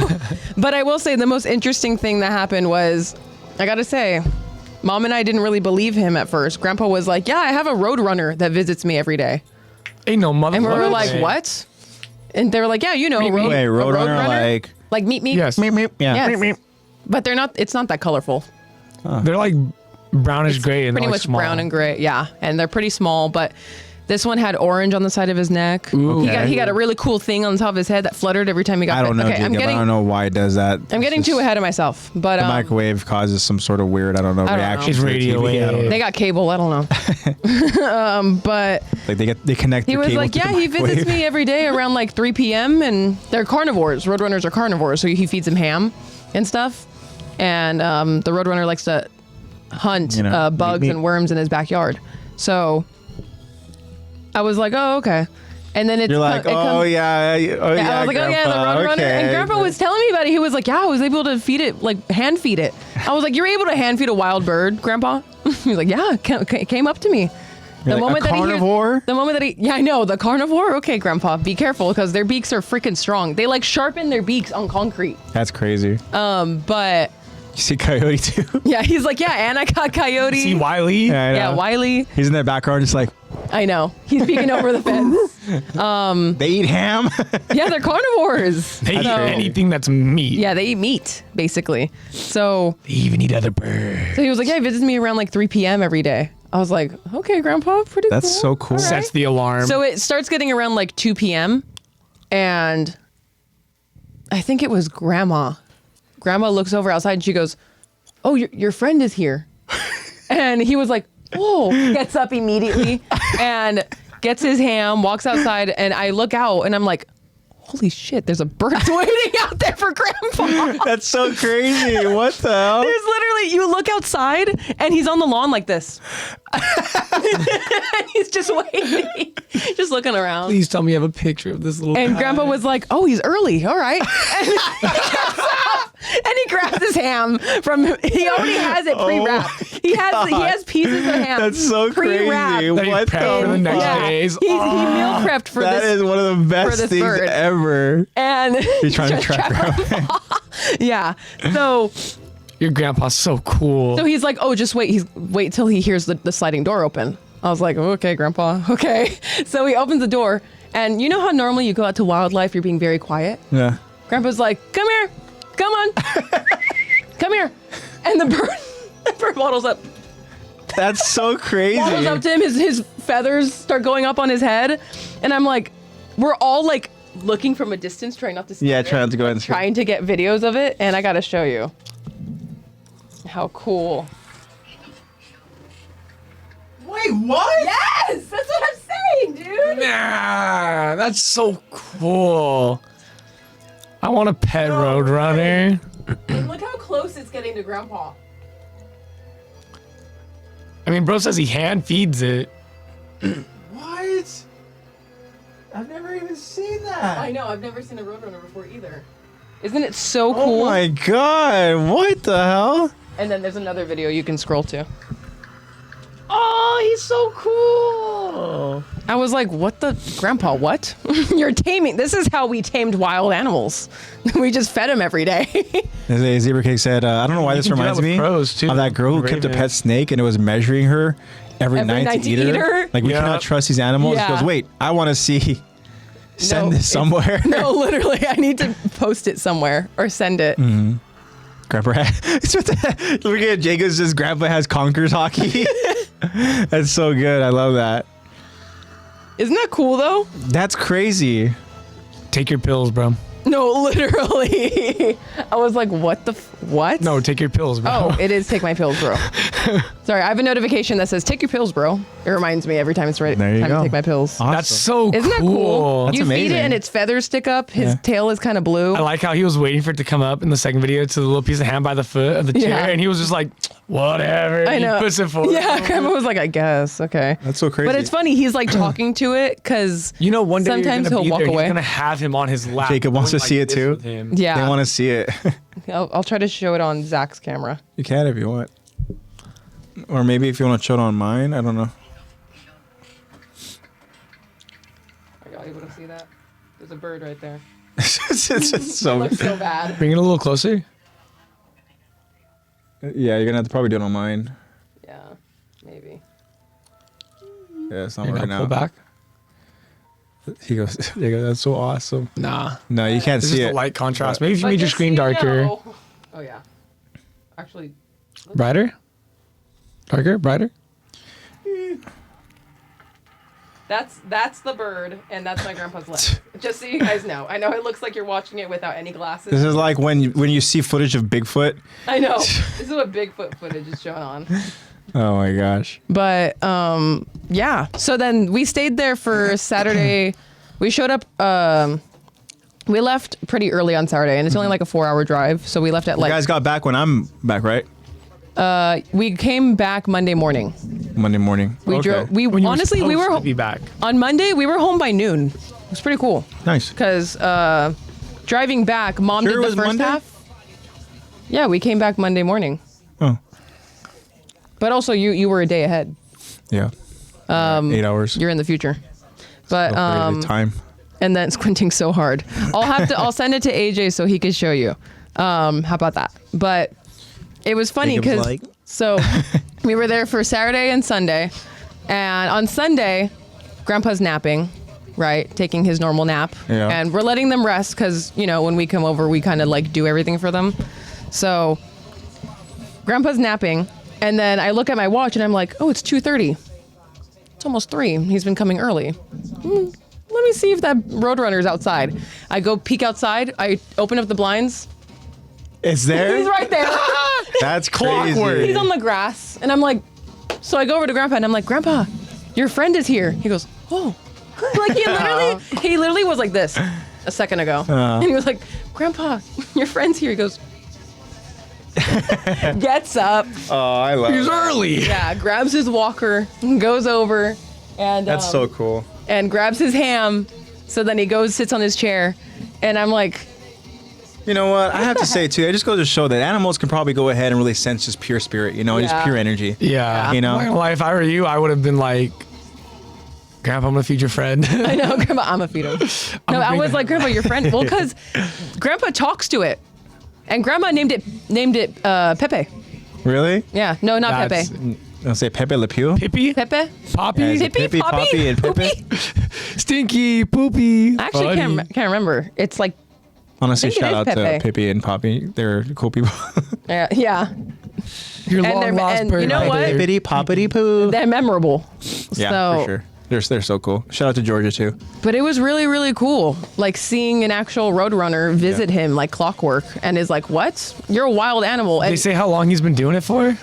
But I will say the most interesting thing that happened was, I gotta say, Mom and I didn't really believe him at first. Grandpa was like, yeah, I have a roadrunner that visits me every day. Ain't no mother. And we were like, what? And they were like, yeah, you know, Meep, meep. Wait, a Roadrunner, like meep meep. Yes. meep, meep. Yeah. Yes. But they're not. It's not that colorful. They're like brownish gray and Pretty they're, much like, small. brown and gray. Yeah, and they're pretty small. But this one had orange on the side of his neck. Ooh, He okay. got a really cool thing on top of his head that fluttered every time he got. I don't know, Okay, Jacob. I don't know why it does that. I'm getting too ahead of myself. But The microwave causes some sort of weird, I don't know, don't know. reaction. It's to the radio TV. I don't know. wave. they got cable. I don't know. But Like they connect. he the was cable like, to the yeah, he visits microwave. me every day around like 3 p.m. and they're carnivores. Roadrunners are carnivores, so he feeds them ham and stuff. And the Roadrunner likes to hunt You know, bugs meat. and worms in his backyard. So I was like, oh, okay. And then You're like, oh yeah, I was like, oh yeah, the Grandpa, Roadrunner. okay. And Grandpa was telling me about it. He was like, yeah, I was able to feed it, like hand feed it. I was like, you're able to hand feed a wild bird, Grandpa? He was like, yeah, it came up to me. You're like, a carnivore? The moment that yeah, I know, the carnivore. Okay, Grandpa, be careful because their beaks are freaking strong. They like sharpen their beaks on concrete. That's crazy. But You see Coyote too? yeah, he's like, yeah, and I got Coyote. See Wiley? Yeah, I Yeah, know. Wiley. He's in the background, just like I know. He's peeking over the fence. they eat ham. Yeah, they're carnivores. They eat So- anything that's meat. Yeah, they eat meat, basically. So They even eat other birds. he was like, yeah, he visits me around like 3 p.m. every day. I was like, okay, Grandpa, pretty cool. That's so cool. All right. Sets the alarm. So it starts getting around like 2 p.m. and I think it was Grandma. Grandma looks over outside and she goes, oh, your friend is here. And he was like, oh, gets up immediately and gets his ham, walks outside, and I look out and I'm like, holy shit, there's a bird waiting out there for Grandpa. That's so crazy. What the hell? There's literally, you look outside and he's on the lawn like this. He's just waiting, just looking around. Please tell me you have a picture of this little And guy. Grandpa was like, oh, he's early. All right. And he gets up and he grabs his ham from, he already has it pre-wrapped. He has pieces of ham. That's so pre-wrapped. crazy. That he What prepped for the the next fuck? days. He meal prepped for That this. is one of the best this things bird. ever. And He's trying to track Grandpa. yeah. So Your grandpa's so cool. he's like, oh, just wait. Wait till he hears the sliding door open. I was like, okay, Grandpa. Okay. So he opens the door. And you know how normally you go out to wildlife, you're being very quiet? Yeah. Grandpa's like, come here. Come on. Come here. And the bird waddles up. That's so crazy. Waddles up to him. His feathers start going up on his head. And I'm like, we're all like looking from a distance, trying not to see Yeah, it, trying not to go in. trying to get videos of it. And I got to show you how cool. Wait, what? Yes, that's what I'm saying, dude. Nah, that's so cool. I want a pet Roadrunner. And look how close it's getting to Grandpa. I mean, bro says he hand feeds it. What? I've never even seen that. I know. I've never seen a Roadrunner before either. Isn't it so cool? Oh my god! What the hell? And then there's another video you can scroll to. Oh, he's so cool. I was like, what the? Grandpa, what? You're taming. This is how we tamed wild animals. We just fed them every day. Zebra Cake said, I don't know why this can do that reminds with me crows, too. of that girl who kept a Raven. pet snake and it was measuring her every night to eat her. Like, we Yeah. cannot trust these animals. Yeah. He goes, wait, I want to see. Send this it's- somewhere. No, literally, I need to post it somewhere or send it. Grandpa had, look at Jacob's just grandpa has Conkers hockey. That's so good. I love that. Isn't that cool though? That's crazy. Take your pills, bro. No, literally. I was like, what the what? No, take your pills, bro. Oh, it is take my pills, bro. Sorry, I have a notification that says take your pills, bro. It reminds me every time it's There you time go. to take my pills. Awesome. That's so Isn't that cool? That's you feed amazing. it and its feathers stick up. His Yeah. tail is kind of blue. I like how he was waiting for it to come up in the second video to the little piece of ham by the foot of the chair, Yeah. and he was just like, whatever. I know. He puts it forward. Yeah, Grandma was like, I guess, okay. That's so crazy. But it's funny. He's like talking to it because You know, one day sometimes you're he'll gonna walk be there, away. He's gonna have him on his lap. Jacob wants going to see it this too? with him. Yeah, They want to see it. I'll try to show it on Zach's camera. You can if you want. Or maybe if you want to show it on mine. I don't know. Are y'all able to see that? There's a bird right there. it's just so. Looks so bad. Bring it a little closer. Yeah, you're gonna have to probably do it on mine. Yeah, maybe. Yeah, it's not Here, working now pull out. back. He goes, that's so awesome. Nah. No, you can't It's see just it. a light contrast. Maybe if you But made your just screen so you darker. know- Oh yeah. Actually, Brighter? Darker? Brighter? that's the bird, and that's my grandpa's leg. Just so you guys know. I know it looks like you're watching it without any glasses. This is like when you see footage of Bigfoot. I know. This is what Bigfoot footage is showing on. Oh my gosh. But yeah. So then we stayed there for Saturday. We showed up. We left pretty early on Saturday, and it's only like a 4-hour drive. So we left at You like guys got back when I'm back, right? we came back Monday morning. Monday morning. We Okay. drove. We When you honestly we supposed were to be back. on Monday. We were home by noon. It was pretty cool Nice. because driving back, Mom Sure did it the was first Monday? half. Yeah, we came back Monday morning. Oh. But also, you were a day ahead. Yeah. 8 hours. You're in the future. But Pretty good time. and then squinting so hard. I'll send it to AJ so he can show you. How about that? But it was funny Jacob's because like- so we were there for Saturday and Sunday, and on Sunday, Grandpa's napping, right, taking his normal nap, Yeah. and we're letting them rest because when we come over, we kind of like do everything for them. So Grandpa's napping, and then I look at my watch and I'm like, oh, it's 2:30. It's almost 3. He's been coming early. Let me see if that Roadrunner's outside. I go peek outside. I open up the blinds. It's there? He's right there. That's Clockwork. crazy. He's on the grass. And I'm like, so I go over to Grandpa and I'm like, Grandpa, your friend is here. He goes, oh. Like he literally was like this a second ago. And he was like, Grandpa, your friend's here. He goes, gets up. Oh, I love He's it. early. Yeah, grabs his walker, goes over, and That's so cool. and grabs his ham. So then he goes, sits on his chair, and I'm like, You know what? I have to say too. It just goes to show that animals can probably go ahead and really sense just pure spirit. Just Yeah. pure energy. Yeah. You know? I'm not gonna lie, if I were you, I would have been like, Grandpa, I'm gonna feed your friend. I know, Grandpa, I'm a feed him. No, I was like, Grandpa, your friend. Well, because Grandpa talks to it, and Grandma named it Pepe. Really? Yeah, no, not That's- Pepe. I'll say Pepe Le Pew. Pippy? Pepe. Poppy? Yeah, is it Pippy, Pippi, Poppy, Poppy, and Pepe? Poopy? Stinky, poopy. I actually funny. can't remember. It's like, Honestly, I think it shout is out to Pepe. Pippi and Poppy. They're cool people. yeah, Your And long they're- lost and you know bird. what? Pippity poppity poo. they're memorable. Yeah, so, for sure. They're so cool. Shout out to Georgia too. But it was really, really cool. Like seeing an actual Roadrunner visit him like clockwork and is like, what? You're a wild animal. They And say how long he's been doing it for?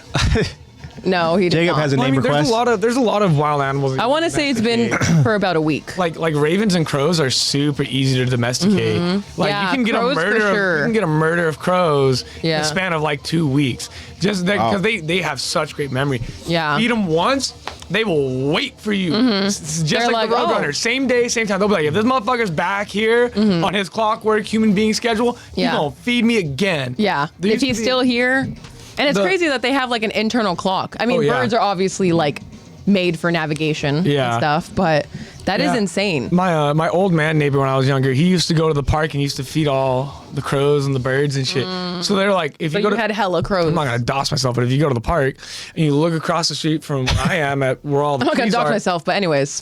No, he did Jacob not. has a name request. There's a lot of wild animals. I want to say it's been for about a week. Like ravens and crows are super easy to domesticate. Like Yeah, you can get crows for sure. you can get a murder of crows in Yeah. the span of like 2 weeks. Just because they have such great memory. Yeah. Feed them once, they will wait for you. It's just They're like the like, Roadrunner. oh. Same day, same time. They'll be like, if this motherfucker's back here on his clockwork human being schedule, he's Yeah. gonna feed me again. Yeah. There If used to he's be- still here. And it's The- crazy that they have like an internal clock. I mean, Oh, yeah. birds are obviously like made for navigation Yeah. and stuff, but that is Yeah. insane. My old man neighbor when I was younger, he used to go to the park and used to feed all the crows and the birds and shit. So they're like, if So you go you to had hella crows. I'm not gonna doss myself, but if you go to the park and you look across the street from where I am at where all the I'm not gonna trees dox are, myself, but anyways.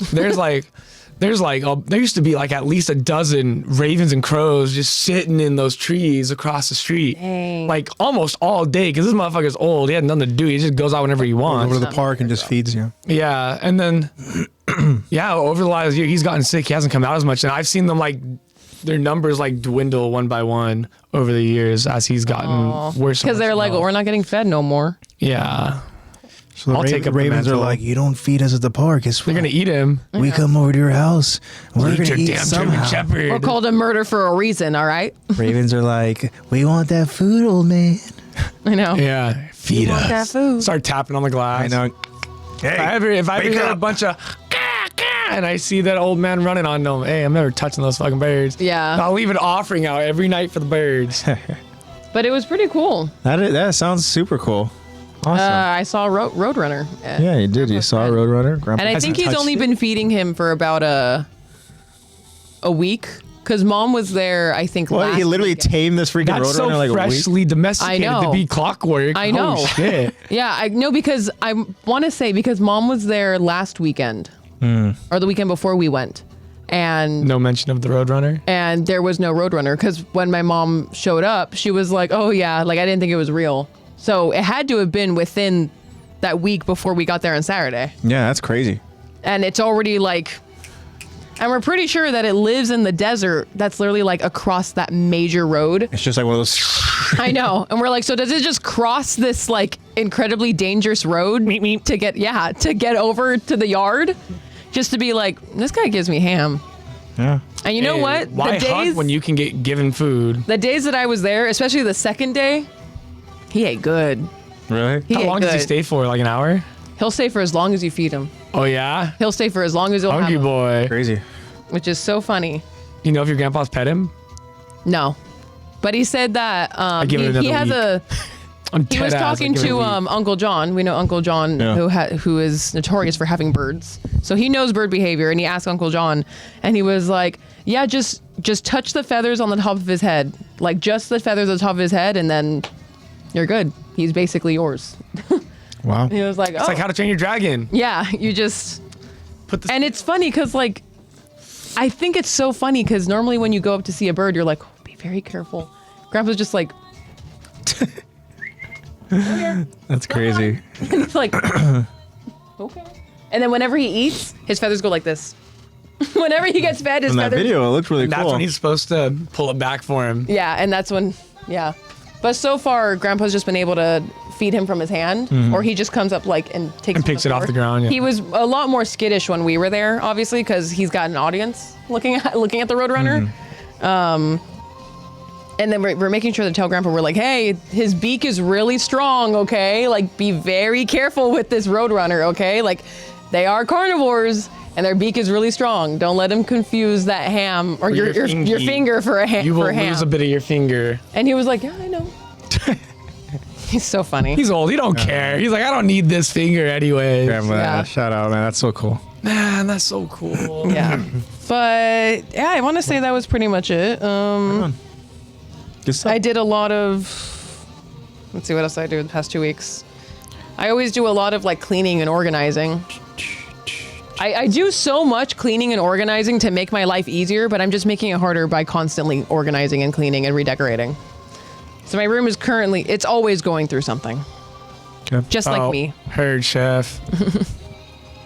there used to be like at least a dozen ravens and crows just sitting in those trees across the street, Dang. like almost all day. Because this motherfucker's old, he had nothing to do. He just goes out whenever he wants. Over to the park and just feeds you. Yeah, and then over the last year he's gotten sick. He hasn't come out as much, and I've seen them like their numbers like dwindle one by one over the years as he's gotten worse. Because they're like, well, we're not getting fed no more. yeah, So the I'll take up the ravens are mantle. like, you don't feed us at the park. It's they're gonna eat him. We come over to your house. And we're Eat gonna your eat damn somehow. German Shepherd. We're called a murder for a reason, all right? Ravens are like, we want that food, old man. I know. Yeah, feed want us. that food. Start tapping on the glass. I know. Hey, If I ever wake hear a up. bunch of "Caw, caw," and I see that old man running on them, hey, I'm never touching those fucking birds. Yeah. I'll leave an offering out every night for the birds. But it was pretty cool. That sounds super cool. Awesome. I saw Roadrunner. yeah, you did. You saw Roadrunner. Grandpa And I hasn't think he's touched only it. been feeding him for about a week. Because mom was there, I think, What? last He literally weekend. tamed this freaking That's so Roadrunner like a week? freshly domesticated I know. to be clockwork. I know. Oh, shit. Yeah, I know because I want to say because mom was there last weekend or the weekend before we went. And No mention of the Roadrunner. and there was no Roadrunner because when my mom showed up, she was like, "Oh yeah, like I didn't think it was real." So it had to have been within that week before we got there on Saturday, Yeah, that's crazy. and it's already like, and we're pretty sure that it lives in the desert. That's literally like across that major road. It's just like one of those. I know, and we're like, so does it just cross this like incredibly dangerous road to get over to the yard, just to be like, this guy gives me ham. Yeah. And you know Hey, what? Why hunt when you can get given food? The days that I was there, especially the second day, he ate good. Really? He How ate long does he good. stay for? Like an hour? He'll stay for as long as you feed him. Oh, yeah? He'll stay for as long as you'll have Hungry him, boy. Crazy. which is so funny. You know if your grandpa's pet him? No, but he said that give it he another has week. a. I'm He was dead ass, I talking give it a to week. Uncle John. We know Uncle John, Yeah. who is notorious for having birds. So he knows bird behavior, and he asked Uncle John, and he was like, "Yeah, just touch the feathers on the top of his head, like just the feathers on the top of his head, and then you're good. He's basically yours." Wow. He was like, "Oh, It's like How to Train Your Dragon. yeah, you just." Put the And it's funny because, like, I think it's so funny because normally when you go up to see a bird, you're like, oh, be very careful. Grandpa's just like, That's crazy. he's like, okay. And then whenever he eats, his feathers go like this. Whenever he gets fed, his In that feathers. video, it looked really That's cool. when he's supposed to pull it back for him. Yeah, and that's when, yeah. But so far, Grandpa's just been able to feed him from his hand, or he just comes up like and takes And picks it off floor. the ground, yeah. He was a lot more skittish when we were there, obviously, because he's got an audience looking at the Roadrunner. And then we're making sure to tell Grandpa, we're like, hey, his beak is really strong, okay? Like, be very careful with this Roadrunner, okay? Like, they are carnivores, and their beak is really strong. Don't let him confuse that ham or your fingy. finger for a ham. You will for ham. lose a bit of your finger. And he was like, yeah, I know. He's so funny. He's old. He don't care. He's like, I don't need this finger anyway. Grandma, Yeah. shout out, man. That's so cool. Man, that's so cool. Yeah. But, yeah, I want to say that was pretty much it. Good stuff. I did a lot of, let's see what else I do the past 2 weeks. I always do a lot of like cleaning and organizing. I do so much cleaning and organizing to make my life easier, but I'm just making it harder by constantly organizing and cleaning and redecorating. So my room is currently, it's always going through something. Okay. Just like Oh, me. Heard, chef.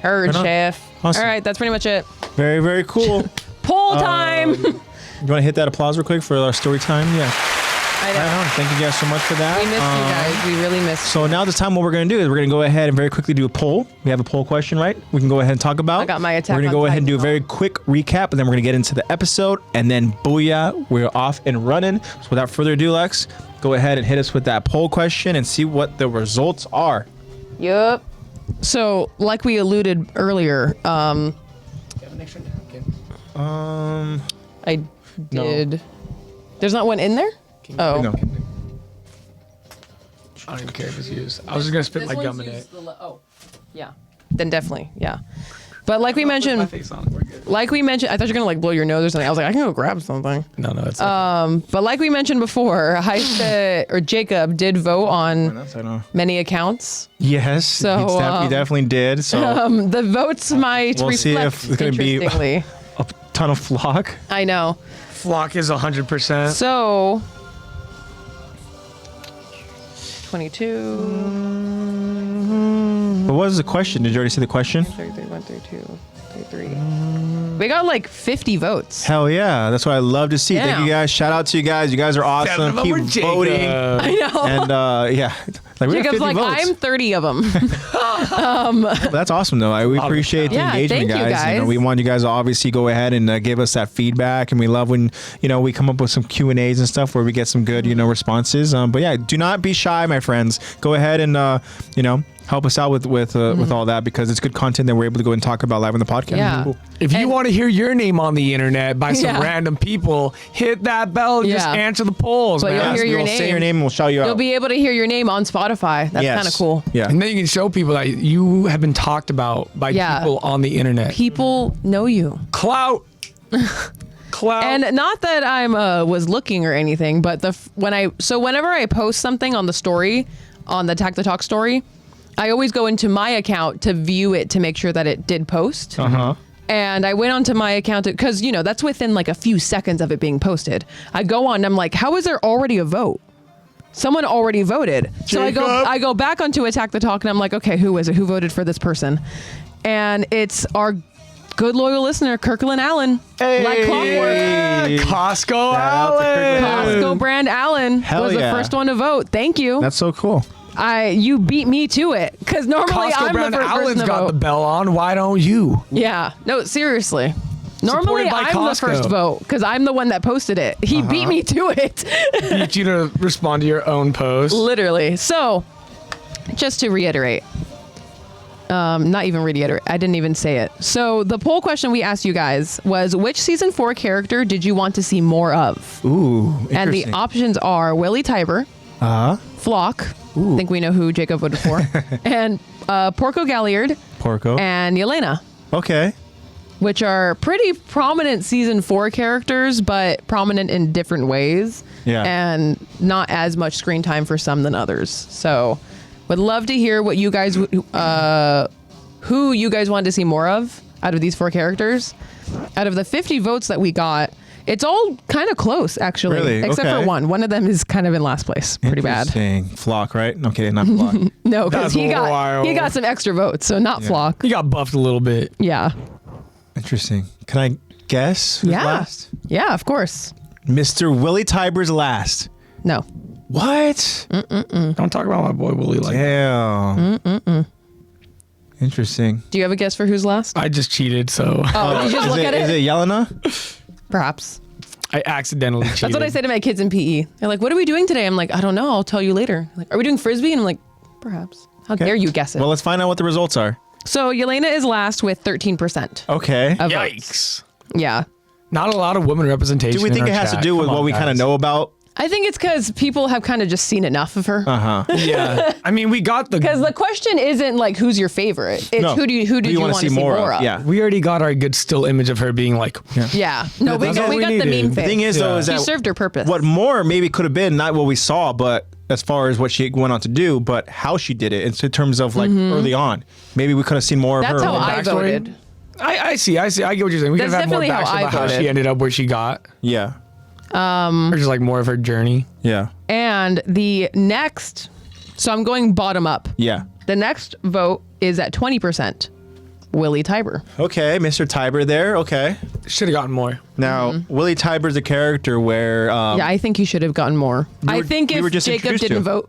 Heard, Right on. chef. Awesome. All right, that's pretty much it. Very, very cool. Poll time! You want to hit that applause real quick for our story time? Yeah. I know. Right on. Thank you guys so much for that. We miss you guys. We really miss Yes. So now this time what we're going to do is we're going to go ahead and very quickly do a poll. We have a poll question, right? We can go ahead and talk about. I got my Attack We're going to on go ahead and do a Titan very quick recap, and then we're going to get into the episode, and then booyah, we're off and running. So without further ado, Lex, go ahead and hit us with that poll question and see what the results are. Yup. So, like we alluded earlier, You have an extra napkin? I did. There's not one in there? Oh. No. I don't even care if it's used. I was just gonna spit my gum in it. Oh, yeah. Then definitely, yeah. But like we My mentioned, face on it. We're good. I thought you were gonna like blow your nose or something. I was like, I can go grab something. No, it's But like we mentioned before, or Jacob did vote on many accounts. Yes, So, he definitely did. So The votes might We'll see reflect if it's gonna be- interestingly. a ton of flock. I know. flock is 100%. So 22, What was the question? Did you already see the question? 33, 1, 32, 33. We got like 50 votes. Hell yeah, that's what I love to see. Thank Yeah. you guys. Shout out to you guys. You guys are Seven awesome. of them Keep were Jacob. voting. I know. And yeah, like we got Jacob's 50 like, votes. I'm 30 of them. That's awesome though. We appreciate the Yeah, engagement, thank you, guys. guys. We want you guys to obviously go ahead and give us that feedback, and we love when we come up with some Q&As and stuff where we get some good responses. But yeah, do not be shy, my friends. Go ahead and help us out with all that, because it's good content that we're able to go and talk about live on the podcast. Yeah. Cool. If you And- want to hear your name on the internet by some Yeah. random people, hit that bell. Just Yeah. answer the polls, But man. you'll hear your we'll name. say your name and we'll shout you out. You'll be able to hear your name on Spotify. That's Yes. kind of cool. Yeah. And then you can show people that you have been talked about by Yeah. people on the internet. People know you. Clout. Clout. And not that I'm was looking or anything, but whenever I post something on the story, on the Attack the Talk story, I always go into my account to view it to make sure that it did post. And I went onto my account because that's within like a few seconds of it being posted. I go on and I'm like, how is there already a vote? Someone already voted. So I go back onto Attack the Talk and I'm like, okay, who is it? Who voted for this person? And it's our good loyal listener, Kirkland Allen. Like clockwork. Costco out to Kirkland Allen. Costco brand Allen Hell was yeah. the first one to vote. Thank you. That's so cool. You beat me to it because normally Costco I'm brand the first person Allen's to got vote. the bell on. Why don't you? Yeah. No, seriously. Normally Supported by I'm the Costco. first vote because I'm the one that posted it. He beat me to it. Need you to respond to your own post. Literally. So, just to reiterate, not even reiterate, I didn't even say it. So, the poll question we asked you guys was, which season 4 character did you want to see more of? Ooh, And the interesting. options are Willie Tiber, Flock, I think we know who Jacob voted for, and Porco Galliard, Porco. and Yelena, Okay. which are pretty prominent season 4 characters, but prominent in different ways. Yeah. And not as much screen time for some than others. So would love to hear what you guys, who you guys wanted to see more of out of these 4 characters. Out of the 50 votes that we got, it's all kind of close, actually. Really? Except Okay. for one. One of them is kind of in last place. Pretty bad. Interesting. Flock, right? Okay, not Flock. No, because That's he wild. got some extra votes, so not Flock. You got buffed a little bit. Yeah. Interesting. Can I guess who's Yeah. last? Yeah, of course. Mr. Willie Tiber's last. No. What? Don't talk about my boy Willie like that. Damn. Interesting. Do you have a guess for who's last? I just cheated, so Oh, did you just look at Is it? it Yelena? Perhaps. I accidentally cheated. That's what I say to my kids in PE. They're like, what are we doing today? I'm like, I don't know. I'll tell you later. Like, are we doing Frisbee? And I'm like, perhaps. How dare you guess it? Well, let's find out what the results are. So Yelena is last with 13% Okay. of votes. Yikes. Yeah. Not a lot of women representation. Do we in think our it has to chat. do with Come what on, we kind of guys. know about? I think it's because people have kind of just seen enough of her. Yeah. I mean, we got the. Because the question isn't like, who's your favorite? It's No. who do you want to see more of? Yeah. We already got our good still image of her being like. Yeah. No, we That's got, all we we got the needed. meme The The face. thing is, though, Yeah. is She that served her purpose. what more maybe could have been not what we saw, but as far as what she went on to do, but how she did it. It's in terms of like early on. Maybe we could have seen more of That's her. how I backstory? voted. I see. I get what you're saying. We could That's have had more definitely how backstory I about how voted. she ended up where she got. Yeah. Or just like more of her journey. Yeah. And the next, so I'm going bottom up. Yeah. The next vote is at 20%. Willie Tiber. Okay, Mr. Tiber there. Okay. Should have gotten more. Now, Willie Tiber's a character where Yeah, I think he should have gotten more. I think we if were just Jacob introduced didn't to. vote.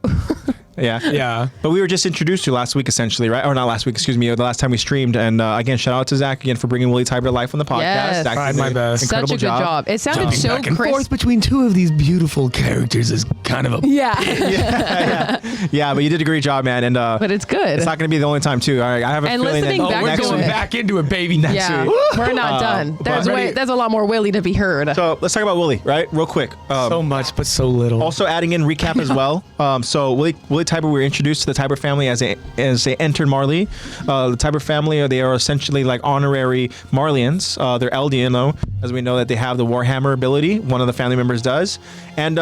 Yeah. Yeah. But we were just introduced to last week, essentially, right? Or not last week, excuse me, the last time we streamed. And again, shout out to Zach again for bringing Willie Tiber to life on the podcast. Yes. Zach Tried did my an best. Such a incredible good job. It sounded Jumping so back and crisp. forth between two of these beautiful characters is kind of a Yeah. Yeah, but you did a great job, man. And But it's good. it's not going to be the only time, too. All right, I have a And feeling listening that back we're to next going it. week. back into it, baby. Next Yeah, week. we're not done. There's a lot more Willie to be heard. So let's talk about Willie, right? Real quick. So much, but so little. Also adding in recap as well. So Willie Tiber, we were introduced to the Tiber family as they entered Marley. The Tiber family, they are essentially like honorary Marleyans. They're Eldian, though, as we know that they have the Warhammer ability. One of the family members does. And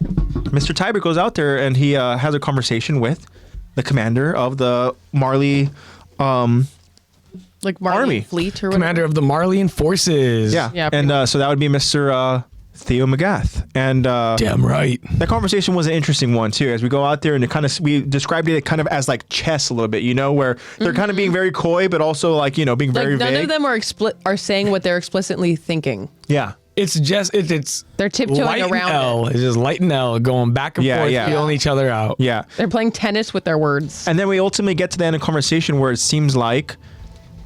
Mr. Tiber goes out there and he has a conversation with the commander of the Marley Like Marley Army. Fleet or whatever. Commander of the Marleyan forces. Yeah. Yeah, pretty And so that would be Mr. Theo McGath. And Damn right. that conversation was an interesting one too, as we go out there and we described it kind of as like chess a little bit, where they're kind of being very coy, but also like, being Like very none vague. of them are saying what they're explicitly thinking. Yeah. It's just it's They're tiptoeing light and around L. it. It's just light and L going back and Yeah, forth, yeah. feeling each other out. Yeah. They're playing tennis with their words. And then we ultimately get to the end of the conversation where it seems like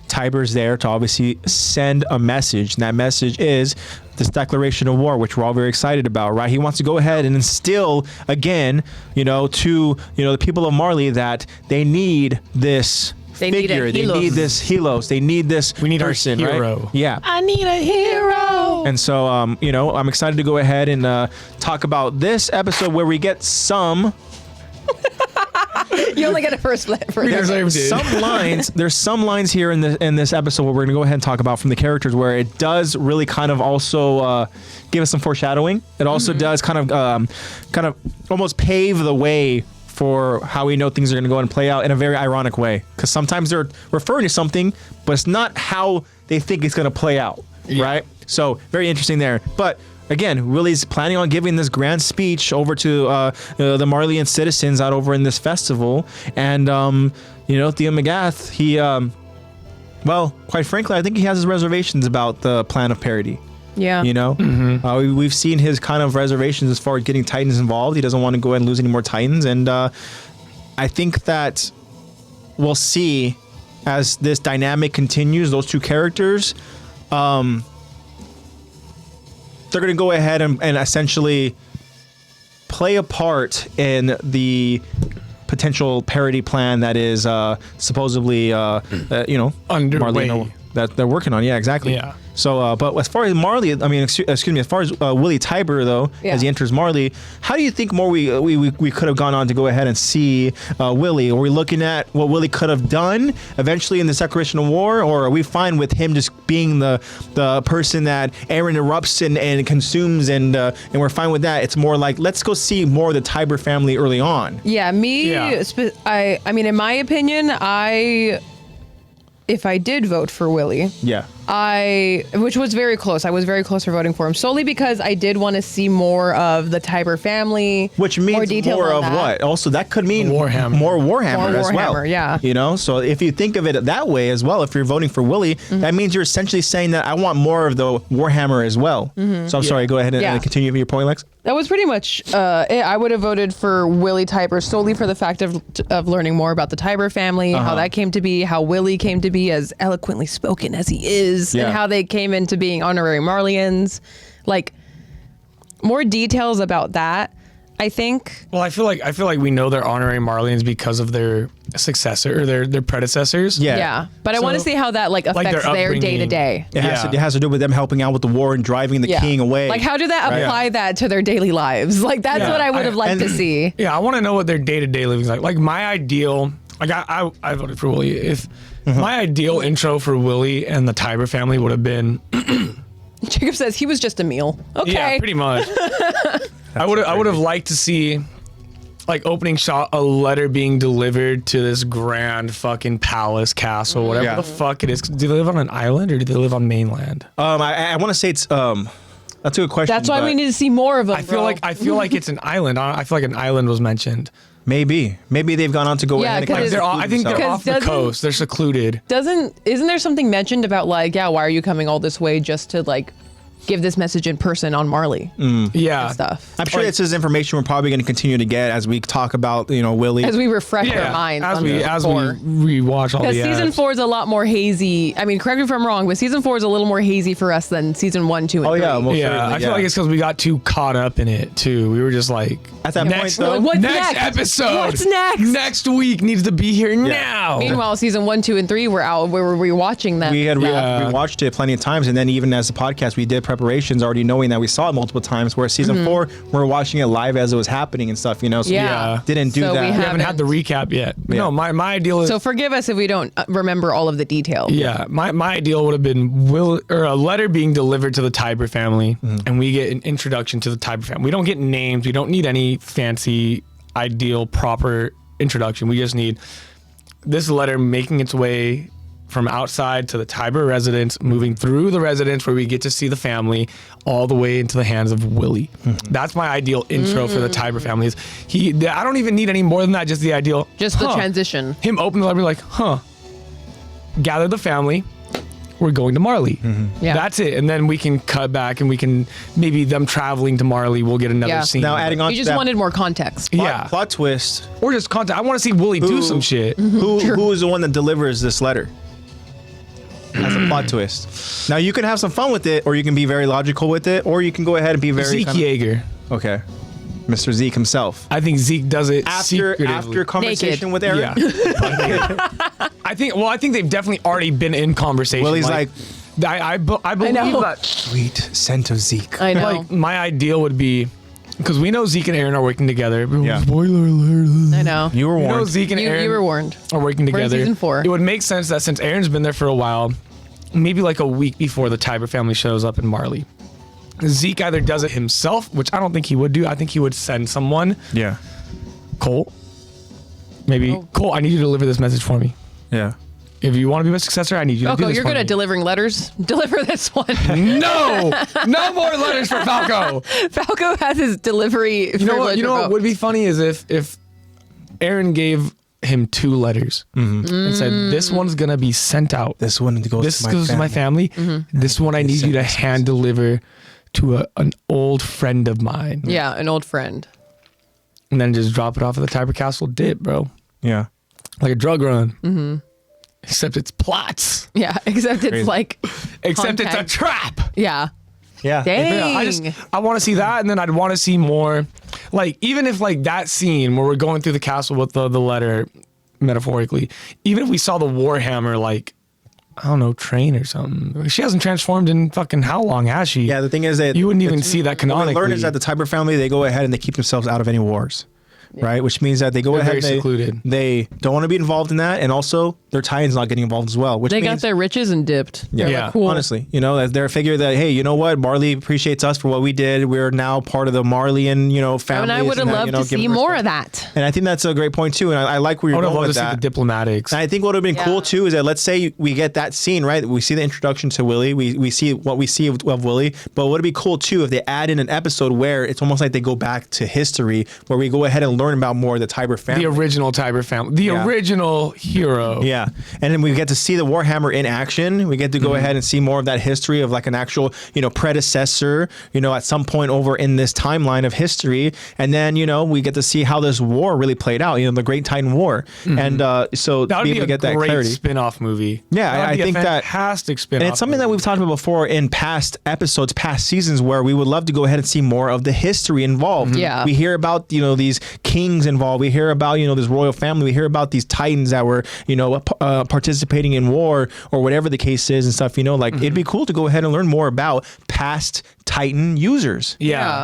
Tiber's there to obviously send a message. And that message is this declaration of war, which we're all very excited about, right? He wants to go ahead and instill again, to, the people of Marley that they need this They need a figure. They helos. need this helos. They need this We need our person, hero. right? Yeah. I need a hero. And so, I'm excited to go ahead and talk about this episode where we get some You only get a first. some lines. There's some lines here in this episode where we're gonna go ahead and talk about from the characters where it does really kind of also give us some foreshadowing. It also does kind of almost pave the way for how we know things are gonna go and play out in a very ironic way. Because sometimes they're referring to something, but it's not how they think it's gonna play out, right? So very interesting there, but. Again, Willie's planning on giving this grand speech over to the Marleyan citizens out over in this festival. And, Theo McGath, he, quite frankly, I think he has his reservations about the plan of parody. Yeah. We've seen his kind of reservations as far as getting Titans involved. He doesn't want to go ahead and lose any more Titans. And I think that we'll see as this dynamic continues, those two characters, they're going to go ahead and essentially play a part in the potential parody plan that is supposedly, Underway. Marley that they're working on. Yeah, exactly. Yeah. So, but as far as Marley, excuse me, as far as Willie Tiber though, as he enters Marley, how do you think more we could have gone on to go ahead and see Willie? Are we looking at what Willie could have done eventually in the Declaration of War, or are we fine with him just being the person that Aaron erupts and consumes, and we're fine with that? It's more like let's go see more of the Tiber family early on. Yeah, I mean, in my opinion, if I did vote for Willie, which was very close. I was very close for voting for him solely because I did want to see more of the Tiber family. Which means more of what? Also, that could mean Warhammer. more Warhammer as well. Warhammer, yeah. So if you think of it that way as well, if you're voting for Willie, that means you're essentially saying that I want more of the Warhammer as well. So I'm sorry, go ahead and continue with your point, Lex. That was pretty much it. I would have voted for Willie Tiber solely for the fact of learning more about the Tiber family, how that came to be, how Willie came to be as eloquently spoken as he is, and how they came into being honorary Marleyans. Like, more details about that, I think. Well, I feel like we know they're honoring Marleyans because of their successor or their predecessors. Yeah. But I want to see how that affects their day to day. It has to do with them helping out with the war and driving the king away. Like, how do that apply that to their daily lives? Like, that's what I would have liked to see. Yeah, I want to know what their day to day living is like. Like my ideal, I voted for Willie. If my ideal intro for Willie and the Tiber family would have been. Jacob says he was just a meal. Okay. Yeah, pretty much. I would have liked to see, like, opening shot, a letter being delivered to this grand fucking palace, castle, whatever the fuck it is. Do they live on an island or do they live on mainland? I want to say it's that's a good question. That's why we need to see more of them. I feel like it's an isn't I feel like an island was mentioned. Maybe they've gone on to go ahead and kind of I think they're off the coast. They're secluded. Isn't there something mentioned about why are you coming all this way just to give this message in person on Marley Yeah. and stuff. I'm sure this is information we're probably going to continue to get as we talk about, Willie. As we refresh Yeah. our minds As on we season 4. rewatch all the Because season ads. 4 is a lot more hazy. I mean, correct me if I'm wrong, but season 4 is a little more hazy for us than season 1, 2, and 3. yeah, most Yeah, certainly, I feel like it's because we got too caught up in it too. We were just like, at that point, next, though. What's next next? episode. What's next? Next week needs to be here now. Meanwhile, season 1, 2, and 3 were out. We were rewatching them. We had Yeah. rewatched it plenty of times, and then even as a podcast, we did preparations already knowing that we saw it multiple times. Where season 4, we're watching it live as it was happening and stuff, So Yeah. we didn't do So that. we We haven't had the recap yet. No, my ideal is So forgive us if we don't remember all of the details. yeah. My ideal would have been a letter being delivered to the Tiber family, and we get an introduction to the Tiber family. We don't get names. We don't need any fancy, ideal, proper introduction. We just need this letter making its way from outside to the Tiber residence, moving through the residence where we get to see the family, all the way into the hands of Willie. That's my ideal intro for the Tiber family. I don't even need any more than that. Just the ideal. Just the transition. Him open the letter, be like, gather the family. We're going to Marley. Yeah. That's it. And then we can cut back and we can maybe them traveling to Marley. We'll get another Yeah. scene. Now, adding on You to just that wanted more context. plot twist, or just content. I want to see Willie do some shit. who is the one that delivers this letter? That's a plot twist. Now, you can have some fun with it, or you can be very logical with it, or you can go ahead and be very Zeke Yeager. Okay. Mr. Zeke himself. I think Zeke does it After secretively. conversation with Aaron, Yeah. I think they've definitely already been in conversation. Willie's like, I believe know. that. sweet scent of Zeke. I know. Like my ideal would be because we know Zeke and Aaron are working together. Yeah. Spoiler alert. I know. You were We know warned. Zeke and Aaron You were warned. are working We're in together. season 4. It would make sense that since Aaron's been there for a while, maybe like a week before the Tiber family shows up in Marley, Zeke either does it himself, which I don't think he would do. I think he would send someone. Yeah. Cole. Maybe Oh. Cole, I need you to deliver this message for me. Yeah. If you want to be my successor, I need you to do Falco, this you're for good me. at delivering letters. Deliver this one. No, no more letters for Falco. Falco has his delivery. You know what? You know what would be funny is if Aaron gave him 2 letters and said, "This one's gonna be sent out. This one goes This to my goes to my family. This one I need you to sent hand deliver to an old friend of mine." Yeah, an old friend. And then just drop it off at the Tiber Castle dip, bro. Yeah. Like a drug run. Except it's plots. Yeah, except it's like, Except it's a Contact. trap. yeah. Yeah. Dang. I want to see that, and then I'd want to see more, like even if like that scene where we're going through the castle with the letter, metaphorically, even if we saw the Warhammer like, I don't know, train or something. She hasn't transformed in fucking how long has she? Yeah, the thing is that You wouldn't even see that what we canonically. learned is that the Tiber family, they go ahead and they keep themselves out of any wars. Right, which means that they go They're ahead very and they, secluded. they don't want to be involved in that, and also their tie-in's not getting involved as well. Which They means, got their riches and dipped. They're Yeah. like, cool. honestly, they're a figure that, hey, you know what, Marley appreciates us for what we did. We're now part of the Marleyan, family. And I would have loved to see more of that. And I think that's a great point too. And I like where I you're would have going loved with to see the that. diplomatics. And I think what would have been Yeah. cool too is that let's say we get that scene, right? We see the introduction to Willie. We see what we see of Willie. But would it be cool too if they add in an episode where it's almost like they go back to history, where we go ahead and learn about more of the Tiber family. The original Tiber family, the Yeah. original hero. Yeah, and then we get to see the Warhammer in action. We get to go ahead and see more of that history of like an actual, predecessor, at some point over in this timeline of history. And then, we get to see how this war really played out, the Great Titan War. And so That to would be be able to a get that great clarity. spin-off movie. Yeah, That would I be a think that- fantastic spin-off. And it's something that we've talked about before in past episodes, past seasons, where we would love to go ahead and see more of the history involved. Yeah. We hear about, these kings involved. We hear about, this royal family. We hear about these titans that were, participating in war or whatever the case is and stuff, it'd be cool to go ahead and learn more about past Titan users. Yeah.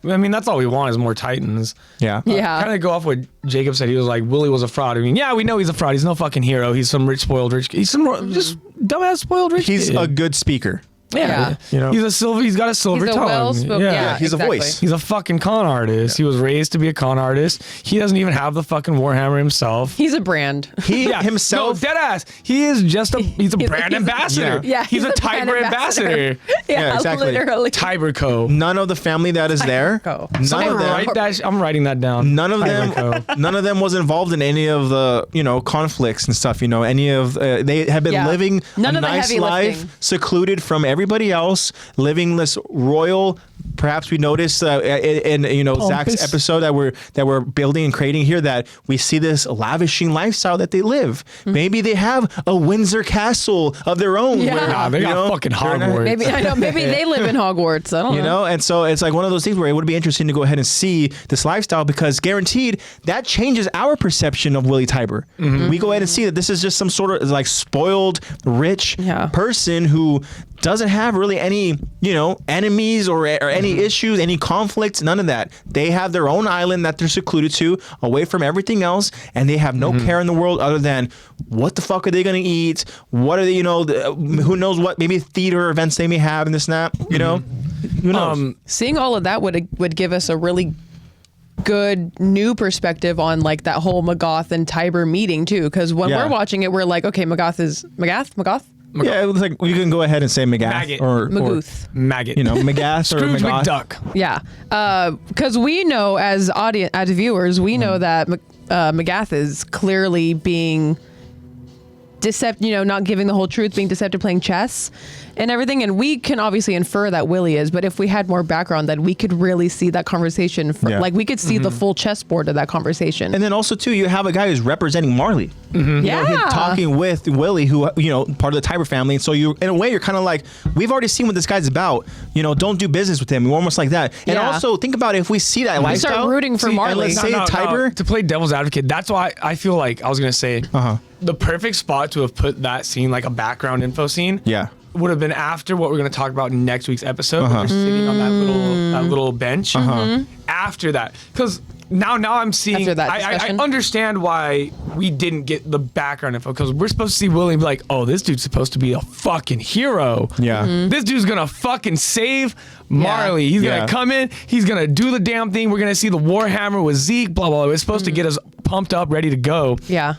I mean, that's all we want is more Titans. Yeah. Yeah. Kind of go off what Jacob said. He was like, Willie was a fraud. I mean, yeah, we know he's a fraud. He's no fucking hero. He's some rich, spoiled rich. He's some just dumbass, spoiled rich. He's kid. a good speaker. Yeah. He's a silver. He's got a silver He's a tongue. well-spoken. Yeah, he's a exactly. voice. He's a fucking con artist. He was raised to be a con artist. He doesn't even have the fucking Warhammer himself. He's a brand. He himself. No, dead ass. He is just he's a brand ambassador. Yeah, he's a brand Tiber ambassador. Yeah, exactly. Literally. Tiber Co. None of the family that is there. Go. None of them. I'm writing that down. None of them. Tiber Co. None of them was involved in any of the conflicts and stuff. Any of they have been Yeah. living None a of the nice heavy life, lifting. secluded from everything everybody else living this royal. Perhaps we noticed in Zach's episode that we're building and creating here that we see this lavishing lifestyle that they live. Maybe they have a Windsor castle of their own. Yeah. Nah, they got fucking Hogwarts. Maybe they live in Hogwarts. I don't know. You know, and so it's like one of those things where it would be interesting to go ahead and see this lifestyle because guaranteed that changes our perception of Willie Tiber. We go ahead and see that this is just some sort of like spoiled, rich person who doesn't have really any, enemies or any issues, any conflicts, none of that. They have their own island that they're secluded to, away from everything else, and they have no care in the world other than what the fuck are they going to eat? What are they, who knows what, maybe theater events they may have in this snap, Who knows? Seeing all of that would give us a really good new perspective on like that whole Magath and Tiber meeting too, because when we're watching it, we're like, okay, Magath is Magath. Yeah, it was like you can go ahead and say Magath or Magooth. Maggot. Magath or Scrooge Magath. McDuck. Yeah, because we know as viewers, we know that Magath is clearly being deceptive, not giving the whole truth, being deceptive, playing chess and everything. And we can obviously infer that Willie is, but if we had more background, then we could really see that conversation. Like we could see the full chessboard of that conversation. And then also too, you have a guy who's representing Marley. Yeah. Him talking with Willie, who, part of the Tiber family. And so you, in a way, you're kind of like, we've already seen what this guy's about. Don't do business with him. We're almost like that. And also think about it, if we see that lifestyle. Start rooting for Marley. And let's say Tiber. To play devil's advocate, that's why I feel like I was going to say the perfect spot to have put that scene, like a background info scene. Yeah. Would have been after what we're going to talk about in next week's episode. When they're sitting on that little bench. After that, because now I'm seeing. After that I understand why we didn't get the background info, because we're supposed to see Willie and be like, oh, this dude's supposed to be a fucking hero. Yeah. This dude's gonna fucking save Marley. He's gonna come in. He's gonna do the damn thing. We're gonna see the Warhammer with Zeke. Blah blah. It's supposed to get us pumped up, ready to go. Yeah.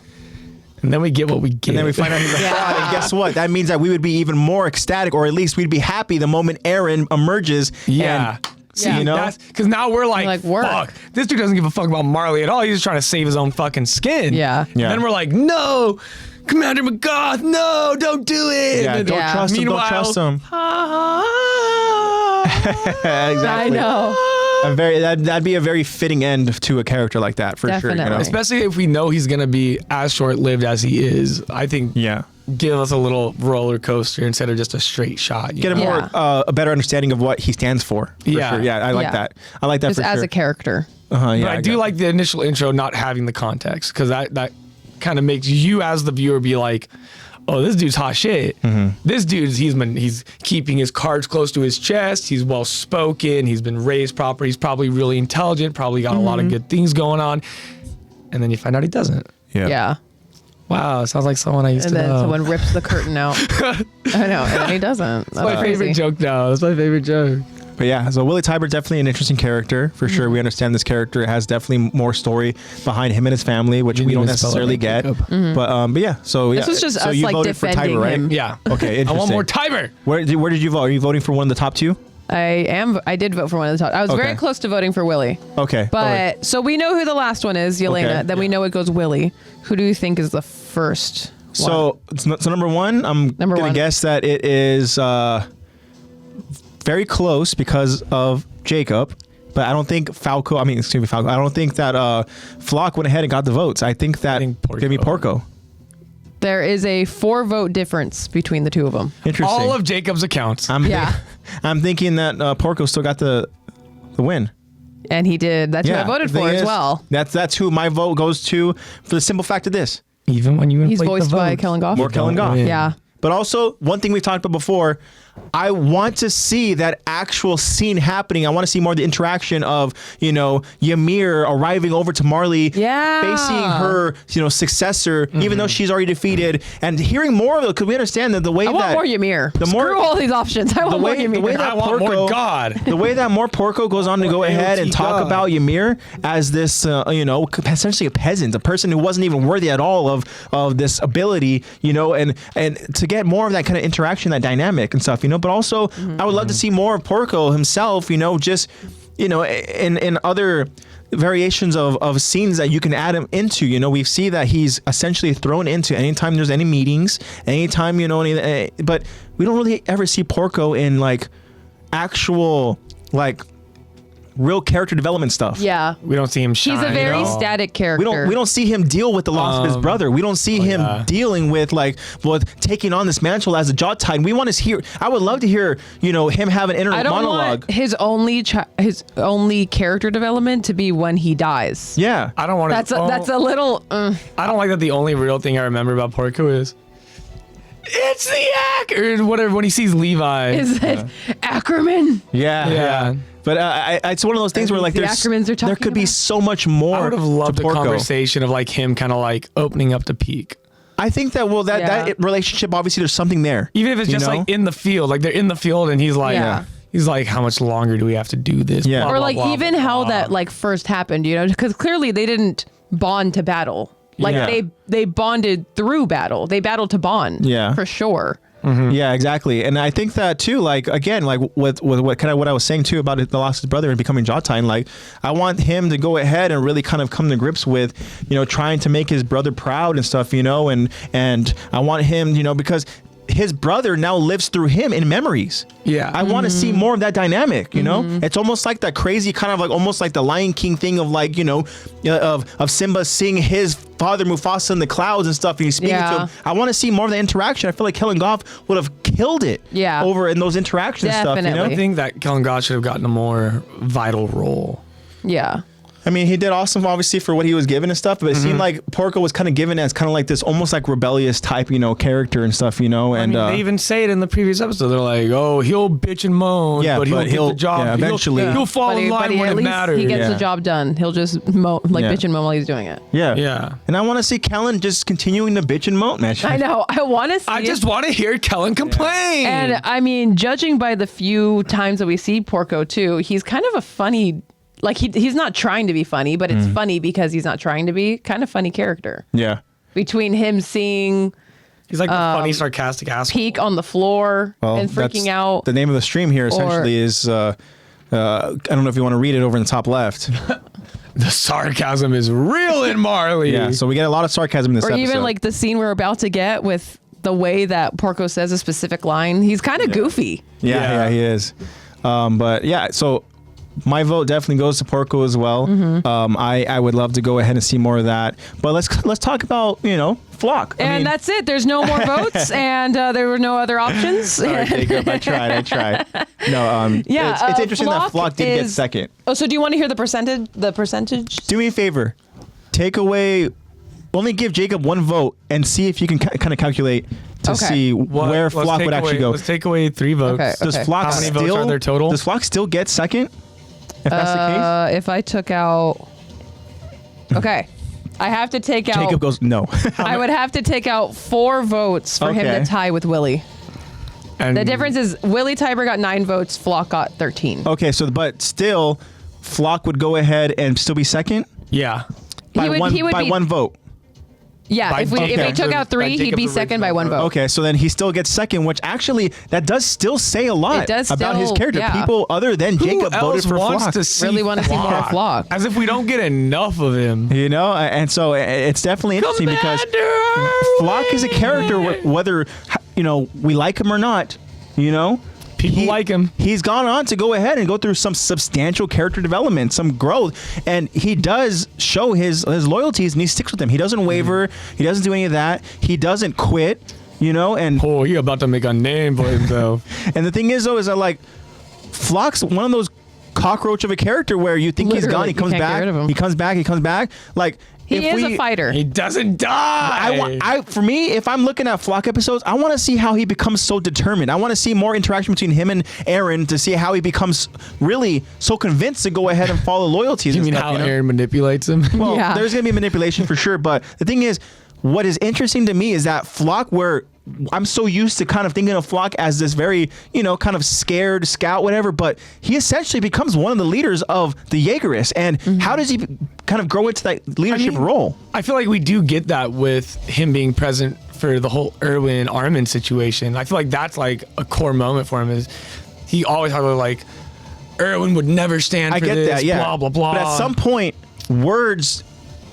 And then we get what we get. And then we find out he's a fraud. And guess what? That means that we would be even more ecstatic, or at least we'd be happy the moment Aaron emerges. Yeah. See, because now we're like, work. fuck, this dude doesn't give a fuck about Marley at all. He's just trying to save his own fucking skin. Yeah. And then we're like, no, Commander Magath, no, don't do it. Yeah, don't trust him. Don't trust him. Exactly. I know. That'd be a very fitting end to a character like that, for sure. Especially if we know he's gonna be as short-lived as he is. I think. Yeah. Give us a little roller coaster instead of just a straight shot. Get a better understanding of what he stands for sure. Yeah, I like that. I like that just for as sure. a character. But I do like the initial intro not having the context, because that kind of makes you as the viewer be like, oh, this dude's hot shit. This dude's he's keeping his cards close to his chest. He's well spoken. He's been raised proper. He's probably really intelligent. Probably got a lot of good things going on. And then you find out he doesn't. Yeah. Wow, sounds like someone I used to know. And then someone rips the curtain out. I know, and then he doesn't. That's my favorite joke now. That's my favorite joke. But yeah, so Willie Tiber, definitely an interesting character, for sure. We understand this character has definitely more story behind him and his family, which we don't necessarily get. But yeah, so yeah. This was just so us you like voted for defending Tiber, him. right? Yeah. Okay, interesting. I want more Tiber. Where did you vote? Are you voting for one of the top two? I did vote for one of the top. I was very close to voting for Willie. Okay. But so we know who the last one is, Yelena. Okay. Then we know it goes Willie. Who do you think is the first one? So number one, I'm gonna guess that it is very close because of Jacob, but I don't think Falco. I don't think that Flock went ahead and got the votes. I think that gonna be Porco. There is a 4-vote difference between the two of them. Interesting. All of Jacob's accounts. I'm thinking that Porco still got the win. And he did. That's who I voted for as well. That's who my vote goes to, for the simple fact of this. Even when you He's voiced by Kellen Goff. More Kellen Goff. Yeah. But also, one thing we talked about before, I want to see that actual scene happening. I want to see more of the interaction of, Ymir arriving over to Marley, facing her, successor, even though she's already defeated, and hearing more of it, because we understand that the way I want more Ymir. Screw all these options. I want more Ymir. I want more God. The way that more Porco goes on to go ahead and talk about Ymir as this, essentially a peasant, a person who wasn't even worthy at all of this ability, and to get more of that kind of interaction, that dynamic and stuff, but also I would love to see more of Porco himself, just you know, in other variations of scenes that you can add him into, you know, we see that he's essentially thrown into anytime there's any meetings, anytime, you know, but we don't really ever see Porco in like actual like real character development stuff. Yeah. We don't see him shine. He's a very static character. We don't see him deal with the loss of his brother. We don't see him dealing with taking on this mantle as a Jaw Titan. We want to hear. I would love to hear, you know, him have an inner monologue. Want his only character development to be when he dies. Yeah, I don't want to. That's a little. I don't like that. The only real thing I remember about Porco is it's the actor or whatever when he sees Levi. Is it Ackerman? Yeah. But it's one of those things where like there could be so much more. I would have loved to a conversation of like him kind of like opening up to Peak. I think that that relationship, obviously there's something there. Even if it's just like in the field, like they're in the field and he's like, he's like, how much longer do we have to do this? Yeah. Or like even how that like first happened, you know, because clearly they didn't bond to battle. Like they bonded through battle. They battled to bond. Yeah. For sure. Mm-hmm. Yeah, exactly. And I think that too, like, again, like with what kind of what I was saying too about the loss of his brother and becoming Jaw Titan, like I want him to go ahead and really kind of come to grips with, you know, trying to make his brother proud and stuff, you know, and I want him, you know, because his brother now lives through him in memories. Yeah. I want to see more of that dynamic, you know? It's almost like that crazy kind of like almost like the Lion King thing of like, you know, of Simba seeing his father Mufasa in the clouds and stuff and he's speaking to him. I want to see more of the interaction. I feel like Kellen Goff would have killed it over in those interactions and stuff, you know? I think that Kellen Goff should have gotten a more vital role. Yeah. I mean, he did awesome, obviously, for what he was given and stuff, but it seemed like Porco was kind of given as kind of like this almost like rebellious type, you know, character and stuff, you know. And I mean, they even say it in the previous episode. They're like, oh, he'll bitch and moan, but he'll get the job. Yeah, eventually. He'll fall in line when it matters. He gets the job done. He'll just bitch and moan while he's doing it. Yeah. And I want to see Kellen just continuing to bitch and moan, man. I know. I want to see I just want to hear Kellen complain. And I mean, judging by the few times that we see Porco too, he's kind of a funny. Like he's not trying to be funny, but it's funny because he's not trying to be. Kind of funny character. Yeah. Between him seeing, he's like the funny, sarcastic asshole. Peak on the floor and freaking out. The name of the stream here essentially is. I don't know if you want to read it over in the top left. The sarcasm is real in Marley. Yeah. So we get a lot of sarcasm in this episode. Or even like the scene we're about to get with the way that Porco says a specific line. He's kind of goofy. Yeah, he is. But yeah, so. My vote definitely goes to Porco as well. I would love to go ahead and see more of that. But let's talk about, you know, Flock. And that's it. There's no more votes, and there were no other options. Sorry, Jacob. I tried. No, it's interesting that Flock did get second. Oh, so do you want to hear the percentage? Do me a favor. Take away. Only give Jacob one vote and see if you can kind of calculate to see where Flock would actually go. Let's take away 3 votes. Okay. Does Flock How many votes are there total? Does Flock still get second? If that's the case? If I took out... Okay. I have to take out... Jacob goes, no. I would have to take out 4 votes for him to tie with Willie. And The difference is Willie Tiber got 9 votes, Flock got 13. Okay, so but still, Flock would go ahead and still be second? Yeah. By one vote. Yeah, if he took out 3, he'd be second by 1 vote. Okay, so then he still gets second, which actually that does still say a lot about his character. Yeah. People other than Jacob voted for Flock. Really want to see more of Flock. As if we don't get enough of him. You know, and so it's definitely interesting because Flock is a character whether you know we like him or not. You know. People like him. He's gone on to go ahead and go through some substantial character development, some growth, and he does show his loyalties, and he sticks with them. He doesn't waver. He doesn't do any of that. He doesn't quit. You know, and he about to make a name for himself. And the thing is, though, is that like Flock's one of those cockroach of a character where you think he's gone, he comes back, he comes back. Like. He is a fighter. He doesn't die. For me, if I'm looking at Flock episodes, I want to see how he becomes so determined. I want to see more interaction between him and Aaron to see how he becomes really so convinced to go ahead and follow loyalties. You mean how Aaron manipulates him? Well, there's going to be manipulation for sure. But the thing is, what is interesting to me is that Flock, where I'm so used to kind of thinking of Flock as this very, you know, kind of scared scout, whatever, but he essentially becomes one of the leaders of the Jaegerists. And how does he kind of grow into that leadership role? I feel like we do get that with him being present for the whole Erwin Armin situation. I feel like that's like a core moment for him is he always had like, Erwin would never stand I for get this, that, yeah. blah, blah, blah. But at some point, words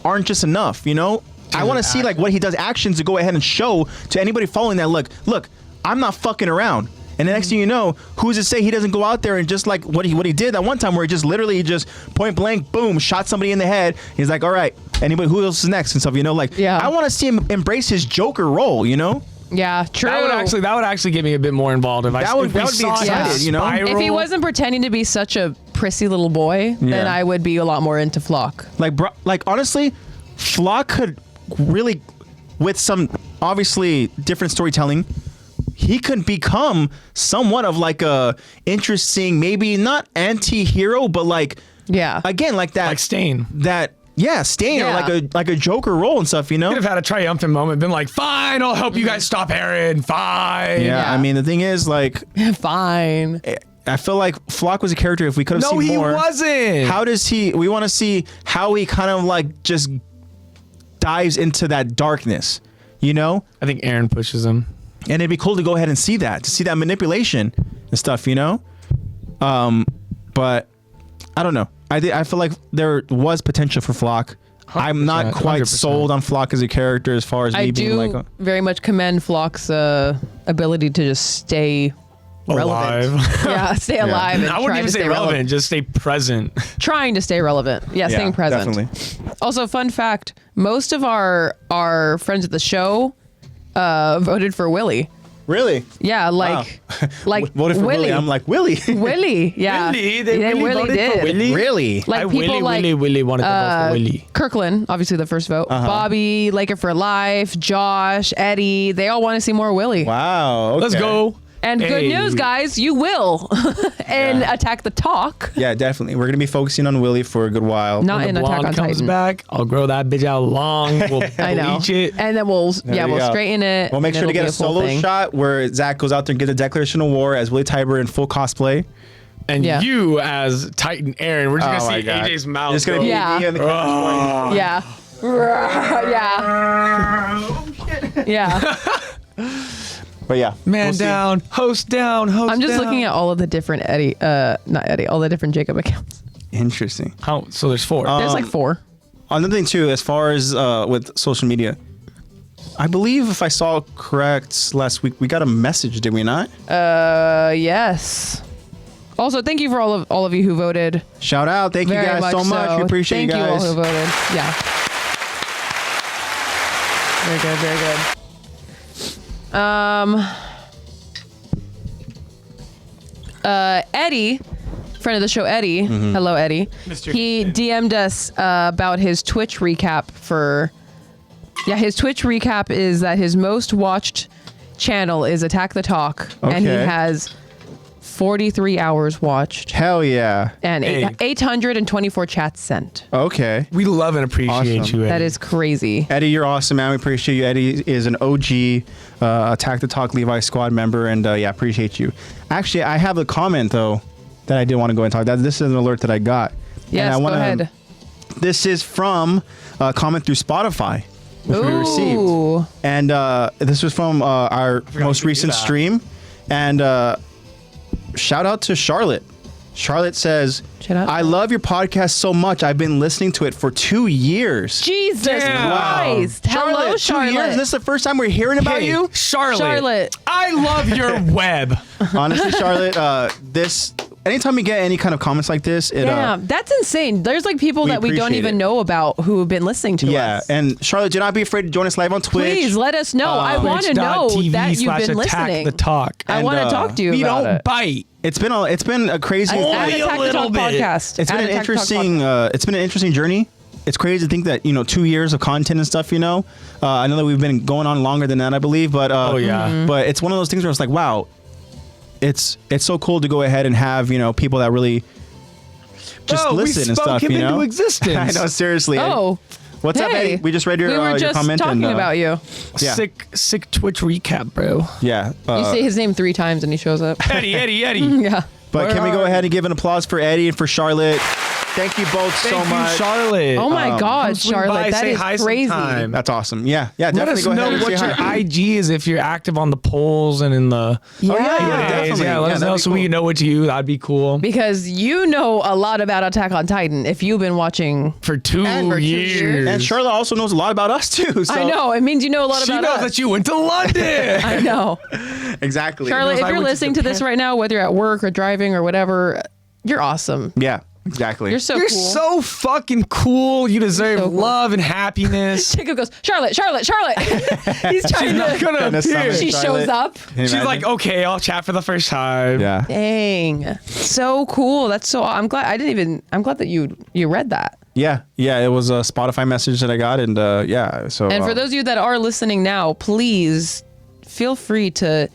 aren't just enough, you know? I want to see like what he does, actions to go ahead and show to anybody following that. Look, I'm not fucking around. And the next thing you know, who's to say he doesn't go out there and just like what he did that one time where he just literally just point blank, boom, shot somebody in the head. He's like, all right, anybody, who else is next and stuff, you know? Like, Yeah. I want to see him embrace his Joker role, you know? Yeah, true. That would actually get me a bit more involved if That would if we be saw him excited, you know? spiral. If he wasn't pretending to be such a prissy little boy, then Yeah. I would be a lot more into Flock. Like, bro, like honestly, Flock could really, with some obviously different storytelling, he could become somewhat of like a interesting, maybe not anti-hero, but like, Yeah. again, like that, like Stain. that, yeah, Stain Yeah. or like a Joker role and stuff, you know? Could have had a triumphant moment, been like, fine, I'll help you guys stop Aaron, fine. Yeah, Yeah. I mean, the thing is, like, Fine. I feel like Flock was a character. If we could have No, seen he more, wasn't. how does he? We want to see how he kind of like just dives into that darkness, you know? I think Aaron pushes him. And it'd be cool to go ahead and see that, to see that manipulation and stuff, you know? But I don't know. I feel like there was potential for Flock. I'm not 100%, quite 100%. sold on Flock as a character as far as me I being do like, very much commend Flock's ability to just stay relevant. Alive. Yeah, stay alive. And I wouldn't try even to say stay relevant, just stay present. Trying to stay relevant. Yeah, staying present. definitely. Also, fun fact: most of our friends at the show voted for Willie. Really? Yeah, like Voted for Willie. Willie. I'm like, Willie? Willie. Yeah, Willie? They really voted for did. Willie? Really? Like people like Willie wanted to vote for Willie. Kirkland, obviously the first vote. Bobby, Laker for Life, Josh, Eddie. They all want to see more Willie. Wow. Okay. Let's go. And good Hey. news, guys, you will and Attack the Talk. Yeah, definitely. We're gonna be focusing on Willie for a good while. Not When in the Attack on blonde comes Titan. back, I'll grow that bitch out long. We'll I know. bleach it. And then we'll you we'll go. straighten it. We'll make and sure to it'll get be a full solo thing. shot where Zach goes out there and gives a declaration of war as Willie Tiber in full cosplay. And Yeah. you as Titan Aaron, we're just Oh gonna my see God. AJ's mouth. Just gonna go. be Yeah. me and the camera. Yeah. Yeah. Yeah. But yeah, Man we'll see. down, host down, host down. I'm just looking at all of the different all the different Jacob accounts. Interesting. So there's 4. There's like 4. Another thing too, as far as with social media, I believe if I saw correct last week, we got a message, did we not? Yes. Also, thank you for all of you who voted. Shout out! Thank you Very guys so much. We appreciate Thank you you all guys. who voted. Yeah. Very good. Very good. Eddie, friend of the show, Eddie. Mm-hmm. Hello, Eddie. Mr. He DM'd us about his Twitch recap for. Yeah, his Twitch recap is that his most watched channel is Attack the Talk, and he Okay. has 43 hours watched Hell yeah! and Hey. 824 chats sent. Okay, We love and appreciate Awesome. you, Eddie. That is crazy. Eddie, you're awesome, man. We appreciate you. Eddie is an OG Attack the Talk Levi squad member, and yeah, appreciate you. Actually, I have a comment though that I did want to go and talk. This is an alert that I got. Yes, and I go wanna, ahead. This is from a comment through Spotify, which we received. Ooh. And this was from our most we recent do that. stream. And shout out to Charlotte. Charlotte says, Shout out. I love your podcast so much. I've been listening to it for 2 years. Jesus Damn. Christ. Hello, Charlotte. 2 years? This is the first time we're hearing about Hey, you? Charlotte. I love your web. Honestly, Charlotte, anytime we get any kind of comments like this, it Damn, that's insane. There's like people we that we don't appreciate even it. know about who have been listening to yeah. us. And Charlotte, do not be afraid to join us live on Twitch. Please let us know. I want to know that you've been Attack listening. the Talk. I And, want to talk to you We about don't it. bite. It's been a crazy. Only At a Attack the little Talk bit. podcast. It's been At an Attack the Talk interesting. It's been an interesting journey. It's crazy to think that 2 years of content and stuff. I know that we've been going on longer than that, I believe. But Oh, yeah. Mm-hmm. But it's one of those things where it's like, wow, it's so cool to go ahead and have people that really just Bro, listen we and spoke stuff. him into existence. I know, seriously. Oh. What's up, Hey. Eddie? We just read your We were your just comment talking and, about you. Yeah. Sick Twitch recap, bro. Yeah. You say his name 3 times and he shows up. Eddie. Yeah. But can we go ahead and give an applause for Eddie and for Charlotte? Thank you both so Thank you, much. Charlotte. Oh my God, swing by, Charlotte, that say is hi crazy. sometime. That's awesome. Yeah, Let definitely us go ahead know and what say your hi. IG is if you're active on the polls and in the Yeah. definitely. Yeah, let us that'd know be so cool. we know it's you. That'd be cool. Because you know a lot about Attack on Titan if you've been watching. For 2 And for 2 years. years. And Charlotte also knows a lot about us too. So. I know. It means you know a lot She about knows us. that you went to London. I know. Exactly. Charlotte, knows if I you're went to listening to this Japan. right now, whether you're at work or driving or whatever, you're awesome. Yeah, exactly. You're so You're cool. so fucking cool. You deserve so cool. love and happiness. Jacob goes, Charlotte. He's trying Not to. gonna Gonna appear. summon She Charlotte. shows up. Can you She's imagine? like, okay, I'll chat for the first time. yeah. Dang. So cool. That's so. I'm glad. I'm glad that you read that. Yeah, it was a Spotify message that I got, and yeah. So And for those of you that are listening now, please feel free to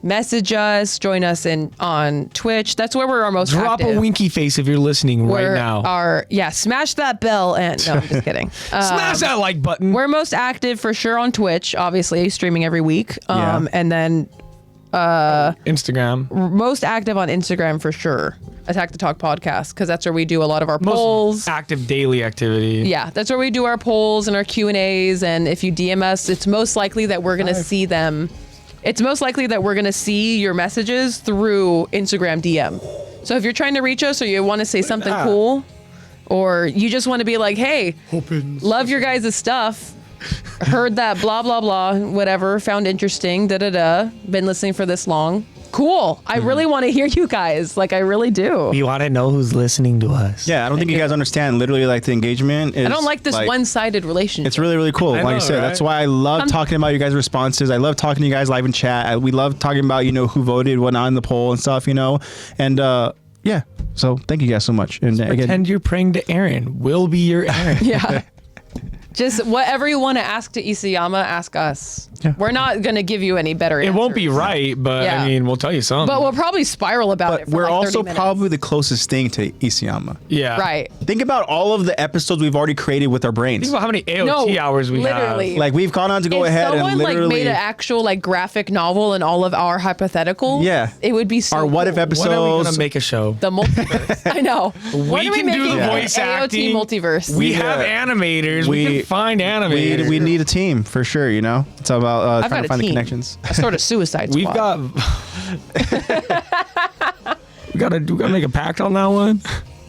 message us, join us on Twitch. That's where we're our most Drop active. a winky face if you're listening We're right now. Smash that bell and no, I'm just kidding. Smash that like button. We're most active for sure on Twitch, obviously streaming every week. Yeah. And then Instagram. most active on Instagram for sure. Attack the Talk podcast, because that's where we do a lot of our polls. Most active daily activity. Yeah, that's where we do our polls and our Q&As. And if you DM us, it's most likely that we're going to see them. It's most likely that we're going to see your messages through Instagram DM. So if you're trying to reach us or you want to say something cool, or you just want to be like, hey, love your guys' stuff, heard that blah, blah, blah, whatever, found interesting, da-da-da, been listening for this long. Cool. I really want to hear you guys. Like, I really do. We want to know who's listening to us. yeah, I don't think you guys understand. Literally, like the engagement is. I don't like this one-sided relationship. It's really, really cool. I Like I know, said, right? that's why I love talking about you guys' responses. I love talking to you guys live in chat. We love talking about, who voted, whatnot in the poll and stuff, And yeah, so thank you guys so much. And again, Pretend you're praying to Aaron. We'll be your Aaron. Yeah. Just whatever you want to ask to Isayama, ask us. Yeah. We're not going to give you any better It won't be right, but Yeah. I mean, we'll tell you something. But we'll probably spiral about but it for we're like 30 also minutes. probably the closest thing to Isayama. yeah. Right. Think about all of the episodes we've already created with our brains. Think about how many AOT No, hours we literally. have. Like we've gone on to go If ahead someone and literally made an actual graphic novel and all of our hypotheticals, Yeah. it would be so our what if cool. episodes. When are we going to make a show? The multiverse. I know. When are can do making the an voice AOT acting. multiverse? We Yeah. have animators. We can find animators. We need a team for sure. It's about I've trying got to a find the team. connections. A sort of suicide We've squad. got. we gotta make a pact on that one.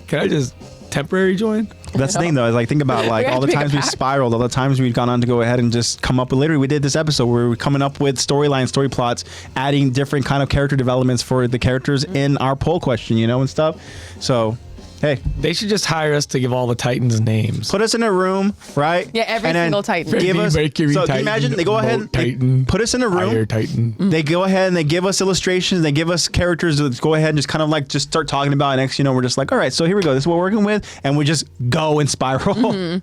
Can I just temporary join? That's the thing though, is like think about like We have all the to make a times we pact. spiraled, all the times we've gone on to go ahead and just come up with literally we did this episode where we're coming up with storylines, story plots, adding different kind of character developments for the characters in our poll question, and stuff. So hey, They should just hire us to give all the Titans names. put us in a room, right? Yeah, every And then single Titan. Give us. Mercury So can you Titan, imagine they go ahead and Boat Titan, put us in a Fire room. Titan. They go ahead and they give us illustrations. They give us characters that go ahead and just kind of like just start talking about. And next, we're just like, all right, so here we go. This is what we're working with, and we just go and spiral.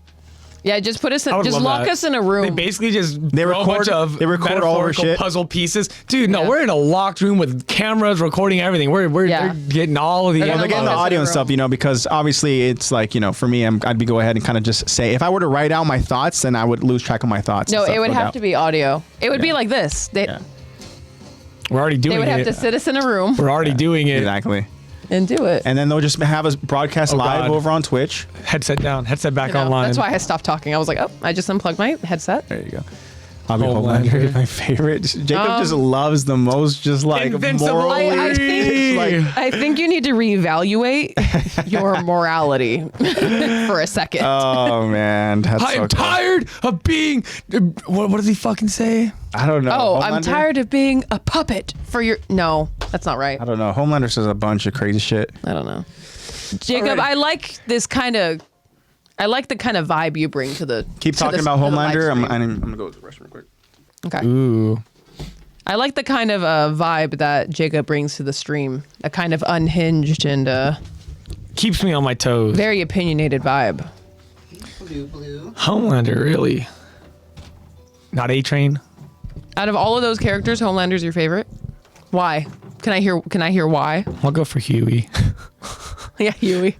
Yeah, just put us in, I would just love lock that. us in a room. They basically just They throw a bunch record- of they record all of our metaphorical shit. puzzle pieces. Dude, no, Yeah. we're in a locked room with cameras recording everything. We're Yeah. they're getting all of the They're Well, gonna they're getting the lock us in audio a and stuff, room. because obviously it's like, for me, I'd be go ahead and kind of just say, if I were to write out my thoughts, then I would lose track of my thoughts. No, and stuff, it would no have doubt. to be audio. It would be Yeah. like this. Yeah. We're already doing They would have it. to sit us in a room We're already doing it. Exactly. and do it. And then they'll just have us broadcast live God. over on Twitch. Headset down. Headset back You know, online. that's why I stopped talking. I was like, oh, I just unplugged my headset. There you go. Hobby Homelander. Homelander is my favorite. Jacob just loves the most, just like Invincible. morally. I think, like, I think you need to reevaluate your morality for a second. oh man, that's I so am cool. tired of being. What does he fucking say? I don't know. oh, I'm Homelander? tired of being a puppet for your. No, that's not right. I don't know. Homelander says a bunch of crazy shit. I don't know. Jacob, Alrighty. I like this kind of. I like the kind of vibe you bring to the. Keep to talking the- about to the live Homelander. I'm stream. gonna go to the restroom real quick. Okay. Ooh. I like the kind of vibe that Jacob brings to the stream. A kind of unhinged and Keeps me on my toes. very opinionated vibe. Homelander, really? Not A-Train? Out of all of those characters, Homelander's your favorite. Why? Can I hear why? I'll go for Huey. Yeah, Huey.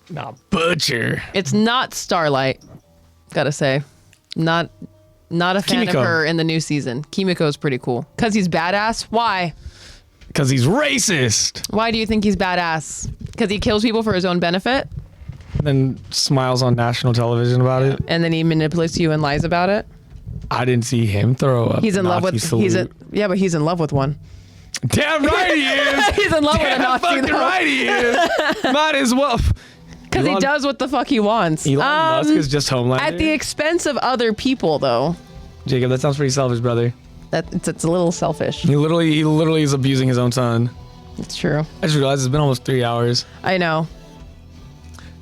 Not Butcher. It's not Starlight. Gotta say, not a fan Kimiko. of her in the new season. Kimiko's pretty cool because he's badass. Why? Because he's racist. Why do you think he's badass? Because he kills people for his own benefit. then smiles on national television about it. And then he manipulates you and lies about it. I didn't see him throw up. He's in love with. But he's in love with one. Damn right he is. He's in love with a Damn Nazi. fucking right he is. Might as well. Because he does what the fuck he wants. Elon Musk is just Homelander. At the expense of other people, though. Jacob, that sounds pretty selfish, brother. It's a little selfish. He literally is abusing his own son. It's true. I just realized it's been almost 3 hours. I know.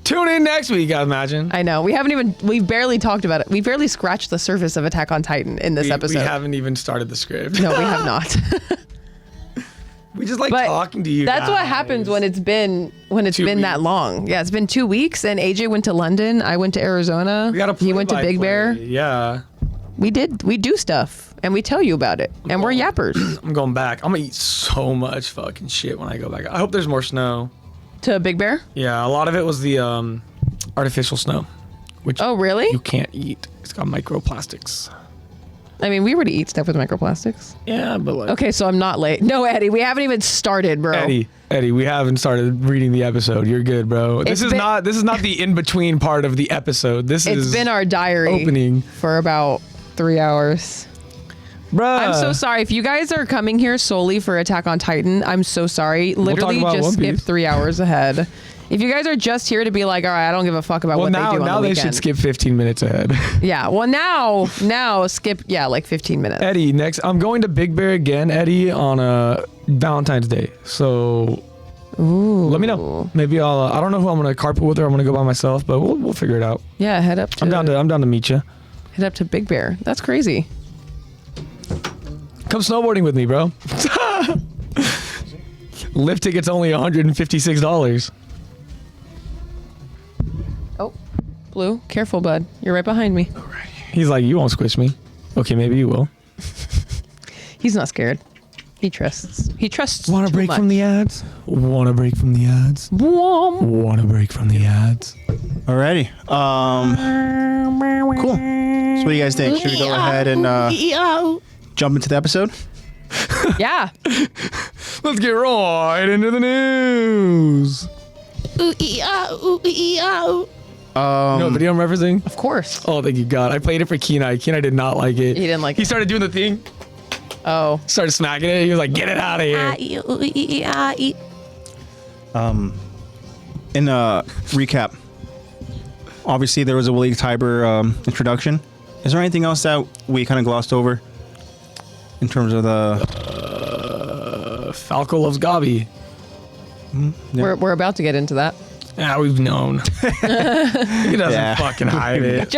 Tune in next week, I imagine. I know. We've barely talked about it. We barely scratched the surface of Attack on Titan in this episode. We haven't even started the script. No, we have not. We just like But talking to you. That's guys. what happens when it's been that long. Yeah, it's been 2 weeks, and AJ went to London. I went to Arizona. We got a he went to Big Bear. Yeah. We do stuff, and we tell you about it, and we're yappers. I'm going back. I'm gonna eat so much fucking shit when I go back. I hope there's more snow. To Big Bear? Yeah, a lot of it was the artificial snow, which Oh, really? you can't eat. It's got microplastics. I mean, we already eat stuff with microplastics. Yeah, but like. Okay, so I'm not late. No, Eddie, we haven't even started, bro. Eddie, we haven't started reading the episode. You're good, bro. This is not the in between part of the episode. It's been our diary opening for about 3 hours. Bruh. I'm so sorry. If you guys are coming here solely for Attack on Titan, I'm so sorry. Literally about just One skip Piece. 3 hours ahead. If you guys are just here to be like, all right, I don't give a fuck about what they do on the now they weekend. should skip 15 minutes ahead. Yeah. Well, now skip. Yeah, like 15 minutes. Eddie, next I'm going to Big Bear again, Eddie, on Valentine's Day. So let me know. Maybe I'll. I don't know who I'm gonna carpool with or I'm gonna go by myself, but we'll figure it out. Yeah, head up. I'm down to meet you. Head up to Big Bear. That's crazy. Come snowboarding with me, bro. Lift ticket's only $156. Oh, Blue, careful, bud. You're right behind me. He's like, you won't squish me. Okay, maybe you will. He's not scared. He trusts. He trusts. Want to too break much. from the ads? Want to break from the ads? Womp. Want to break from the ads? Alrighty. Cool. So what do you guys think? Should we go ahead and jump into the episode? Yeah. Let's get right into the news. No video I'm referencing? Of course. Oh, thank you, God. I played it for Kenai. Kenai did not like it. He didn't like He it. started doing the thing. Oh. Started smacking it. He was like, get it out of here. In a recap, obviously there was a Willie Tiber introduction. Is there anything else that we kind of glossed over in terms of the Falco loves Gabi. Yeah. We're about to get into that. Yeah, we've known. He doesn't fucking hide it.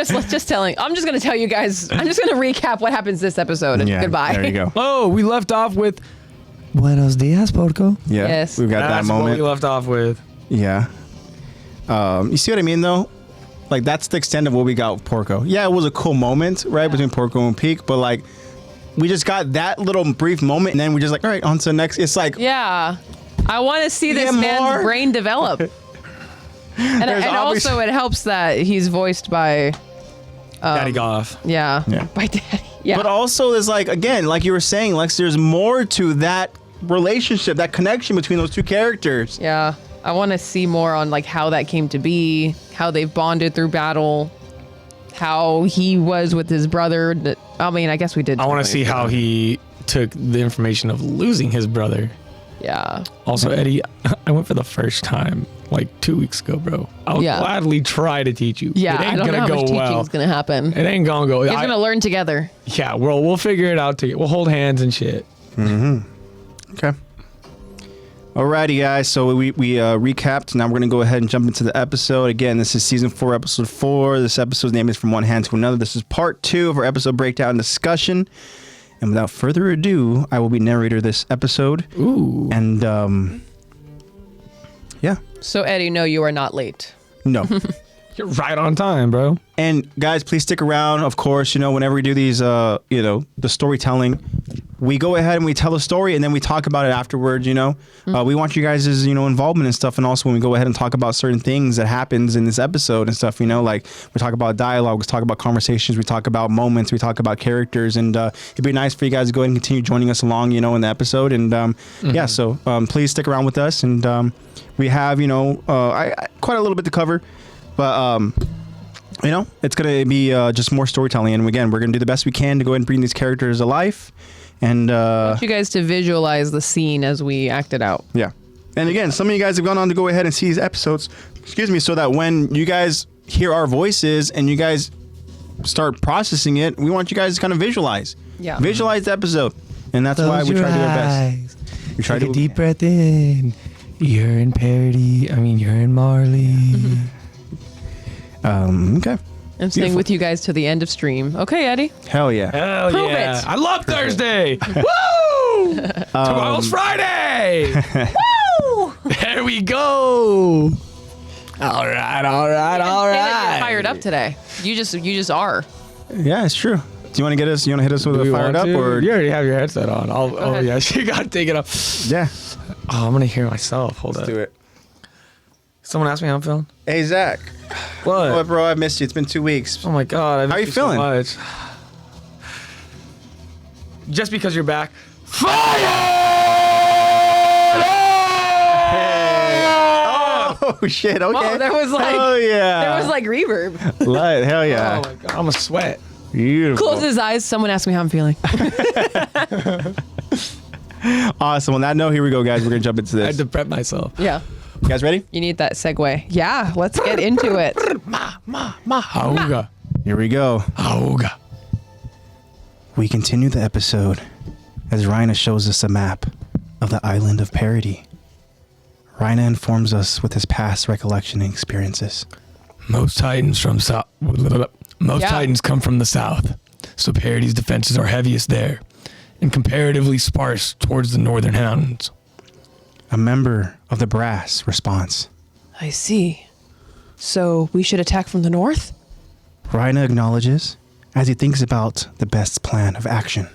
I'm just gonna tell you guys. I'm just gonna recap what happens this episode. And goodbye. There you go. Oh, we left off with Buenos dias, Porco. Yeah, Yes. we've got That's that what moment. we left off with. Yeah. You see what I mean, though? Like, that's the extent of what we got with Porco. Yeah, it was a cool moment, right, between Porco and Peak, but, like, we just got that little brief moment, and then we're just like, all right, on to the next. It's like... Yeah. I want to see this Yeah, man's more. brain develop. And also, it helps that he's voiced by... Daddy Goff. Yeah. Yeah. By Daddy. Yeah. But also, there's, like, again, like you were saying, Lex, there's more to that relationship, that connection between those two characters. Yeah. I want to see more on, like, how that came to be, how they've bonded through battle, how he was with his brother. I mean, I guess we did. I want to see how he took the information of losing his brother. Yeah. Also, Eddie, I went for the first time like 2 weeks ago, bro. I'll gladly try to teach you. Yeah. It ain't I don't know gonna how much go well. teaching's going to happen. It ain't gonna go. He's going to learn together. Yeah, we'll figure it out together. We'll hold hands and shit. Okay. Alrighty, guys. So we recapped. Now we're going to go ahead and jump into the episode. Again, this is season 4, episode 4. This episode's name is From One Hand to Another. This is part 2 of our episode breakdown discussion. And without further ado, I will be narrator this episode. Ooh. And, yeah. So, Eddie, no, you are not late. No. You're right on time, bro. And guys, please stick around. Of course, whenever we do these, the storytelling, we go ahead and we tell a story and then we talk about it afterwards. We want you guys' involvement and stuff. And also when we go ahead and talk about certain things that happens in this episode and stuff, like we talk about dialogue, we talk about conversations, we talk about moments, we talk about characters. And it'd be nice for you guys to go ahead and continue joining us along, in the episode. And yeah, so please stick around with us. And we have, quite a little bit to cover. But you know, it's gonna be just more storytelling, and again, we're gonna do the best we can to go ahead and bring these characters alive. And I want you guys to visualize the scene as we act it out. yeah. And again, some of you guys have gone on to go ahead and see these episodes, excuse me, so that when you guys hear our voices and you guys start processing it, we want you guys to kind of visualize. Yeah. Visualize the episode. And that's why we try to do our best. We try Take to a deep breath in. You're in Parody. You're in Marley. Okay. I'm staying with you guys to the end of stream. Okay, Eddie. Hell yeah. Hell Prove yeah. it. I love Thursday. Woo! Tomorrow's Friday. Woo! There we go. All right. You're fired up today. You just are. Yeah, it's true. Do you want to get us? You want to hit us with a fired up, or you already have your headset on? Oh ahead. yeah, you gotta take it off. yeah? Oh, I'm gonna hear myself. Hold Let's on. do it. Someone asked me how I'm feeling. Hey Zach, What? oh, bro, I missed you. It's been 2 weeks. Oh my god, I How miss you feeling? So much. Just because you're back. Oh shit. Okay. Whoa, there was like Oh yeah. there was like reverb. Light. Hell yeah. Oh my god, I'm a sweat. Beautiful. Close his eyes. Someone asked me how I'm feeling. Awesome. On that note, here we go, guys. We're gonna jump into I this. had to prep myself. Yeah. You guys ready? You need that segue. Yeah, let's get into it. Auga. Here we go. Auga. We continue the episode as Rhina shows us a map of the island of Parody. Rhina informs us with his past recollection and experiences. Most Titans from south. Most Yeah. Titans come from the south, so Parody's defenses are heaviest there, and comparatively sparse towards the northern hounds. A member of the brass responds. I see. So we should attack from the north? Rhina acknowledges as he thinks about the best plan of action.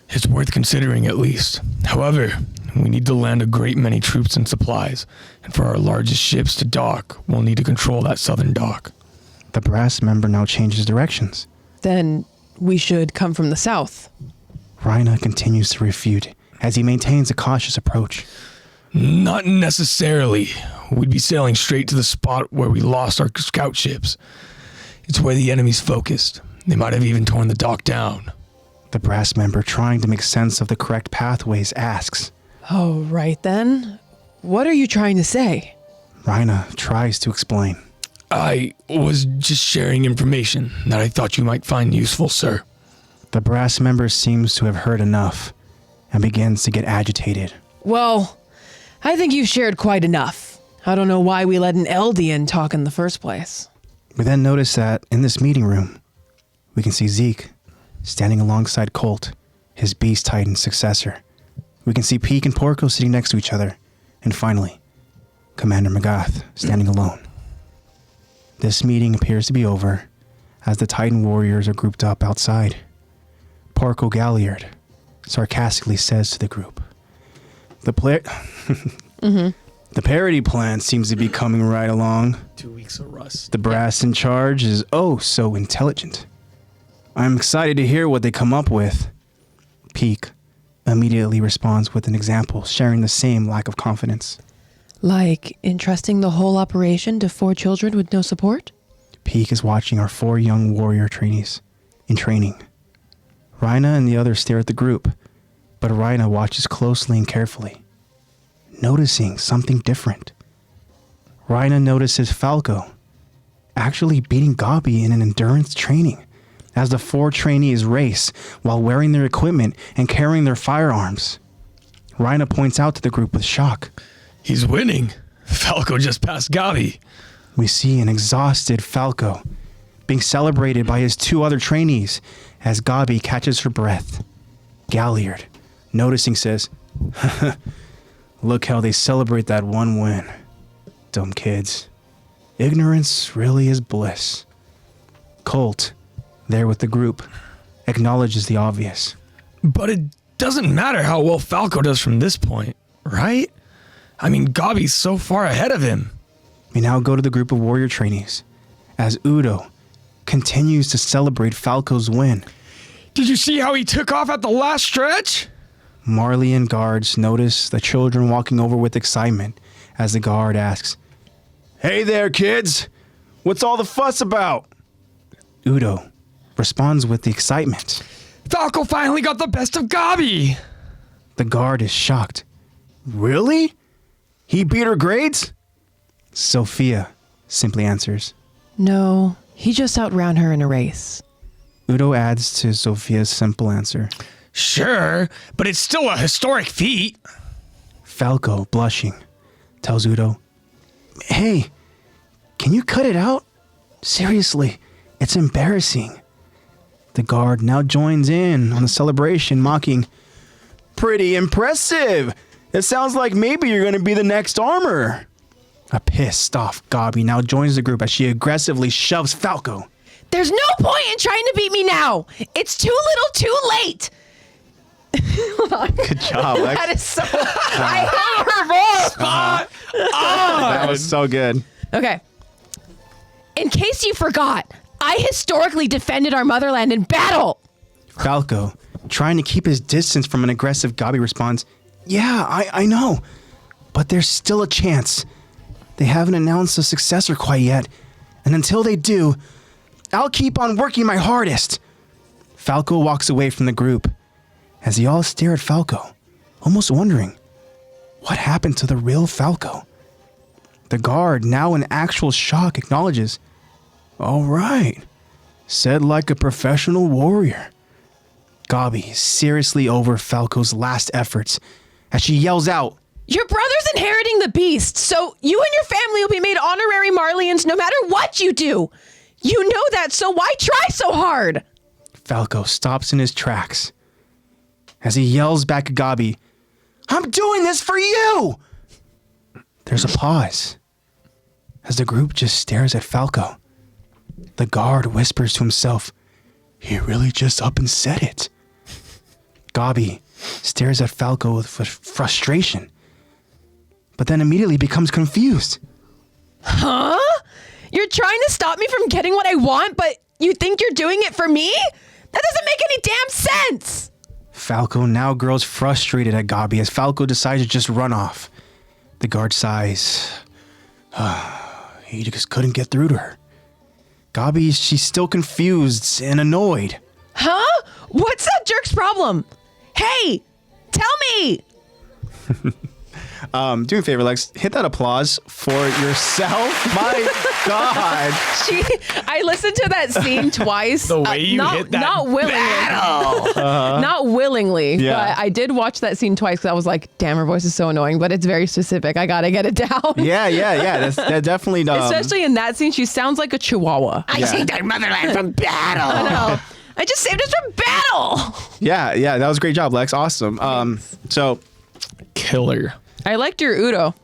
It's worth considering at least. However, we need to land a great many troops and supplies, and for our largest ships to dock, we'll need to control that southern dock. The brass member now changes directions. Then we should come from the south. Rhina continues to refute as he maintains a cautious approach. Not necessarily. We'd be sailing straight to the spot where we lost our scout ships. It's where the enemy's focused. They might have even torn the dock down. The brass member, trying to make sense of the correct pathways, asks. Oh, right then. What are you trying to say? Rhina tries to explain. I was just sharing information that I thought you might find useful, sir. The brass member seems to have heard enough and begins to get agitated. Well, I think you've shared quite enough. I don't know why we let an Eldian talk in the first place. We then notice that in this meeting room, we can see Zeke standing alongside Colt, his Beast Titan successor. We can see Peek and Porco sitting next to each other. And finally, Commander Magath standing alone. This meeting appears to be over as the Titan warriors are grouped up outside. Porco Galliard sarcastically says to the group, The parody plan seems to be coming right along. 2 weeks of rust. The brass in charge is oh so intelligent. I'm excited to hear what they come up with. Peek immediately responds with an example, sharing the same lack of confidence. Like entrusting the whole operation to 4 children with no support? Peek is watching our 4 young warrior trainees in training. Rhina and the others stare at the group, but Rhina watches closely and carefully, noticing something different. Rhina notices Falco actually beating Gabi in an endurance training as the 4 trainees race while wearing their equipment and carrying their firearms. Rhina points out to the group with shock. He's winning. Falco just passed Gabi. We see an exhausted Falco being celebrated by his 2 other trainees as Gabi catches her breath. Galliard, noticing, says, Look how they celebrate that one win. Dumb kids. Ignorance really is bliss. Colt, there with the group, acknowledges the obvious. But it doesn't matter how well Falco does from this point, right? I mean, Gabi's so far ahead of him. We now go to the group of warrior trainees as Udo continues to celebrate Falco's win. Did you see how he took off at the last stretch? Marley and guards notice the children walking over with excitement as the guard asks, Hey there, kids! What's all the fuss about? Udo responds with the excitement. Falco finally got the best of Gabi. The guard is shocked. Really? He beat her grades? Sophia simply answers. No, he just outran her in a race. Udo adds to Sophia's simple answer. Sure, but it's still a historic feat. Falco, blushing, tells Udo, Hey, can you cut it out? Seriously, it's embarrassing. The guard now joins in on the celebration, mocking, Pretty impressive. It sounds like maybe you're going to be the next armor. A pissed off Gabi now joins the group as she aggressively shoves Falco. There's no point in trying to beat me now. It's too little too late. Good job, Lex. That is so... I hate her voice. Spot That was so good. Okay. In case you forgot, I historically defended our motherland in battle. Falco, trying to keep his distance from an aggressive Gabi, responds, Yeah, I know, but there's still a chance. They haven't announced a successor quite yet, and until they do, I'll keep on working my hardest. Falco walks away from the group as they all stare at Falco, almost wondering, what happened to the real Falco? The guard, now in actual shock, acknowledges, All right, said like a professional warrior. Gabi is seriously over Falco's last efforts as she yells out, Your brother's inheriting the beast, so you and your family will be made honorary Marleyans no matter what you do. You know that, so why try so hard? Falco stops in his tracks as he yells back at Gabi, I'm doing this for you! There's a pause as the group just stares at Falco. The guard whispers to himself, He really just up and said it. Gabi stares at Falco with frustration, but then immediately becomes confused. Huh? You're trying to stop me from getting what I want, but you think you're doing it for me? That doesn't make any damn sense. Falco now grows frustrated at Gabi as Falco decides to just run off. The guard sighs. He just couldn't get through to her. Gabi, she's still confused and annoyed. Huh? What's that jerk's problem? Hey, tell me. Do me a favor, Lex. Hit that applause for yourself. My God. I listened to that scene twice. The way you hit that not willingly. Not willingly. Yeah. But I did watch that scene twice because I was like, damn, her voice is so annoying, but it's very specific. I gotta get it down. Yeah. That definitely. Especially in that scene, she sounds like a chihuahua. I saved our motherland from battle. I know. I just saved us from battle. Yeah. That was a great job, Lex. Awesome. So, Killer. I liked your Udo.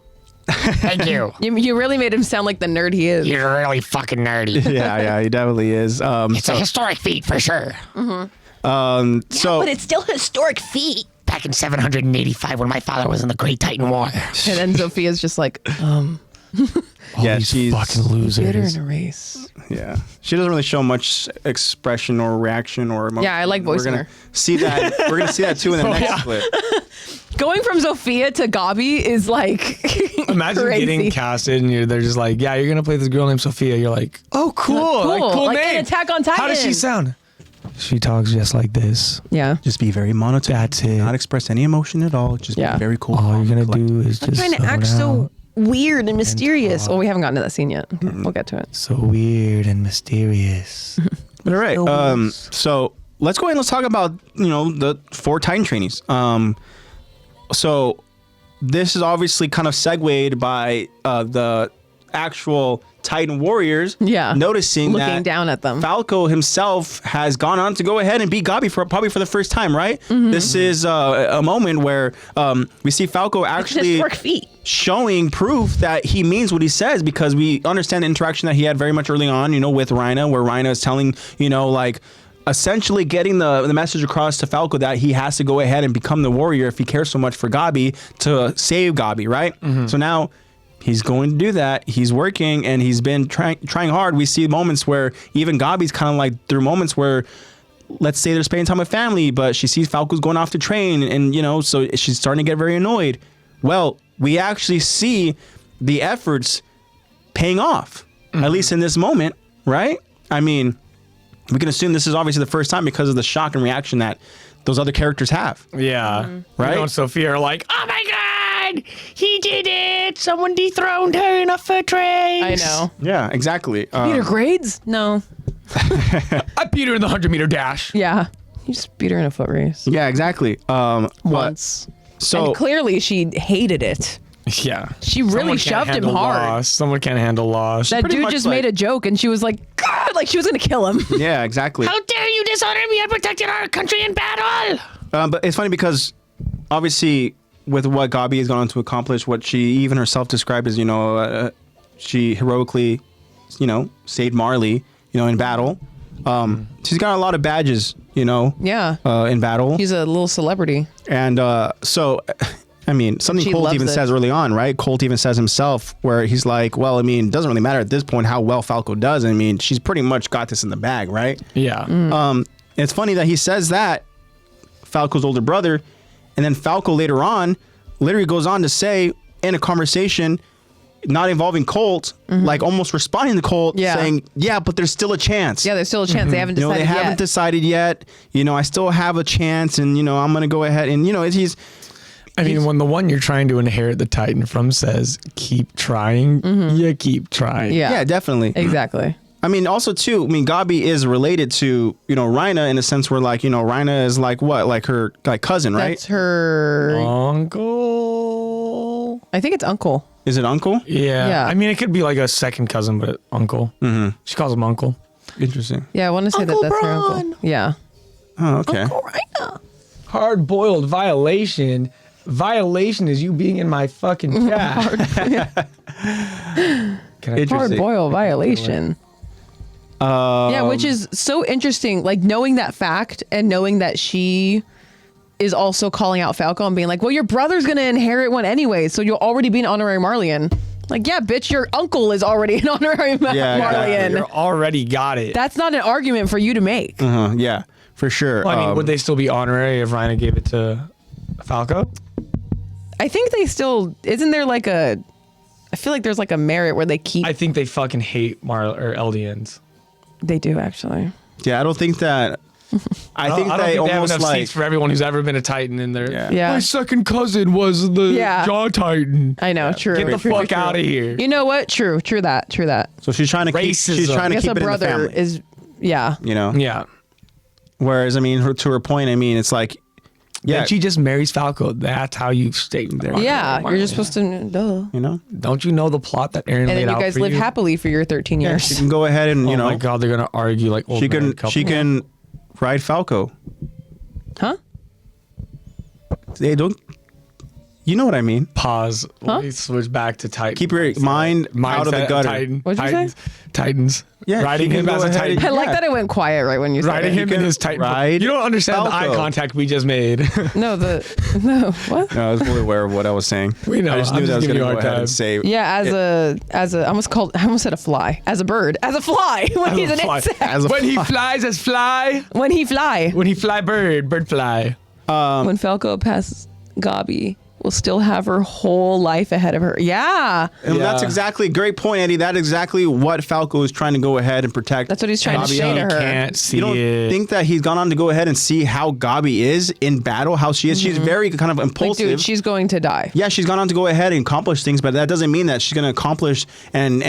Thank you. You really made him sound like the nerd he is. You're really fucking nerdy. yeah, he definitely is. It's a historic feat for sure. So, But it's still a historic feat. Back in 785 when my father was in the Great Titan War. And then Sophia's just like, yeah, These she's fucking beat her losers. in a race. Yeah, she doesn't really show much expression or reaction or emotion. Yeah, I like voicing We're gonna her. see that. We're gonna see that too in the next clip. Going from Sophia to Gabi is like Imagine crazy. getting casted and they're just like, yeah, you're gonna play this girl named Sophia. You're like, oh, cool, Cool. Like name. in AttackOnTitan. How does she sound? She talks just like this. Yeah. Just be very monotone. That's it. Not express any emotion at all. Just Yeah. be very cool. All calm, you're and gonna collected. do is just Trying to zone act out. so weird and mysterious. talk. Well, we haven't gotten to that scene yet. We'll get to it. So weird and mysterious. But all right. So let's go ahead and let's talk about the 4 Titan trainees. So this is obviously kind of segued by the actual Titan warriors. Yeah. Noticing Looking that down at them. Falco himself has gone on to go ahead and beat Gabi probably for the first time, right? Mm-hmm. This is a moment where we see Falco actually Historic feat. showing proof that he means what he says, because we understand the interaction that he had very much early on, with Rhina, where Rhina is telling, essentially getting the message across to Falco that he has to go ahead and become the warrior if he cares so much for Gabi to save Gabi, right? So now he's going to do that. He's working and he's been trying hard. We see moments where even Gabi's kind of like through moments where, let's say they're spending time with family, but she sees Falco's going off to train and, so she's starting to get very annoyed. Well, we actually see the efforts paying off. at least in this moment, right? I mean, we can assume this is obviously the first time because of the shock and reaction that those other characters have. Yeah. Right? Rico and Sophia are like, oh my God, he did it. Someone dethroned her in a foot race. I know. Yeah, exactly. Beat her grades? No. I beat her in the 100-meter dash. Yeah. You just beat her in a foot race. Yeah, exactly. Once. So And clearly she hated it. Yeah. She really shoved him hard. Loss. Someone can't handle loss. That pretty dude much just like- made a joke and she was like, God, like she was going to kill him. yeah, exactly. How dare you dishonor me? I protected our country in battle. But it's funny because obviously with what Gabi has gone on to accomplish, what she even herself described as, she heroically, saved Marley, in battle. She's got a lot of badges, Yeah. in battle. He's a little celebrity. And so, I mean, something She Colt loves even it. says early on, right? Colt even says himself where he's like, well, I mean, it doesn't really matter at this point how well Falco does. I mean, she's pretty much got this in the bag, right? Yeah. It's funny that he says that, Falco's older brother, and then Falco later on literally goes on to say in a conversation not involving Colt, like almost responding to Colt, Yeah. saying, yeah, but there's still a chance. Yeah, there's still a chance. They haven't decided they haven't yet. decided yet. I still have a chance, and I'm gonna go ahead and he's. I mean, when the one you're trying to inherit the Titan from says, keep trying, you keep trying. Yeah. Yeah, definitely. Exactly. I mean, also too. I mean, Gabi is related to Rhina in a sense where like Rhina is like what, like her cousin, right? That's her. Uncle. I think it's uncle. Is it uncle? Yeah. Yeah. I mean, it could be like a second cousin, but uncle. Mm-hmm. She calls him uncle. Interesting. Yeah, I want to say Uncle that's her Braun. uncle. Yeah. Oh, okay. Hard-boiled violation. Violation is you being in my fucking chat. Interesting. Hard boil violation. Yeah, which is so interesting. Like knowing that fact and knowing that she is also calling out Falco and being like, well, your brother's going to inherit one anyway, so you'll already be an honorary Marleyan. Like, yeah, bitch, your uncle is already an honorary Marleyan. You already got it. That's not an argument for you to make. Yeah, for sure. Well, I mean, would they still be honorary if Rhina gave it to Falco? I think they still, isn't there like I feel like there's like a merit where they keep. I think they fucking hate or Eldians. They do actually. Yeah, I don't think that. I think I don't they think they have almost enough like. seats for everyone who's ever been a Titan in there. Yeah. Yeah. My second cousin was the Yeah. Jaw Titan. I know, true. Get the True, fuck true. out of here. You know what? True that. So she's trying to keep. She's Racism. trying I to guess keep a it in the brother family. is, yeah. Yeah. Whereas, I mean, to her point, I mean, it's like, yeah, Then she just marries Falco. That's how you stay there. Yeah, you're just supposed to, duh. Don't you know the plot that Aaron And laid then you out guys for live you? happily for your 13 she years. can go ahead and Oh my god, they're gonna argue like old she married can couple. she can ride Falco. Huh? They don't. You know what I mean? Pause. Let me switch back to Titan. Keep your mind out of the Mindset gutter. Titan. What'd you say? Titans. Yeah, riding she him can as go a ahead Titan. and- I like Yeah. that it went quiet right when you said Riding it. him in his Titan. ride You don't understand the eye Falco. contact we just made. No, what? No, I was fully aware of what I was saying. We know. I just I'm knew that I was just going to giving you go a hard ahead time. and say. Yeah, I almost said a fly. As a bird. As a fly. When he's an Fly. insect. As a When he flies as fly. When he fly. When he fly bird fly. When Falco passes Gabi, will still have her whole life ahead of her. Yeah. And Yeah. that's exactly great point, Eddie. That's exactly what Falco is trying to go ahead and protect. That's what he's trying to Gabi say on. to her. Can't see You don't it. think that he's gone on to go ahead and see how Gabi is in battle, how she is? She's very kind of Like, impulsive. dude, she's going to die. Yeah, she's gone on to go ahead and accomplish things, but that doesn't mean that she's going to accomplish and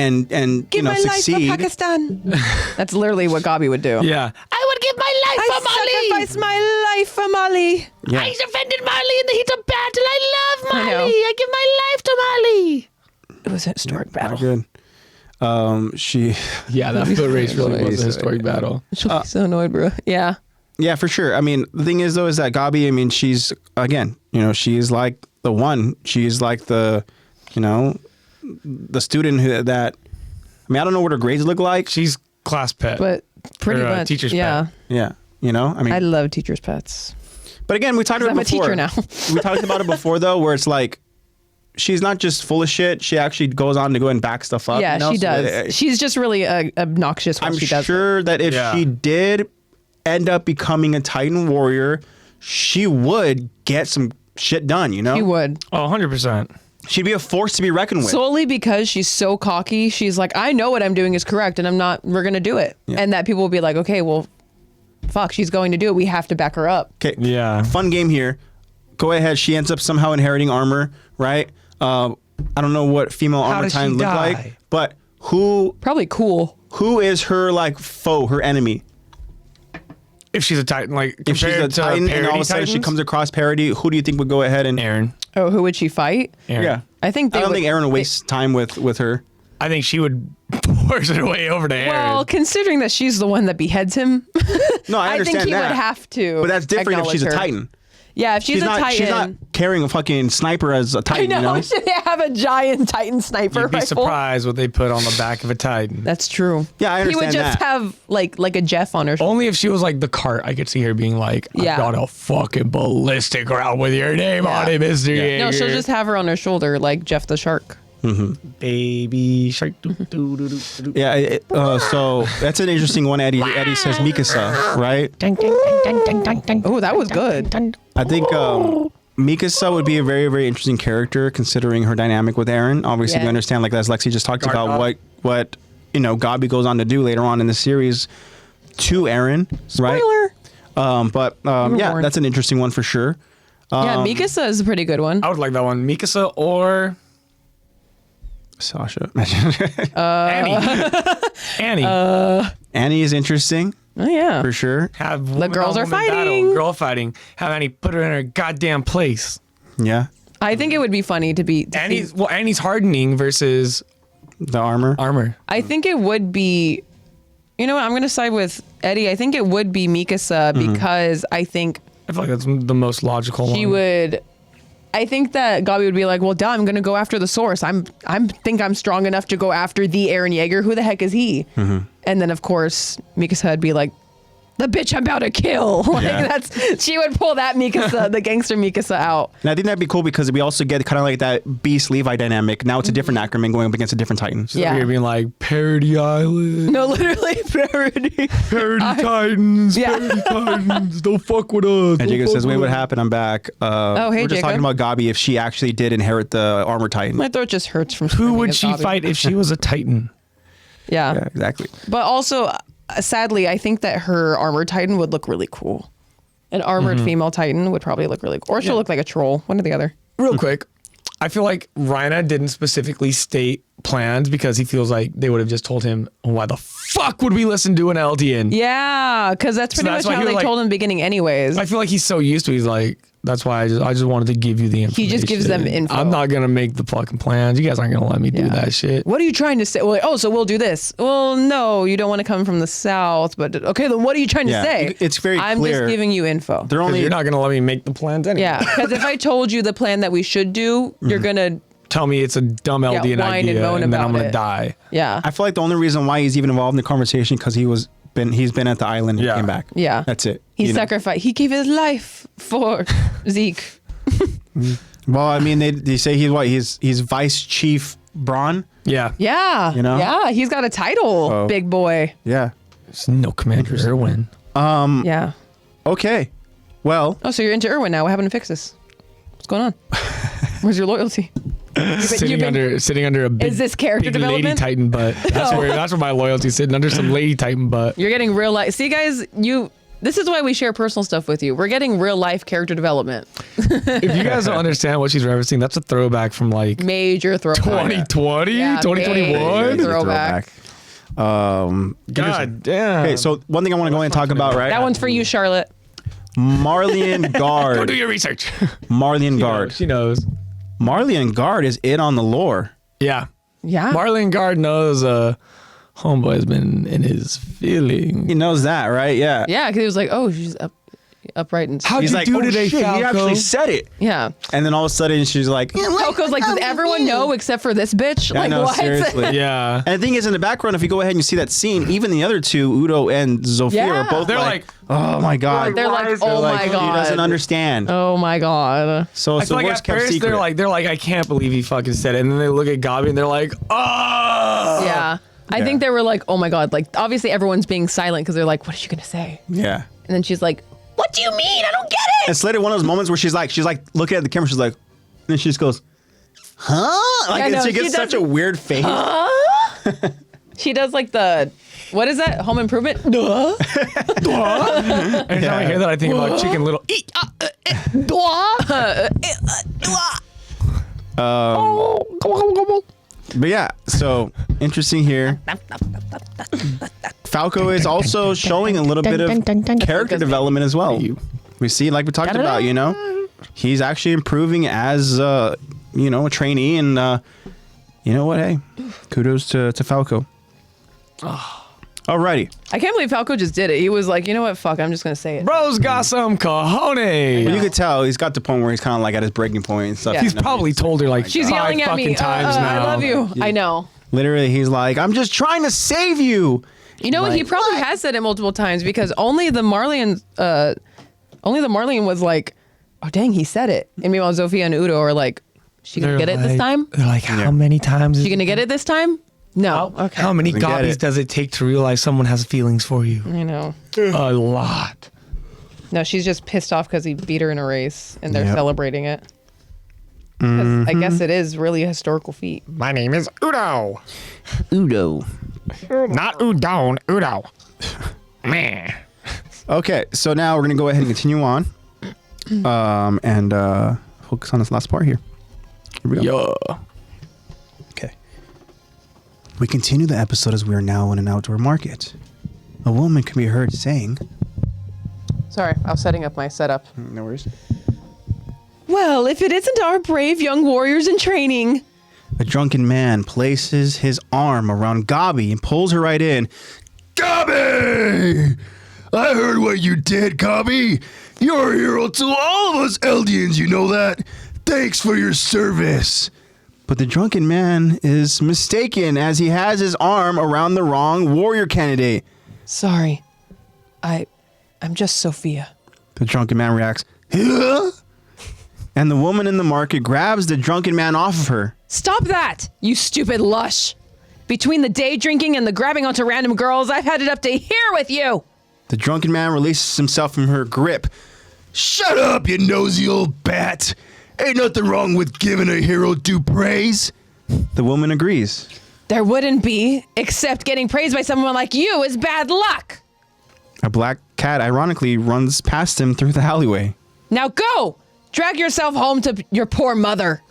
Give my succeed. life for Pakistan. That's literally what Gabi would do. Yeah. I would give my life for Marley. sacrifice my life for Molly. Yeah. I defended Marley in the heat of battle. I love I know. Marley. I give my life to Marley. It was a historic battle. Good. She. Yeah, that foot race really was a Amazing. historic battle. She'll be so annoyed, bro. Yeah. Yeah, for sure. I mean, the thing is, though, is that Gabi, I mean, she's, again, she's like the one. She's like the student that, I mean, I don't know what her grades look like. She's class pet. But pretty Or, much. teacher's yeah. Yeah. I mean, I love teachers' pets. but again, we talked about I'm it a before. teacher now. We talked about it before, though, where it's like, she's not just full of shit. She actually goes on to go and back stuff up. Yeah, she So, does. She's just really obnoxious when I'm she does it. sure that if Yeah. she did end up becoming a Titan warrior, she would get some shit done, She would. Oh, 100%. She'd be a force to be reckoned with. Solely because she's so cocky. She's like, I know what I'm doing is correct, and we're going to do it. Yeah. And that people will be like, okay, well, fuck, she's going to do it. We have to back her up. Okay. Yeah. Fun game here. Go ahead. She ends up somehow inheriting armor, right? I don't know what female armor does she titan look die? like, but who Probably cool. is her like foe, her enemy? If she's a Titan, like If she's a compared to titan and all of a parody sudden she Titans? comes across parody, who do you think would go ahead and Aaron. Oh, who would she fight? Aaron. Yeah. I think I don't think Aaron would waste time with her. I think she would force her way over to Aaron. Well, considering that she's the one that beheads him, No, I I understand think he that. would have to. But that's different if she's a acknowledge her. titan. Yeah, if she's a Titan. She's not carrying a fucking sniper as a I titan, know. you know? Should they have a giant Titan sniper You'd be rifle? surprised what they put on the back of a Titan. That's true. Yeah, I He would understand just that. have like a Jeff on her shoulder. Only if she was like the cart, I could see her being like, Yeah. I got a fucking ballistic round with your name on it, Mr. Yeager. No, she'll just have her on her shoulder like Jeff the Shark. baby shark. Yeah, so that's an interesting one, Eddie. Eddie says Mikasa, right? Dun, dun, dun, dun, dun, dun, Oh, that was good. dun. I think Mikasa would be a very, very interesting character considering her dynamic with Eren. Obviously, we Yeah. understand, like as Lexi just talked Guard about, dog. what Gabi goes on to do later on in the series to Eren, right? Spoiler. Yeah, warned. that's an interesting one for sure. Yeah, Mikasa is a pretty good one. I would like that one. Mikasa or Sasha. Annie. Annie. Annie is interesting Oh yeah. for sure. Have The woman girls on are woman battle, fighting. girl fighting. Have Annie put her in her goddamn place. Yeah, I think it would be funny to be. Annie's hardening versus the armor. armor. I think it would be. You know what? I'm gonna side with Eddie. I think it would be Mikasa because I think I feel like that's the most logical one. she would. I think that Gabi would be like, well, duh, I'm gonna go after the source. I'm think I'm strong enough to go after the Eren Yeager. Who the heck is he? And then of course Mikasa would be like, the bitch I'm about to kill. Like Yeah. she would pull that Mikasa, the gangster Mikasa out. And I think that'd be cool because we also get kind of like that Beast Levi dynamic. Now it's a different Ackerman going up against a different Titan. Yeah. You're being like Parody Island. No, literally parody. Parody Titans. Yeah. Parody Titans. Don't fuck with us. And Jacob says, wait, what happened? I'm back. Hey, we're just talking Jacob. about Gabi if she actually did inherit the armor Titan. My throat just hurts from Who screaming would at she Gabi. fight if she was a Titan? Yeah. Yeah, exactly. But also, sadly, I think that her armored Titan would look really cool. An armored female Titan would probably look really cool. Or she'll look like a troll, one or the other. Real quick, I feel like Rhina didn't specifically state plans because he feels like they would have just told him, why the fuck would we listen to an LDN? Yeah, because that's pretty that's much why how he they was like- told in the beginning anyways. I feel like he's so used to it, he's like, that's why I just wanted to give you the information. He just gives them info. I'm not going to make the fucking plans. You guys aren't going to let me do Yeah. that shit. What are you trying to say? Well, oh, so we'll do this. Well, no, you don't want to come from the south, but okay, then what are you trying Yeah, to say? it's very I'm clear. just giving you info. They're 'Cause only you're not going to let me make the plans anyway. Yeah, because if I told you the plan that we should do, you're gonna, Tell me it's a dumb LDN whine and idea moan and then I'm about going to it. die. yeah, I feel like the only reason why he's even involved in the conversation because he's been at the island and Yeah. came back. Yeah. That's it. he you know? sacrificed. He gave his life for Zeke. Well, I mean, they say he's what? He's Vice Chief Braun. Yeah. Yeah, You know? yeah, he's got a title, Oh. big boy. Yeah. It's no Commander Irwin. Yeah. Okay. Well, Oh, so you're into Irwin now? What happened to fix this? What's going on? Where's your loyalty? Sitting under a big, Is this character big lady development? Titan butt. That's where my loyalty's sitting under some lady Titan butt. You're getting real life. See, guys, this is why we share personal stuff with you. We're getting real life character development. If you guys don't understand what she's referencing, that's a throwback from like Major throwback. 2020, Yeah, 2021. major throwback. God damn. okay. So one thing I want to go and talk about, right? That one's for you, Charlotte. Marley and Go do Guard. your research. Marley and Guard. She knows. Marley and Guard is in on the lore. Yeah. Yeah. Marlon Guard knows homeboy has been in his feeling. He knows that, right? Yeah. Yeah, because he was like, oh, she's upright and How'd He's you like, do oh today, shit, he Falco? actually said it. yeah. And then all of a sudden she's like, Falco's like, does everyone know except for this bitch? I Like, know, what? seriously. Yeah. And the thing is, in the background, if you go ahead and you see that scene, even the other two, Udo and Zofia, Yeah. are both They're like, like, oh my God. They're like, They're oh like, my He god. doesn't understand. Oh my god. So I it's feel the like worst at kept first secret. they're like, I can't believe he fucking said it. And then they look at Gabi and they're like, oh. Yeah. I think they were like, oh my god. Like, obviously everyone's being silent because they're like, what is she gonna say? Yeah. And then she's like, what do you mean? I don't get And it. it's later one of those moments where she's like looking at the camera, she's like, and then she just goes, Huh? Like, I know, she gets she such a weird face. She does like what is that? Home Improvement? Every time I hear that, I think about Chicken Little. But yeah, so interesting here. Falco is also showing a little bit of character development as well. We see, like we talked about, he's actually improving as, a trainee, and you know what? Hey, kudos to Falco. Alrighty. I can't believe Falco just did it. He was like, you know what? Fuck, I'm just gonna say it. Bro's got some cojones. Well, you could tell he's got the point where he's kind of like at his breaking point and stuff. Yeah. He's probably told her like She's 5 yelling at me. fucking times now. I love you. I know. Literally, he's like, I'm just trying to save you. You know what? He probably has said it multiple times because only the Marley was like, oh dang, he said it. And meanwhile, Zofia and Udo are like, she gonna get it this time? They're like, how many times? She gonna get it this time? No. Okay. How many Doesn't get gobbies it. does it take to realize someone has feelings for you? I know. A lot. No, she's just pissed off because he beat her in a race and they're Yep. celebrating it. 'Cause I guess it is really a historical feat. My name is Udo. Udo. Not Udon, Udo. Man. Okay, so now we're gonna go ahead and continue on, and focus on this last part here. Here we go. Okay. We continue the episode as we are now in an outdoor market. A woman can be heard saying, Sorry, I was setting up my setup. "No worries." Well, if it isn't our brave young warriors in training. A drunken man places his arm around Gabi and pulls her right in. Gabi! I heard what you did, Gabi. You're a hero to all of us Eldians, you know that? Thanks for your service. But the drunken man is mistaken as he has his arm around the wrong warrior candidate. Sorry. I'm just Sophia. The drunken man reacts, huh? And the woman in the market grabs the drunken man off of her. Stop that, you stupid lush. Between the day drinking and the grabbing onto random girls, I've had it up to here with you. The drunken man releases himself from her grip. Shut up, you nosy old bat. Ain't nothing wrong with giving a hero due praise. The woman agrees. There wouldn't be, except getting praised by someone like you is bad luck. A black cat ironically runs past him through the alleyway. Now go! Drag yourself home to your poor mother.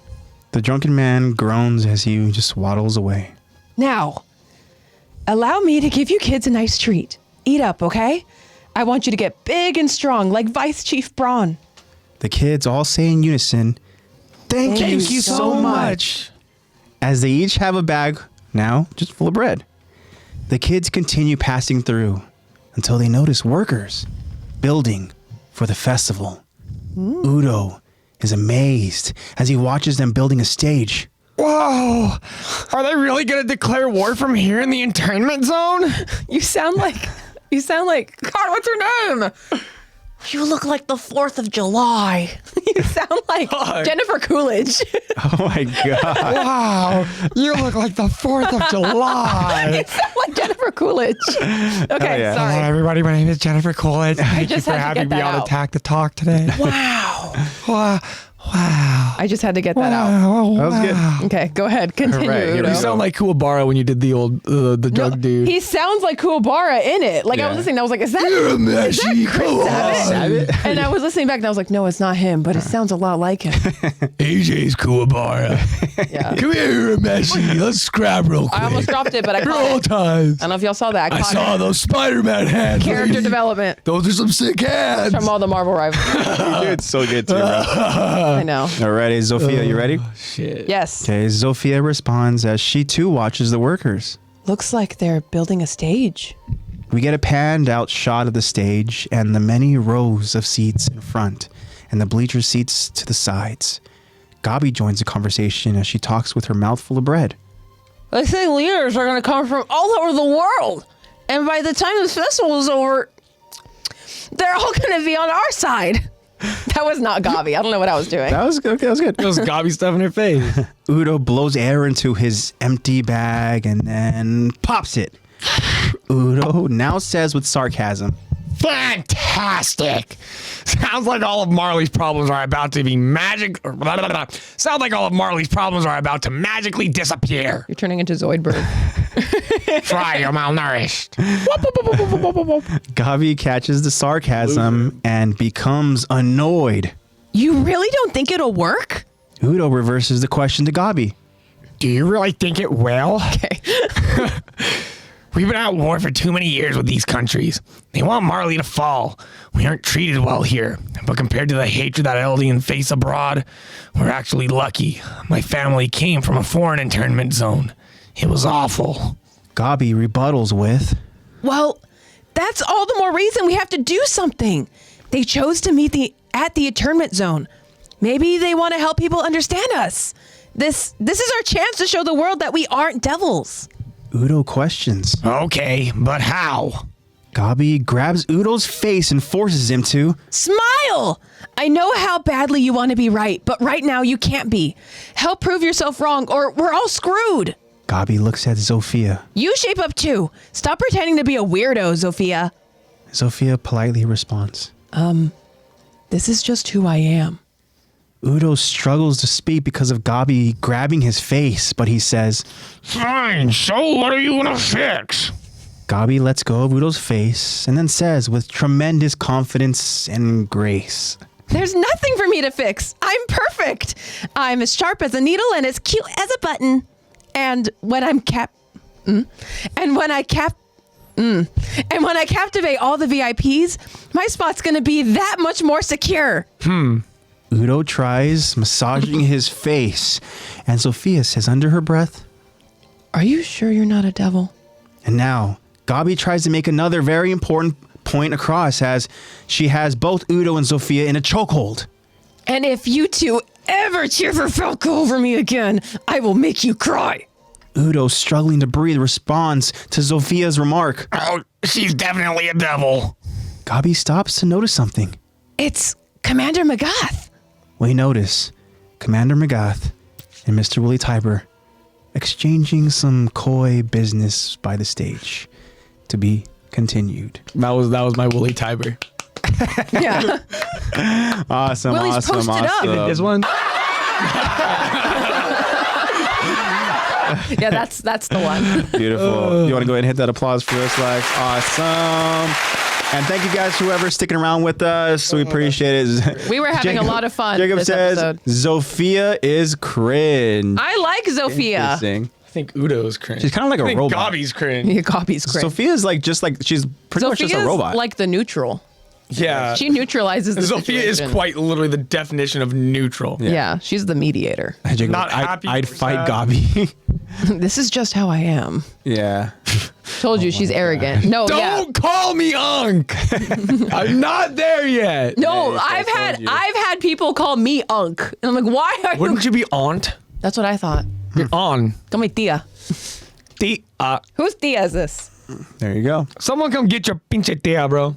The drunken man groans as he just waddles away. Now, allow me to give you kids a nice treat. Eat up, okay? I want you to get big and strong like Vice Chief Braun. The kids all say in unison, Thank you so much. As they each have a bag, now just full of bread. The kids continue passing through until they notice workers building for the festival. Udo is amazed as he watches them building a stage. Whoa! Are they really gonna declare war from here in the internment zone? You sound like, God, what's your name? You look like the 4th of July. You sound like Jennifer Coolidge. Oh my God. Wow! You look like the 4th of July. You sound like Jennifer Coolidge. Okay, yeah. sorry. Hello, everybody. My name is Jennifer Coolidge. Thank you just for had to having get me that on out. Attack the Talk today. Wow. Wow! Wow! I just had to get that out. Wow! That was good. Okay, go ahead. Continue, All right, here we Udo. You go. sound like Kuwabara when you did the old the drug dude. He sounds like Kuwabara in it. Like I was Yeah. listening, I was like, is that Chris Sabat? And I was listening back and I was like, no, it's not him, but it sounds a lot like him. AJ's Kuwabara. Yeah. Come here, Messi. Let's scrap real quick. I almost dropped it, but I caught Roll it. times. I don't know if y'all saw that. I I caught saw it. those Spider-Man hands. Character lady. development Those are some sick hands. from all the Marvel rivals. You did so good too, bro. I know. Alrighty, Zofia, you ready? Shit. Yes. Okay, Zofia responds as she too watches the workers. Looks like they're building a stage. We get a panned out shot of the stage and the many rows of seats in front and the bleacher seats to the sides. Gabi joins the conversation as she talks with her mouth full of bread. They say leaders are going to come from all over the world. And by the time this festival is over, they're all going to be on our side. That was not Gabi. I don't know what I was doing. That was good. Okay, that was good. Those gobby stuff in her face. Udo blows air into his empty bag and then pops it. Udo now says with sarcasm, Fantastic. Sounds like all of Marley's problems are about to be Sounds like all of Marley's problems are about to magically disappear. You're turning into Zoidberg. Try, you're malnourished. Gabi catches the sarcasm and becomes annoyed. You really don't think it'll work? Udo reverses the question to Gabi. Do you really think it will? Okay. We've been at war for too many years with these countries. They want Marley to fall. We aren't treated well here. But compared to the hatred that Eldians face abroad, we're actually lucky. My family came from a foreign internment zone. It was awful. Gabi rebuttals with, Well, that's all the more reason we have to do something. They chose to meet at the internment zone. Maybe they want to help people understand us. This is our chance to show the world that we aren't devils. Udo questions. Okay, but how? Gabi grabs Udo's face and forces him to. Smile! I know how badly you want to be right, but right now you can't be. Help prove yourself wrong or we're all screwed. Gabi looks at Zofia. You shape up too. Stop pretending to be a weirdo, Zofia. Zofia politely responds. This is just who I am. Udo struggles to speak because of Gabi grabbing his face, but he says, Fine, so what are you gonna fix? Gabi lets go of Udo's face and then says with tremendous confidence and grace, There's nothing for me to fix. I'm perfect. I'm as sharp as a needle and as cute as a button. And when I captivate all the VIPs, my spot's gonna be that much more secure. Udo tries massaging his face, and Zofia says under her breath, Are you sure you're not a devil? and now Gabi tries to make another very important point across as she has both Udo and Zofia in a chokehold. And if you two ever cheer for Falco over me again, I will make you cry. Udo, struggling to breathe, responds to Zofia's remark. Oh, she's definitely a devil. Gabi stops to notice something. It's Commander Magath. We notice Commander Magath and Mr. Willie Tiber exchanging some coy business by the stage. To be continued. That was my Willie Tiber. Yeah. Awesome, Willie's awesome, posted up. awesome. This one? Yeah, that's the one. Beautiful. You want to go ahead and hit that applause for us, Lex? Awesome. And thank you guys, whoever's sticking around with us. We appreciate it. We were having a lot of fun Jacob this says, episode. Zofia is cringe. I like Zofia. Interesting. I think Udo's cringe. She's kind of like a robot. Gabi's cringe. Yeah, Gabi's cringe. Sophia's like she's pretty much just a Sophia's robot. like the neutral. Yeah. She neutralizes the Sophia is situation. quite literally the definition of neutral. Yeah, she's the mediator. Hey, Jacob, not happy I'd or fight sad. Gabi. This is just how I am. Yeah. Told you she's arrogant. No, Don't call me Unk. I'm not there yet. No, Yeah, I've I told you. had people call me Unk. And I'm like, why are you? Wouldn't you be aunt? That's what I thought. You're on. Call me Tia. Whose Tia is this? There you go. Someone come get your pinche tia, bro.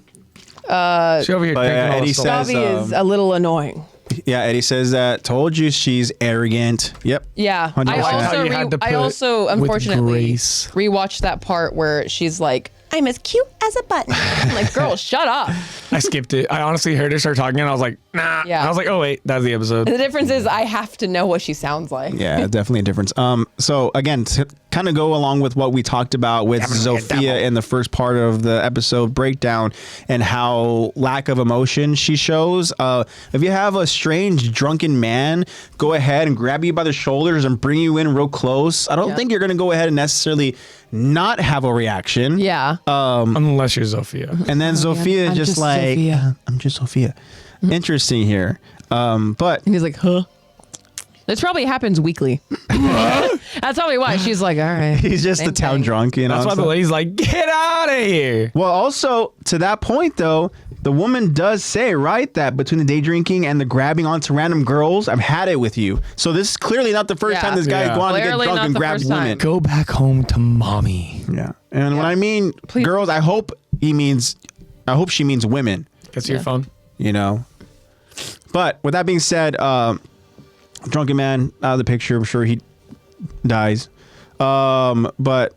She over here But, drinking all Eddie the salt. says- Gabi is a little annoying. Yeah, Eddie says that. Told you she's arrogant. Yep. Yeah, 100%. I How you had to I put also with unfortunately grace. rewatched that part where she's like, "I'm as cute as a button." I'm like, girl, shut up. I skipped it. I honestly heard her start talking and I was like, nah. Yeah. And I was like, oh wait, that's the episode. The difference is I have to know what she sounds like. Yeah, definitely a difference. So again, to kind of go along with what we talked about with Definitely a Zofia devil. in the first part of the episode breakdown and how lack of emotion she shows. If you have a strange drunken man go ahead and grab you by the shoulders and bring you in real close, I don't Yeah. think you're gonna go ahead and necessarily not have a reaction. Yeah. Unless you're Sophia. And then Zofia I'm just just like, Zofia. I'm just Zofia. Interesting here. But And he's like, huh? This probably happens weekly. That's probably why she's like, all right. he's just same the town thing. drunk, you know. That's why the So- lady's like, get out of here. Well, also to that point though, the woman does say, right, that between the day drinking and the grabbing onto random girls, I've had it with you. So this is clearly not the first Yeah. time this guy's Yeah. gone to get Clearly drunk not and the grabbed first time. women. Go back home to mommy. Yeah. And when I mean Please. girls, I hope she means women, Gets your phone. you know. But with that being said, drunken man out of the picture, I'm sure he dies. But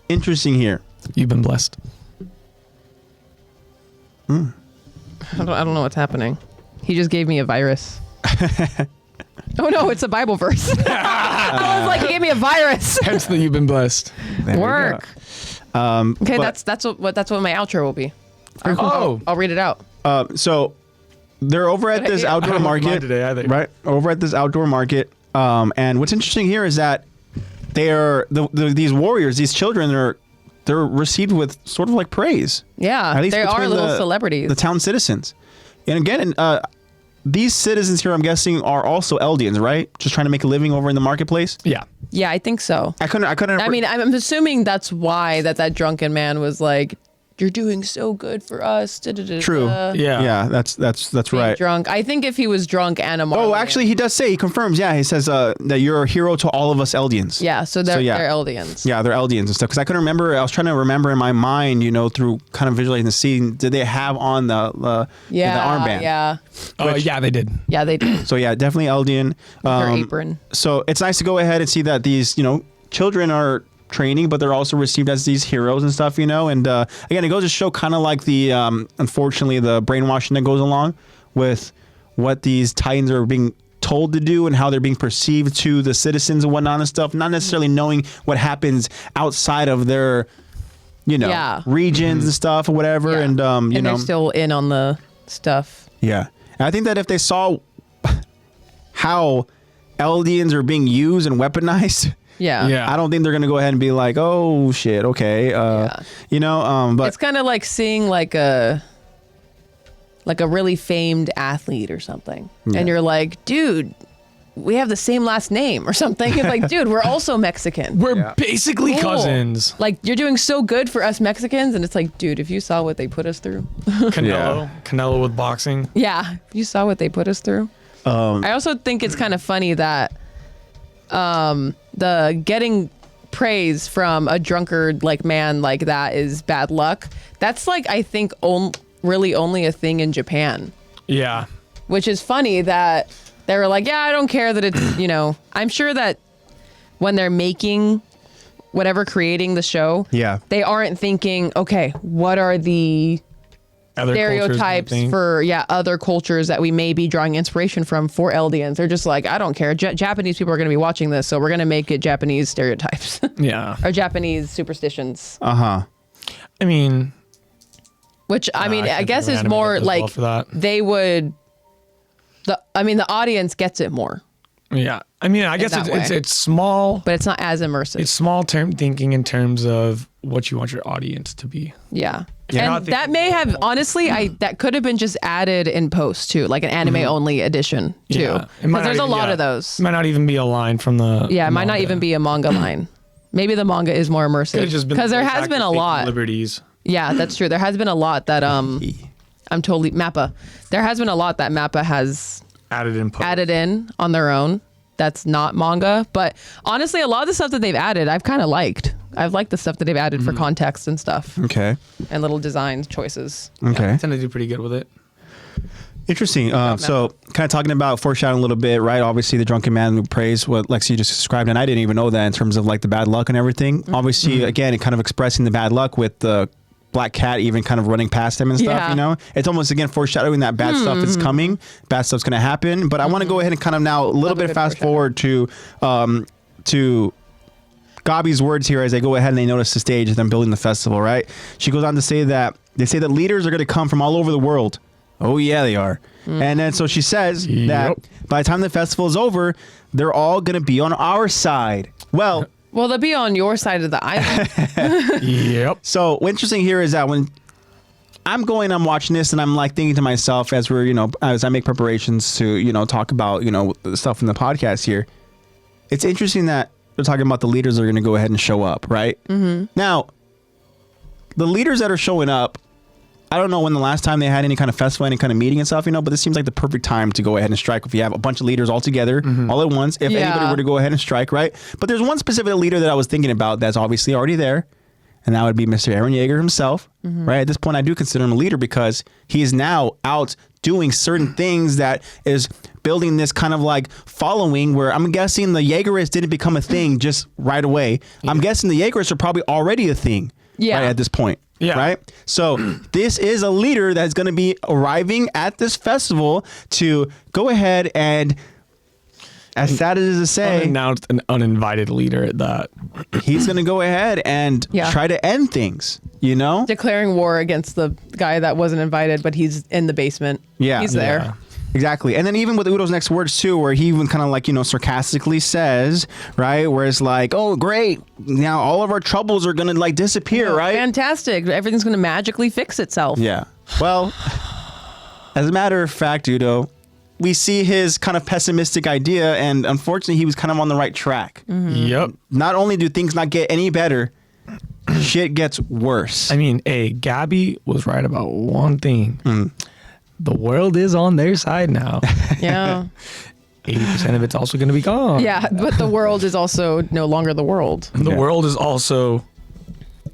interesting here. You've been blessed. I don't know what's happening. He just gave me a virus. Oh no, it's a Bible verse. I was like, he gave me a virus. Hence that you've been blessed. Work. Okay, that's what my outro will be. I'll read it out. So they're over at this outdoor market today either. right? Over at this outdoor market. And what's interesting here is that they are these warriors, these children, they're received with sort of like praise. Yeah, At least they are between little celebrities. the town citizens. And again, these citizens here, I'm guessing, are also Eldians, right? Just trying to make a living over in the marketplace. Yeah. Yeah, I think so. I couldn't. I mean, I'm assuming that's why that drunken man was like, "You're doing so good for us." True. Yeah. That's Being right. drunk. I think if he was drunk and a Marley. Oh, actually, he does say, he confirms. Yeah, he says that you're a hero to all of us Eldians. Yeah, so they're Eldians. Yeah, they're Eldians and stuff. Because I couldn't remember. I was trying to remember in my mind, through kind of visualizing the scene. Did they have on the armband? Yeah. Oh, yeah, they did. Yeah, they did. So yeah, definitely Eldian. Their apron. So it's nice to go ahead and see that these children are training, but they're also received as these heroes and stuff, and again, it goes to show kind of like the unfortunately the brainwashing that goes along with what these Titans are being told to do and how they're being perceived to the citizens and whatnot and stuff, not necessarily knowing what happens outside of their regions and stuff or whatever. Yeah. And they're still in on the stuff. yeah, and I think that if they saw how Eldians are being used and weaponized, Yeah. I don't think they're gonna go ahead and be like, oh shit, okay, but it's kind of like seeing like a really famed athlete or something, and you're like, dude, we have the same last name or something. It's like, dude, we're also Mexican. We're basically Cool. cousins. Like, you're doing so good for us Mexicans, and it's like, dude, if you saw what they put us through. Canelo with boxing. Yeah, if you saw what they put us through. I also think it's kind of funny that the getting praise from a drunkard like man like that is bad luck. That's like, I think really only a thing in Japan. Yeah. Which is funny that they were like, yeah, I don't care that it's, I'm sure that when they're making creating the show, they aren't thinking, okay, what are the Other stereotypes for other cultures that we may be drawing inspiration from for Eldians. They're just like, I don't care. Japanese people are going to be watching this, so we're going to make it Japanese stereotypes. Yeah. Or Japanese superstitions. Uh-huh. I mean, which I guess is more like they would. The audience gets it more. Yeah. I mean, I guess it's small, but it's not as immersive. It's small term thinking in terms of what you want your audience to be. Yeah. And that may have, honestly, that could have been just added in post too, like an anime only edition too. Because there's a lot of those. It might not even be a line from the. Yeah, it might not even be a manga line. Maybe the manga is more immersive. Because there has been a lot. Liberties. Yeah, that's true. There has been a lot that I'm totally Mappa. There has been a lot that Mappa has added in on their own. That's not manga, but honestly, a lot of the stuff that they've added, I've kind of liked. I've liked the stuff that they've added for context and stuff. Okay. And little design choices. Okay. Yeah, I tend to do pretty good with it. Interesting. So kind of talking about foreshadowing a little bit, right? Obviously, the drunken man who praised what Lexi just described, and I didn't even know that in terms of like the bad luck and everything. Obviously, again, it kind of expressing the bad luck with the black cat even kind of running past him and stuff, It's almost, again, foreshadowing that bad stuff is coming, bad stuff's going to happen. But I want to go ahead and kind of now a little bit fast forward to Gabi's words here as they go ahead and they notice the stage of them building the festival, right? She goes on to say that they say that leaders are going to come from all over the world. Oh, yeah, they are. And then so she says that by the time the festival is over, they're all going to be on our side. Well, they'll be on your side of the island. So what's interesting here is that when I'm watching this and I'm like thinking to myself as as I make preparations to, talk about, the stuff in the podcast here, it's interesting that they're talking about the leaders that are going to go ahead and show up, right? Now, the leaders that are showing up, I don't know when the last time they had any kind of festival, any kind of meeting and stuff, but this seems like the perfect time to go ahead and strike if you have a bunch of leaders all together, all at once, if anybody were to go ahead and strike, right? But there's one specific leader that I was thinking about that's obviously already there, and that would be Mr. Eren Yeager himself, right? At this point, I do consider him a leader because he is now out doing certain things that is building this kind of like following where I'm guessing the Jaegerists didn't become a thing just right away. I'm guessing the Jaegerists are probably already a thing. Yeah. Right, at this point. Yeah. Right? So this is a leader that's going to be arriving at this festival to go ahead and, as sad as it is to say, Unannounced an uninvited leader at that. he's going to go ahead and Yeah. try to end things, you know? Declaring war against the guy that wasn't invited, but he's in the basement. Yeah. He's there. Yeah. Exactly. And then even with Udo's next words too, where he even kind of like, sarcastically says, right, where it's like, oh, great, now all of our troubles are going to like disappear, right? Fantastic. Everything's going to magically fix itself. Yeah. Well, as a matter of fact, Udo, we see his kind of pessimistic idea, and unfortunately, he was kind of on the right track. Yep. Not only do things not get any better, shit gets worse. I mean, hey, Gabby was right about one thing. The world is on their side now. Yeah. 80% of it's also going to be gone. Yeah, but the world is also no longer the world. The Yeah. world is also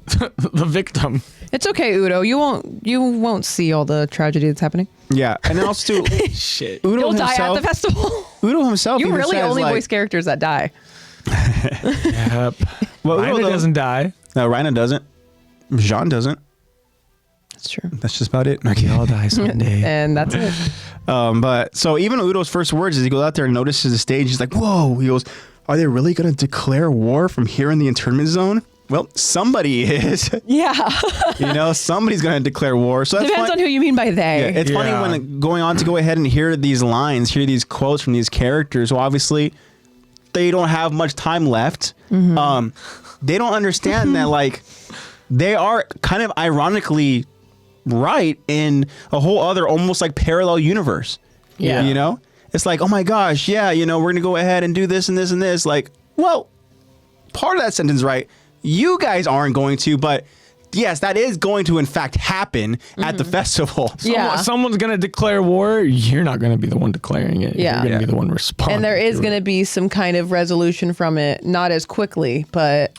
the victim. It's okay, Udo. You won't see all the tragedy that's happening. Yeah, and then also too, Shit. Udo You'll die himself. at the festival. Udo himself. You even really says, only like, voice characters that die. Yep. well, Rhino Udo doesn't die. No, Rhino doesn't. Jean doesn't. That's true. That's just about it. We all die someday. And that's it. But so even Udo's first words as he goes out there and notices the stage, he's like, whoa, he goes, are they really going to declare war from here in the internment zone? Well, somebody is. Yeah. Somebody's going to declare war. So that's Depends fun. on who you mean by they. Yeah, it's funny Yeah. when going on to go ahead and hear these lines, hear these quotes from these characters. Well, obviously, they don't have much time left. They don't understand that, like, they are kind of ironically right in a whole other almost like parallel universe. Yeah. It's like, oh my gosh, yeah, we're going to go ahead and do this and this and this. Like, well, part of that sentence, right? You guys aren't going to, but yes, that is going to in fact happen at the festival. Yeah. Someone's going to declare war. You're not going to be the one declaring it. Yeah. You're going to Yeah. be the one responding. And there is to going it. to be some kind of resolution from it, not as quickly, but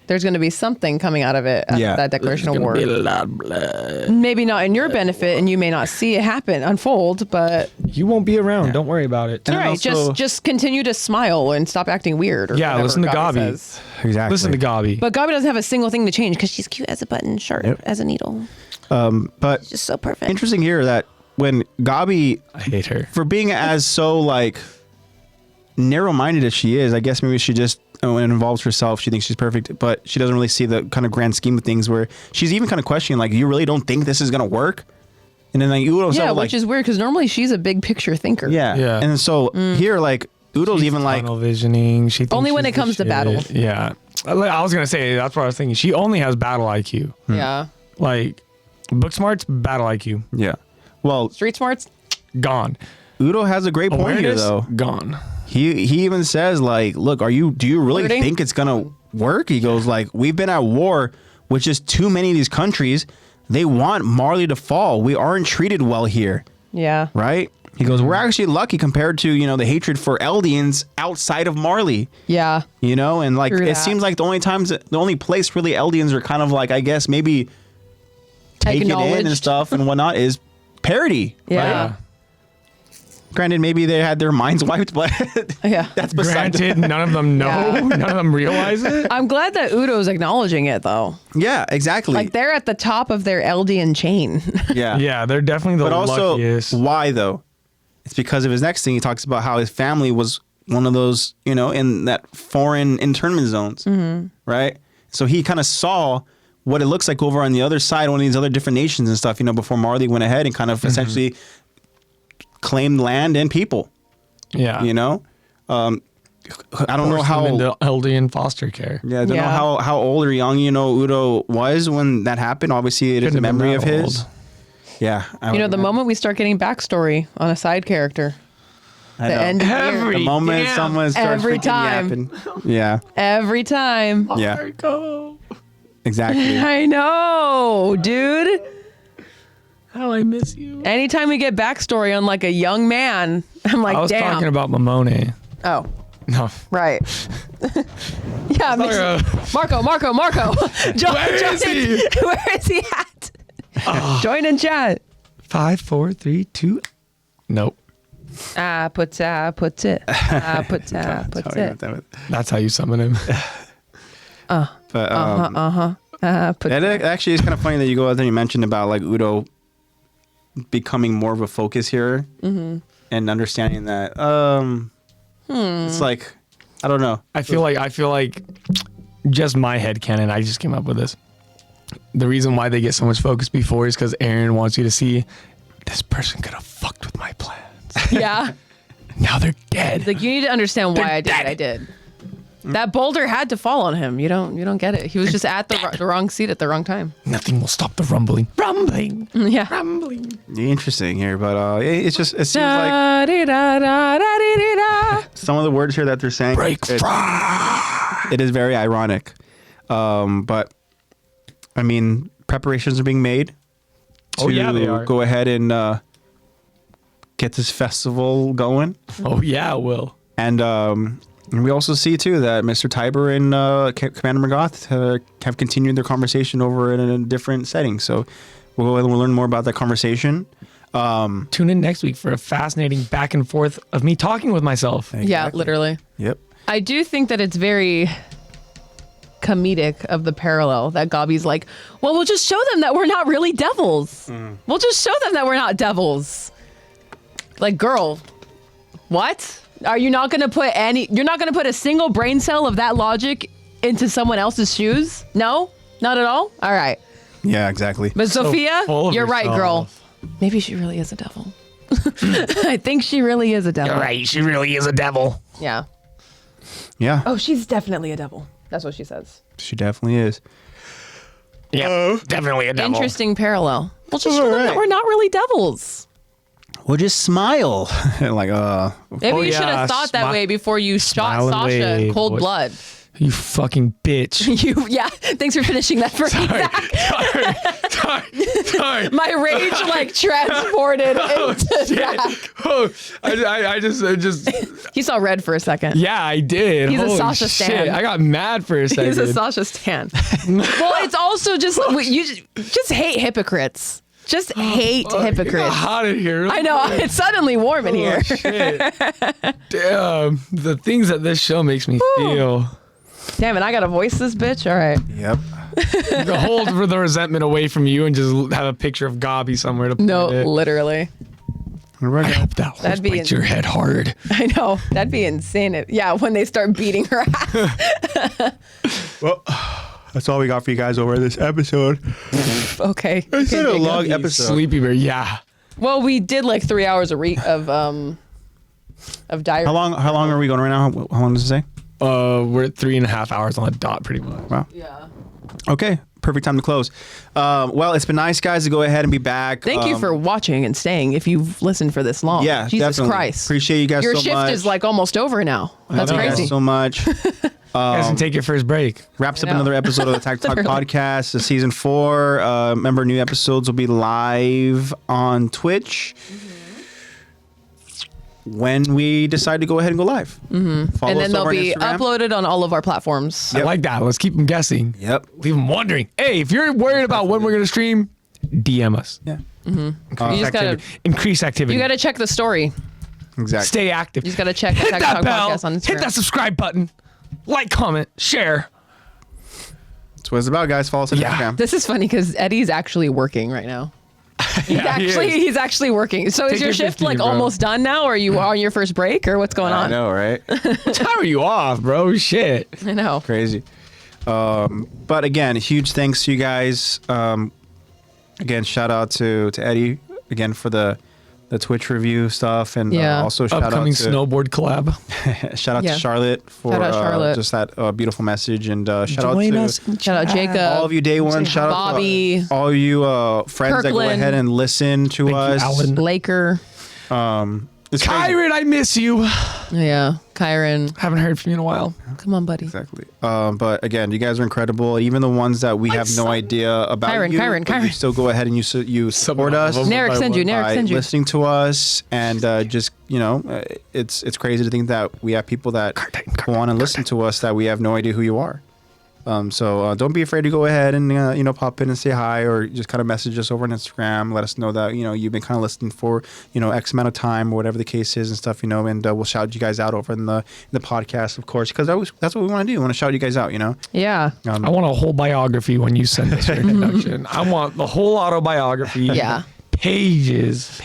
there's going to be something coming out of it after Yeah. that declaration of There's war. gonna be a lot of blood. Maybe not in your benefit, and you may not see it happen, unfold, but You won't be around. Don't worry about it. And all then right, also- just continue to smile and stop acting weird. Or Yeah, whatever listen to Gabi. says. Exactly. Listen to Gabi. But Gabi doesn't have a single thing to change because she's cute as a button, sharp as a needle. But Just so perfect. interesting here that when Gabi, I hate her. for being as so like narrow-minded as she is, I guess maybe she just when it involves herself, she thinks she's perfect, but she doesn't really see the kind of grand scheme of things where she's even kind of questioning, like, you really don't think this is gonna work? And then like Udo's Yeah, like, which is weird because normally she's a big picture thinker. yeah. Yeah. And so here, like, Udo's even like, Tunnel visioning. She thinks Only when she's it comes the to battle. shit. Yeah. I was going to say, that's what I was thinking. She only has battle IQ. Yeah. Like, book smarts, battle IQ. yeah. Well, Street smarts. Gone. Udo has a great point here, Awareness, though. gone. He even says, like, look, do you really Flirting? think it's gonna work? He goes, like, we've been at war with just too many of these countries. They want Marley to fall. We aren't treated well here, Yeah. right? He goes, we're actually lucky compared to, the hatred for Eldians outside of Marley, Yeah. and like, True it that. seems like the only place really Eldians are kind of like, I guess, maybe taken in and Acknowledged. stuff and whatnot is parody. Yeah. Right? Granted, maybe they had their minds wiped, but Yeah. that's beside Granted, none of them know. Yeah. None of them realize it. I'm glad that Udo's acknowledging it though. Yeah, exactly. Like they're at the top of their Eldian chain. yeah. Yeah, they're definitely the But also, luckiest. why though? It's because of his next thing. He talks about how his family was one of those, in that foreign internment zones, right? So he kind of saw what it looks like over on the other side, one of these other different nations and stuff, before Marley went ahead and kind of essentially claimed land and people, Yeah. I don't know Forced how them into Eldian foster care. Yeah, I don't know Yeah. how old or young Udo was when that happened. Obviously, it is a Couldn't have been memory of that his. old. Yeah, The moment we start getting backstory on a side character, I the know. end of the year. Every the moment damn- someone starts every freaking time. yapping. Yeah, Every time. yeah, Marco. exactly. I know, dude. How I miss you. Anytime we get backstory on like a young man, I'm like, I was damn. talking about Mamone. Oh, No. right. Yeah, makes- Marco. Where is he? Where is he at? Join in chat. 5, 4, 3, 2. Nope. Puts it. Puts it. Sorry Puts about it. that. That's how you summon him. But It actually is kind of funny that you go out there and you mentioned about like Udo becoming more of a focus here and understanding that it's like, I don't know. I feel like just my headcanon, I just came up with this. The reason why they get so much focus before is because Aaron wants you to see this person could have fucked with my plans. Yeah. Now they're dead. Like, you need to understand why They're I did dead. what I did. That boulder had to fall on him. You don't get it. He was just at the wrong seat at the wrong time. Nothing will stop the rumbling. Rumbling. Yeah. Rumbling. Interesting here, but it seems like some of the words here that they're saying. It is very ironic, but I mean, preparations are being made to they are. go ahead and get this festival going. Oh yeah, it will. And we also see too that Mr. Tiber and Commander McGoth have continued their conversation over in a different setting. So we'll learn more about that conversation. Tune in next week for a fascinating back and forth of me talking with myself. Yeah, literally. Yep. I do think that it's very comedic of the parallel that Gabi's like, well, we'll just show them that we're not really devils. We'll just show them that we're not devils. Like, girl, what? Are you not going to put you're not going to put a single brain cell of that logic into someone else's shoes? No? Not at all? All right. Yeah, exactly. But Sophia, full of you're right, girl. herself. Maybe she really is a devil. I think she really is a devil. You're right. She really is a devil. Yeah. Yeah, Oh, she's definitely a devil. That's what she says. she definitely is. Yeah, definitely a devil. Interesting parallel. We'll just show them that we're not really devils. We'll just smile. Like, Maybe Oh, you should yeah, have thought that way before you shot smile and Sasha in wave, cold boys. blood. You fucking bitch. Thanks for finishing that for me, Zach. Sorry. My rage like transported into Zach. Oh, I just. He saw red for a second. Yeah, I did. He's a Holy Sasha shit. stan. I got mad for a second. He's a Sasha stan. Well, it's also just you just hate hypocrites. Just hate It got hypocrites. hot in here. I know, it's suddenly warm in here. Shit. Damn, the things that this show makes me feel. Damn it, I gotta voice this bitch? All right. yep. To hold the resentment away from you and just have a picture of Gabi somewhere to put No, it. literally. I hope that horse That'd be bites your head hard. I know. That'd be insane. When they start beating her ass. Well, that's all we got for you guys over this episode. Okay. It's Okay, been a Jacob. long episode. Sleepy bear, yeah. Well, we did like 3 hours of diary. How long are we going right now? How long does it say? We're at 3.5 hours on the dot, pretty much. Wow. Yeah. Okay. Perfect time to close. Well, it's been nice, guys, to go ahead and be back. Thank you for watching and staying if you've listened for this long. Yeah, Jesus definitely. Christ. Appreciate you guys Your so shift much. is like almost over now. That's Thank you crazy. guys so much. You guys can take your first break. Wraps up I know. another episode of the Attack Talk podcast, season 4. Remember, new episodes will be live on Twitch when we decide to go ahead and go live. Follow And us then they'll over on be Instagram. uploaded on all of our platforms. I like that. Let's keep them guessing. Yep. Leave them wondering. Hey, if you're worried about when we're going to stream, DM us. Yeah. You just gotta Increase activity. you gotta check the story. Exactly. Stay active. You just gotta check Hit Attack that Talk bell. podcast on Instagram. Hit that subscribe button. Like, comment, share. That's what it's about, guys. Follow us on Yeah. Instagram. This is funny because Eddie's actually working right now. He's actually working. So is Take your your shift 15, like bro. almost done now? Or are you on your first break or what's going I on? know, right? What time are you off, bro? Shit. I know. Crazy. But again, huge thanks to you guys. Again, shout out to Eddie again for the Twitch review stuff, and Yeah. also shout Upcoming out to snowboard collab. shout out Yeah. to Charlotte for Shout out Charlotte. just that beautiful message, and shout out Join to us. Shout out Jacob. all of you day one. Shout Bobby. out to all you friends that go Kirkland. ahead and listen to Thank you, us. Alan. Laker. It's crazy. Kyron, I miss you. Yeah. Kyron. Haven't heard from you in a while. Come on, buddy. Exactly. But again, you guys are incredible. Even the ones that we have no idea about Kyron, you, Kyron, but you Kyron. still go ahead and you support us. Narek send you. Narek by send you. listening to us, and just it's crazy to think that we have people that go on and listen to us that we have no idea who you are. So don't be afraid to go ahead and pop in and say hi, or just kind of message us over on Instagram. Let us know that you've been kind of listening for X amount of time or whatever the case is and stuff. And we'll shout you guys out over in the podcast, of course, because that's what we want to do. We want to shout you guys out. Yeah. I want a whole biography when you send us your introduction. I want the whole autobiography. Yeah. Pages.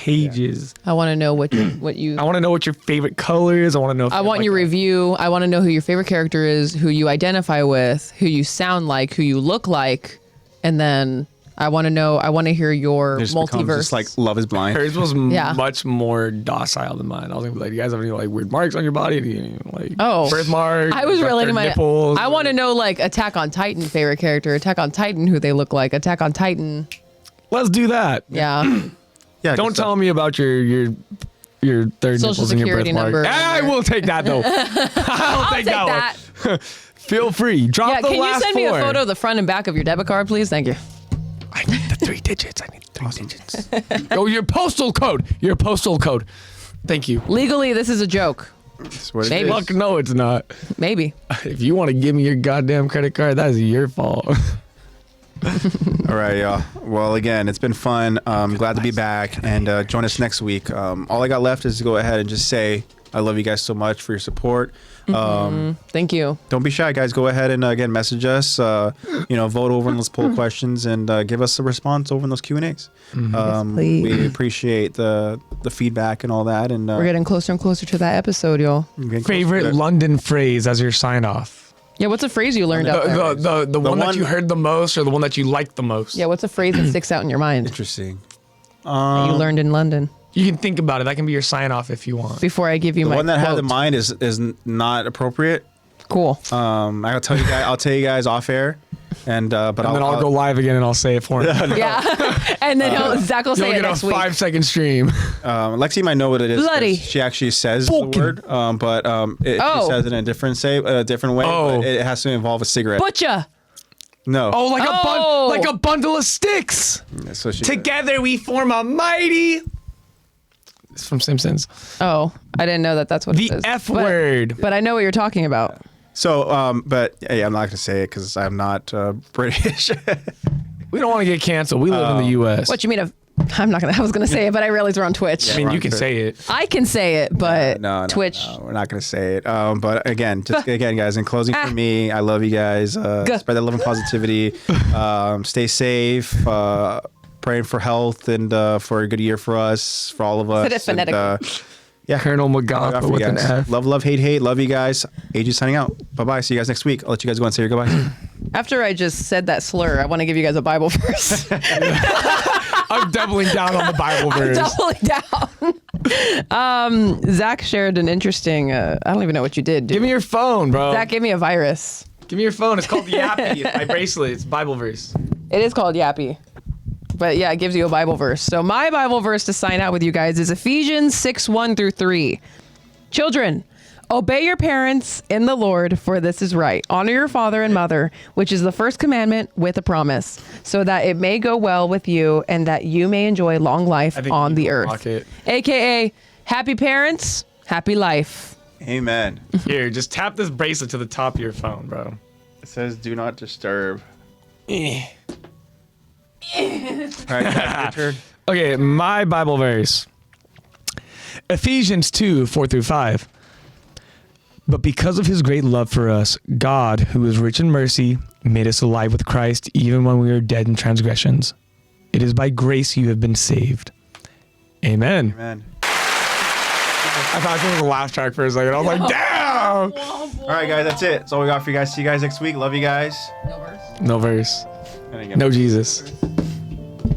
I want to know what you. I want to know what your favorite color is. I want to know. I want your review. I want to know who your favorite character is, who you identify with, who you sound like, who you look like, and then I want to know. I want to hear your multiverse. Just like Love Is Blind. Hers was much more docile than mine. I was gonna be like, you guys have any like weird marks on your body? Birthmarks? I was relating my nipples. I want to know like Attack on Titan favorite character, Attack on Titan, who they look like, Attack on Titan. Let's do that. Yeah. Yeah. Don't tell me about your third Social nipples and your security birthmark. number. I will take that though. I'll take that one. Feel free. Drop the can last you send me a 4. photo of the front and back of your debit card, please? Thank you. I need the 3 digits. Oh, your postal code. Your postal code. Thank you. Legally, this is a joke. Maybe. Fuck no, it's not. Maybe. If you want to give me your goddamn credit card, that is your fault. All right, y'all. Well, again, it's been fun. Glad to be back, and join us next week. All I got left is to go ahead and just say I love you guys so much for your support. Thank you. Don't be shy, guys. Go ahead and again message us. Vote over in those poll questions and give us a response over in those Q&As. Please. We appreciate the feedback and all that. And We're getting closer and closer to that episode, y'all. Favorite London phrase as your sign off? Yeah, what's a phrase you learned out there? The one that you heard the most, or the one that you liked the most? Yeah, what's a phrase that sticks out in your mind Interesting. that you learned in London? You can think about it. That can be your sign off if you want. Before I give you The my one that I have quote. in mind is not appropriate. Cool. I'll tell you guys. I'll tell you guys off air, and then I'll go live again and I'll say it for him. Yeah. And then Zach will say You'll it get next a week. 5-second stream. Lexi might know what it is. 'Cause Bloody. She actually says the word, but she says it in a different way. Oh. But it has to involve a cigarette. Butcha. No. Oh, Oh. like a bundle of sticks. So she Together we form a mighty. It's from Simpsons. Oh, I didn't know that's what The it is. F word. But I know what you're talking about. So, but hey, I'm not gonna say it because I'm not British. We don't want to get canceled. We live in the U.S. What you mean? I'm not gonna. I was gonna say it, but I realized we're on Twitch. I mean, you can say it. I can say it, but No, Twitch. no, we're not gonna say it. But again, guys, in closing for me, I love you guys. Spread that love and positivity. Stay safe. Praying for health and for a good year for us, for all of us. Said it phonetically. Yeah, Colonel all I got McGoth for you with an guys. F. Love, hate. Love you guys. AG signing out. Bye-bye. See you guys next week. I'll let you guys go and say your goodbyes. After I just said that slur, I want to give you guys a Bible verse. I'm doubling down on the Bible verse. Doubling down. Zach shared an interesting. I don't even know what you did. Dude. Give me your phone, bro. Zach gave me a virus. Give me your phone. It's called Yappy. It's my bracelet. It's Bible verse. It is called Yappy. But yeah, it gives you a Bible verse. So my Bible verse to sign out with you guys is Ephesians 6:1-3. Children, obey your parents in the Lord, for this is right. Honor your father and mother, which is the first commandment with a promise, so that it may go well with you and that you may enjoy long life on the earth. AKA, happy parents, happy life. Amen. Here, just tap this bracelet to the top of your phone, bro. It says do not disturb. All right, your turn. Okay, my Bible verse. Ephesians 2:4-5. But because of his great love for us, God, who is rich in mercy, made us alive with Christ even when we were dead in transgressions. It is by grace you have been saved. Amen. Amen. I thought it was the last track for a second. I was like, damn! All right, guys, that's it. That's all we got for you guys. See you guys next week. Love you guys. No verse. No Jesus.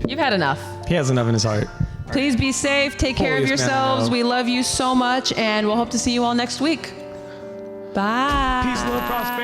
You've had enough. He has enough in his heart. Please be safe. Take care of Holiest man I yourselves. know. We love you so much, and we'll hope to see you all next week. Bye. Peace, love, prosperity.